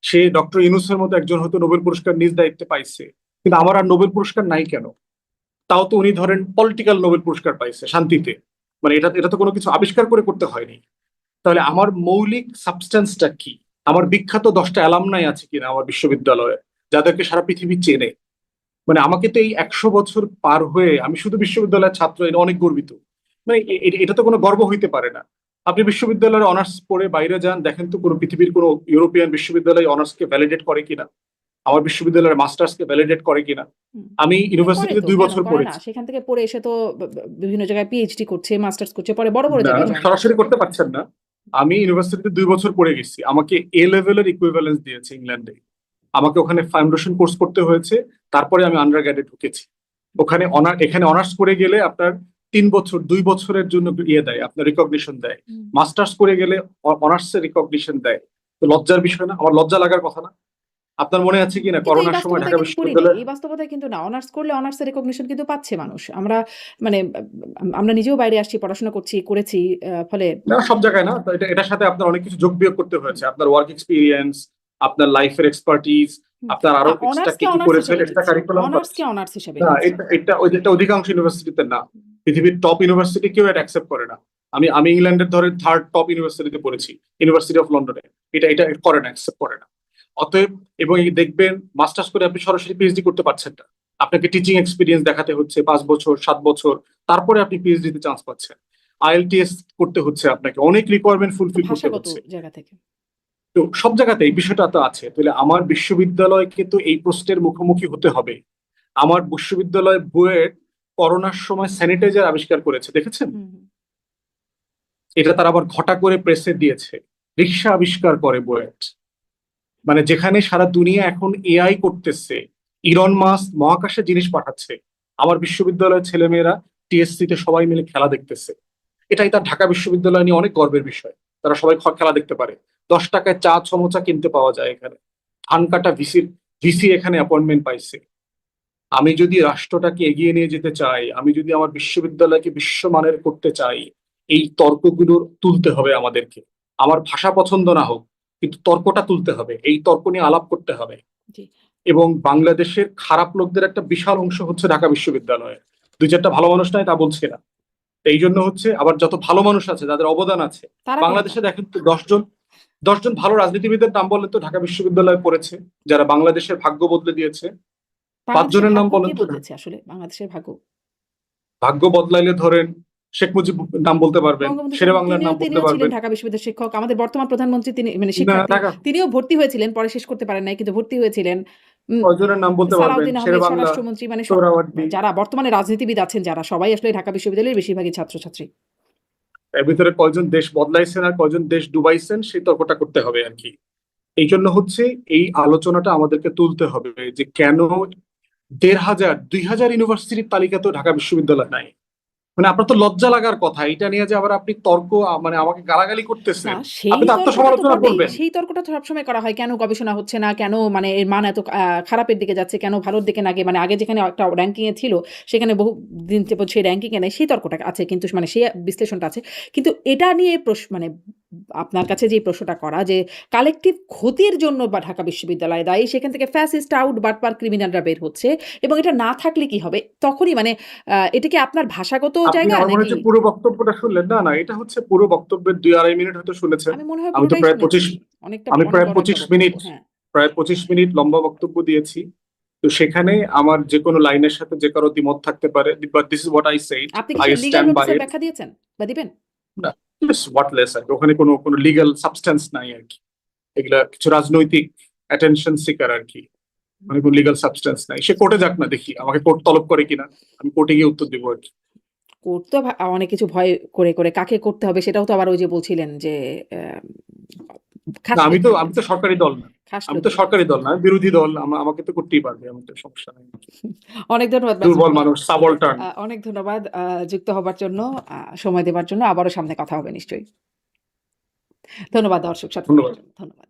সে ডক্টর ইউনূসের মতো একজন হয়তো নোবেল পুরস্কার নিজ দায়িত্বে পাইছে, কিন্তু আমার আর নোবেল পুরস্কার নাই কেন? তাও তো উনি ধরেন পলিটিক্যাল নোবেল পুরস্কার পাইছে শান্তিতে। মানে এটা এটা তো কোনো কিছু আবিষ্কার করে করতে হয়নি। তাহলে আমার মৌলিক সাবস্টেন্সটা কি? আমার বিখ্যাত 10টা অ্যালামনাই আছে কিনা আমার বিশ্ববিদ্যালয়ে, যাদেরকে সারা পৃথিবী চেনে? মানে আমাকে তো এই 100 বছর পার হয়ে আমি শুধু বিশ্ববিদ্যালয়ের ছাত্র, এটা অনেক গর্বিত। মানে এটা তো কোনো গর্ব হইতে পারে না। আপনি বিশ্ববিদ্যালয়ের অনার্স পড়ে বাইরে যান, দেখেন তো কোনো পৃথিবীর কোনো ইউরোপিয়ান বিশ্ববিদ্যালয় অনার্সকে ভ্যালিডেট করে কিনা, আমার বিশ্ববিদ্যালয়ের মাস্টার্সকে ভ্যালিডেট করে কিনা। হুম। আমি করে ইউনিভার্সিটিতে তো, 2 বছর করে না? পড়েছি। সেখান থেকে পড়ে এসে তো বিভিন্ন জায়গায় পিএইচডি করছে, মাস্টার্স করছে, পরে বড়, বড় না, জায়গায় জয়েন করছে। সরাসরি করতে পারছেন না। আমি ইউনিভার্সিটিতে 2 বছর পড়ে গেছি, আমাকে এ লেভেলের ইকুইভ্যালেন্স দিয়েছে ইংল্যান্ডে। আমাকে ওখানে ফাউন্ডেশন কোর্স করতে হয়েছে, তারপরে আমি আন্ডার গ্রেডে ঢুকেছি। ওখানে এখানে অনার্স করে গেলে আপনার 3 বছর 2 বছরের জন্য ইয়ে দেয়, আপনার রিকগনিশন দেয়। মাস্টার্স করে গেলে অনার্সের রিকগনিশন দেয়। তো লজ্জার বিষয় না? আমার লজ্জা লাগার কথা না? আপনার মনে আছে কিনা কিন্তু এই করোনার সময় বাস্তবতায় ঢাকা কিন্তু করি নাই। বিশ্ববিদ্যালয়ে এই বাস্তবতায় কিন্তু না। অনার্স করলে অনার্সের রিকগনিশন কিন্তু পাচ্ছে মানুষ। আমরা মানে আমরা নিজেও বাইরে আসছি, পড়াশোনা করেছি। ফলে না, সব জায়গায় না। তো এটার সাথে আপনার অনেক কিছু যোগ বিয়োগ করতে হয়েছে, আপনার ওয়ার্ক এক্সপিরিয়েন্স, আপনার লাইফের এক্সপার্টিজ, আপনার আরো এক্সট্রা কি অনার্সকে কি অনার্স করেছেন, হিসেবে এক্সট্রা নিচ্ছে। কারিকুলাম। অনার্সকে অনার্স হিসেবে না, নিচ্ছে। এটা অধিকাংশ ইউনিভার্সিটিতে না। পৃথিবীর টপ ইউনিভার্সিটি কেউ এটা অ্যাকসেপ্ট করে না। আমি ইংল্যান্ডের ধরে 3rd টপ ইউনিভার্সিটিতে পড়েছি, ইউনিভার্সিটি অফ লন্ডনে। এটা করে না, অ্যাকসেপ্ট করে না। অতএব এবং দেখবেন মাস্টার্স করে আপনি সরাসরি পিএইচডি করতে পারছেন না। আপনাকে টিচিং এক্সপিরিয়েন্স দেখাতে হচ্ছে 5 বছর 7 বছর, তারপরে আপনি পিএইচডি তে চান্স পাচ্ছেন। আইএলটিএস করতে হচ্ছে, আপনাকে অনেক রিকোয়ারমেন্ট ফুলফিল করতে ভাষাগত হচ্ছে। জায়গা থেকে। তো সব জায়গাতে এই বিষয়টা তো আছে। তাহলে আমার বিশ্ববিদ্যালয়কে তো এই প্রশ্নের মুখোমুখি হতে হবে। আমার বিশ্ববিদ্যালয় বুয়েট করোনার সময় স্যানিটাইজার আবিষ্কার করেছে, দেখেছেন? এটা তারা আবার ঘটা করে প্রেসে দিয়েছে। রিক্সা আবিষ্কার করে বুয়েট, মানে যেখানে সারা দুনিয়া এখন এআই করতেছে, ইলন মাস্ক মহাকাশে জিনিস পাঠাচ্ছে, আমার বিশ্ববিদ্যালয়ের ছেলেমেয়েরা টিএসসি তে সবাই মিলে খেলা দেখতেছে। এটাই তার ঢাকা বিশ্ববিদ্যালয় নিয়ে অনেক গর্বের বিষয়। তারা সবাই খেলা দেখতে পারে। 10 টাকায় চা সমোচা কিনতে পাওয়া যায় এখানে। ধান কাটা ভিসি এখানে অ্যাপয়েন্টমেন্ট পাইছে। আমি যদি রাষ্ট্রটাকে এগিয়ে নিয়ে যেতে চাই, আমি যদি আমার বিশ্ববিদ্যালয়কে বিশ্বমানের করতে চাই, এই তর্কগুলো তুলতে হবে আমাদেরকে। আমার ভাষা পছন্দ না হোক, কিন্তু তর্কটা তুলতে হবে, এই তর্ক নিয়ে আলাপ করতে হবে। জি। এবং বাংলাদেশের খারাপ লোকদের একটা বিশাল অংশ হচ্ছে ঢাকা বিশ্ববিদ্যালয়ে। 2-4টা ভালো মানুষ নাই তা বলছে না। এই জন্য হচ্ছে আবার যত ভালো মানুষ আছে, যাদের অবদান আছে তারা বাংলাদেশে, দেখেন তো 10জন ভালো রাজনীতিবিদের নাম বলেন তো ঢাকা বিশ্ববিদ্যালয়ে পড়েছে, যারা বাংলাদেশের ভাগ্য বদলে দিয়েছে। 5 বাংলাদেশের জনের নাম ভাগ্য বলেন কে তো। বদলেছে আসলে? বাংলাদেশের ভাগ্য ভাগ্য বদলাইলে ধরেন শেখ মুজিব নাম বলতে পারবেন, বঙ্গবন্ধু শেখ শেরে মুজিব, বাংলার নাম বলতে তিনিও ছিলেন পারবেন। ঢাকা বিশ্ববিদ্যালয়ের শিক্ষক। আমাদের বর্তমান প্রধানমন্ত্রী তিনি মানে না, শিক্ষার্থী। ঢাকা তিনিও ভর্তি হয়েছিলেন, পরে শেষ করতে পারেন নাই, কিন্তু ভর্তি হয়েছিলেন। কয়জনের নাম বলতে পারবেন? সালাউদ্দিন শেরে আহমেদ বাংলা, স্বরাষ্ট্রমন্ত্রী, মানে সোহরাওয়ার্দী। যারা বর্তমানে রাজনীতিবিদ আছেন, যারা সবাই আসলে ঢাকা বিশ্ববিদ্যালয়ের বেশিরভাগই ছাত্রছাত্রী। এর ভিতরে কয়জন দেশ বদলাইছেন আর কয়জন দেশ ডুবাইছেন, সেই তর্কটা করতে হবে আর কি। এই জন্য হচ্ছে এই আলোচনাটা আমাদেরকে তুলতে হবে যে কেন 1500 2000 ইউনিভার্সিটির তালিকা তো ঢাকা বিশ্ববিদ্যালয় নাই। মানে আপনার তো লজ্জা লাগার কথা, এটা নিয়ে যে আবার আপনি তর্ক, মানে আমাকে গালাগালি না, করতেছেন। সেই আপনি তো তর্কটা তো আত্মসমালোচনা বটেই। করবেন। সেই তর্কটা তো সবসময় করা হয়। কেন গবেষণা হচ্ছে না? কেন মানে এর মান এত খারাপের দিকে যাচ্ছে? কেন ভালোর দিকে না গিয়ে, মানে আগে যেখানে একটা র্যাঙ্কিং এ ছিল, সেখানে বহু দিন যাবত সেই র্যাঙ্কিং এ নেই। সেই তর্কটা আছে, কিন্তু মানে সেই বিশ্লেষণটা আছে। কিন্তু এটা নিয়ে মানে আপনার কাছে যে প্রশ্নটা করা, যে কালেকটিভ ক্ষতির জন্য বা ঢাকা বিশ্ববিদ্যালয় দায়ী, সেখান থেকে ফ্যাসিস্ট আউট, বাটপার, ক্রিমিনালরা বের হচ্ছে, এবং এটা না থাকলে কি হবে? তখনই মানে এটা কি আপনার ভাষাগত আপনি জায়গা আমার মনে নাকি? হচ্ছে পুরো বক্তব্যটা শুনলেন না? না, এটা হচ্ছে পুরো বক্তব্যের 2-2.5 মিনিট হয়তো শুনেছেন। আমি মনে হয় আমি তো পুরোটাই প্রায় শুনেছি। 25 অনেক বড় একটা বক্তব্য। মিনিট, হ্যাঁ। প্রায় 25 মিনিট লম্বা বক্তব্য দিয়েছি। তো সেখানে আমার যে কোনো লাইনের সাথে যে কারো দ্বিমত থাকতে পারে, but this is what I said, আপনি কি আই সেটা লিগ্যাল স্ট্যান্ড বাই নোটিসের ইট। ব্যাখ্যা দিয়েছেন বা দিবেন? না, জাস্ট ওয়াটলেস আর কি। ওখানে কোনো লিগ্যাল সাবস্টেন্স নাই আর কি। এগুলা কিছু রাজনৈতিক অ্যাটেনশন সিকার আর কি। মানে কোনো লিগ্যাল সাবস্টেন্স নাই। সে কোর্টে যাক না, দেখি আমাকে কোর্ট তলব করে কিনা, আমি কোর্টে গিয়ে উত্তর দেবো আর কি। কোর্ট তো অনেক কিছু ভয় করে কাকে করতে হবে সেটাও তো আবার ওই যে বলছিলেন যে খাস না, লোকদের আমি তো কাছে। সরকারি দল না। খাস আমি তো লোকদের সরকারি কাছে। দল না, আমি বিরোধী দল। আমাকে তো করতেই পারবে, আমার তো সমস্যা নাই। অনেক ধন্যবাদ মাজুদ দুর্বল ভাই। মানুষ, সাবলটার্ন। অনেক ধন্যবাদ যুক্ত হবার জন্য, সময় দেবার জন্য। আবারও সামনে কথা হবে নিশ্চয়ই। ধন্যবাদ দর্শক সাথে থাকার ধন্যবাদ। জন্য। ধন্যবাদ।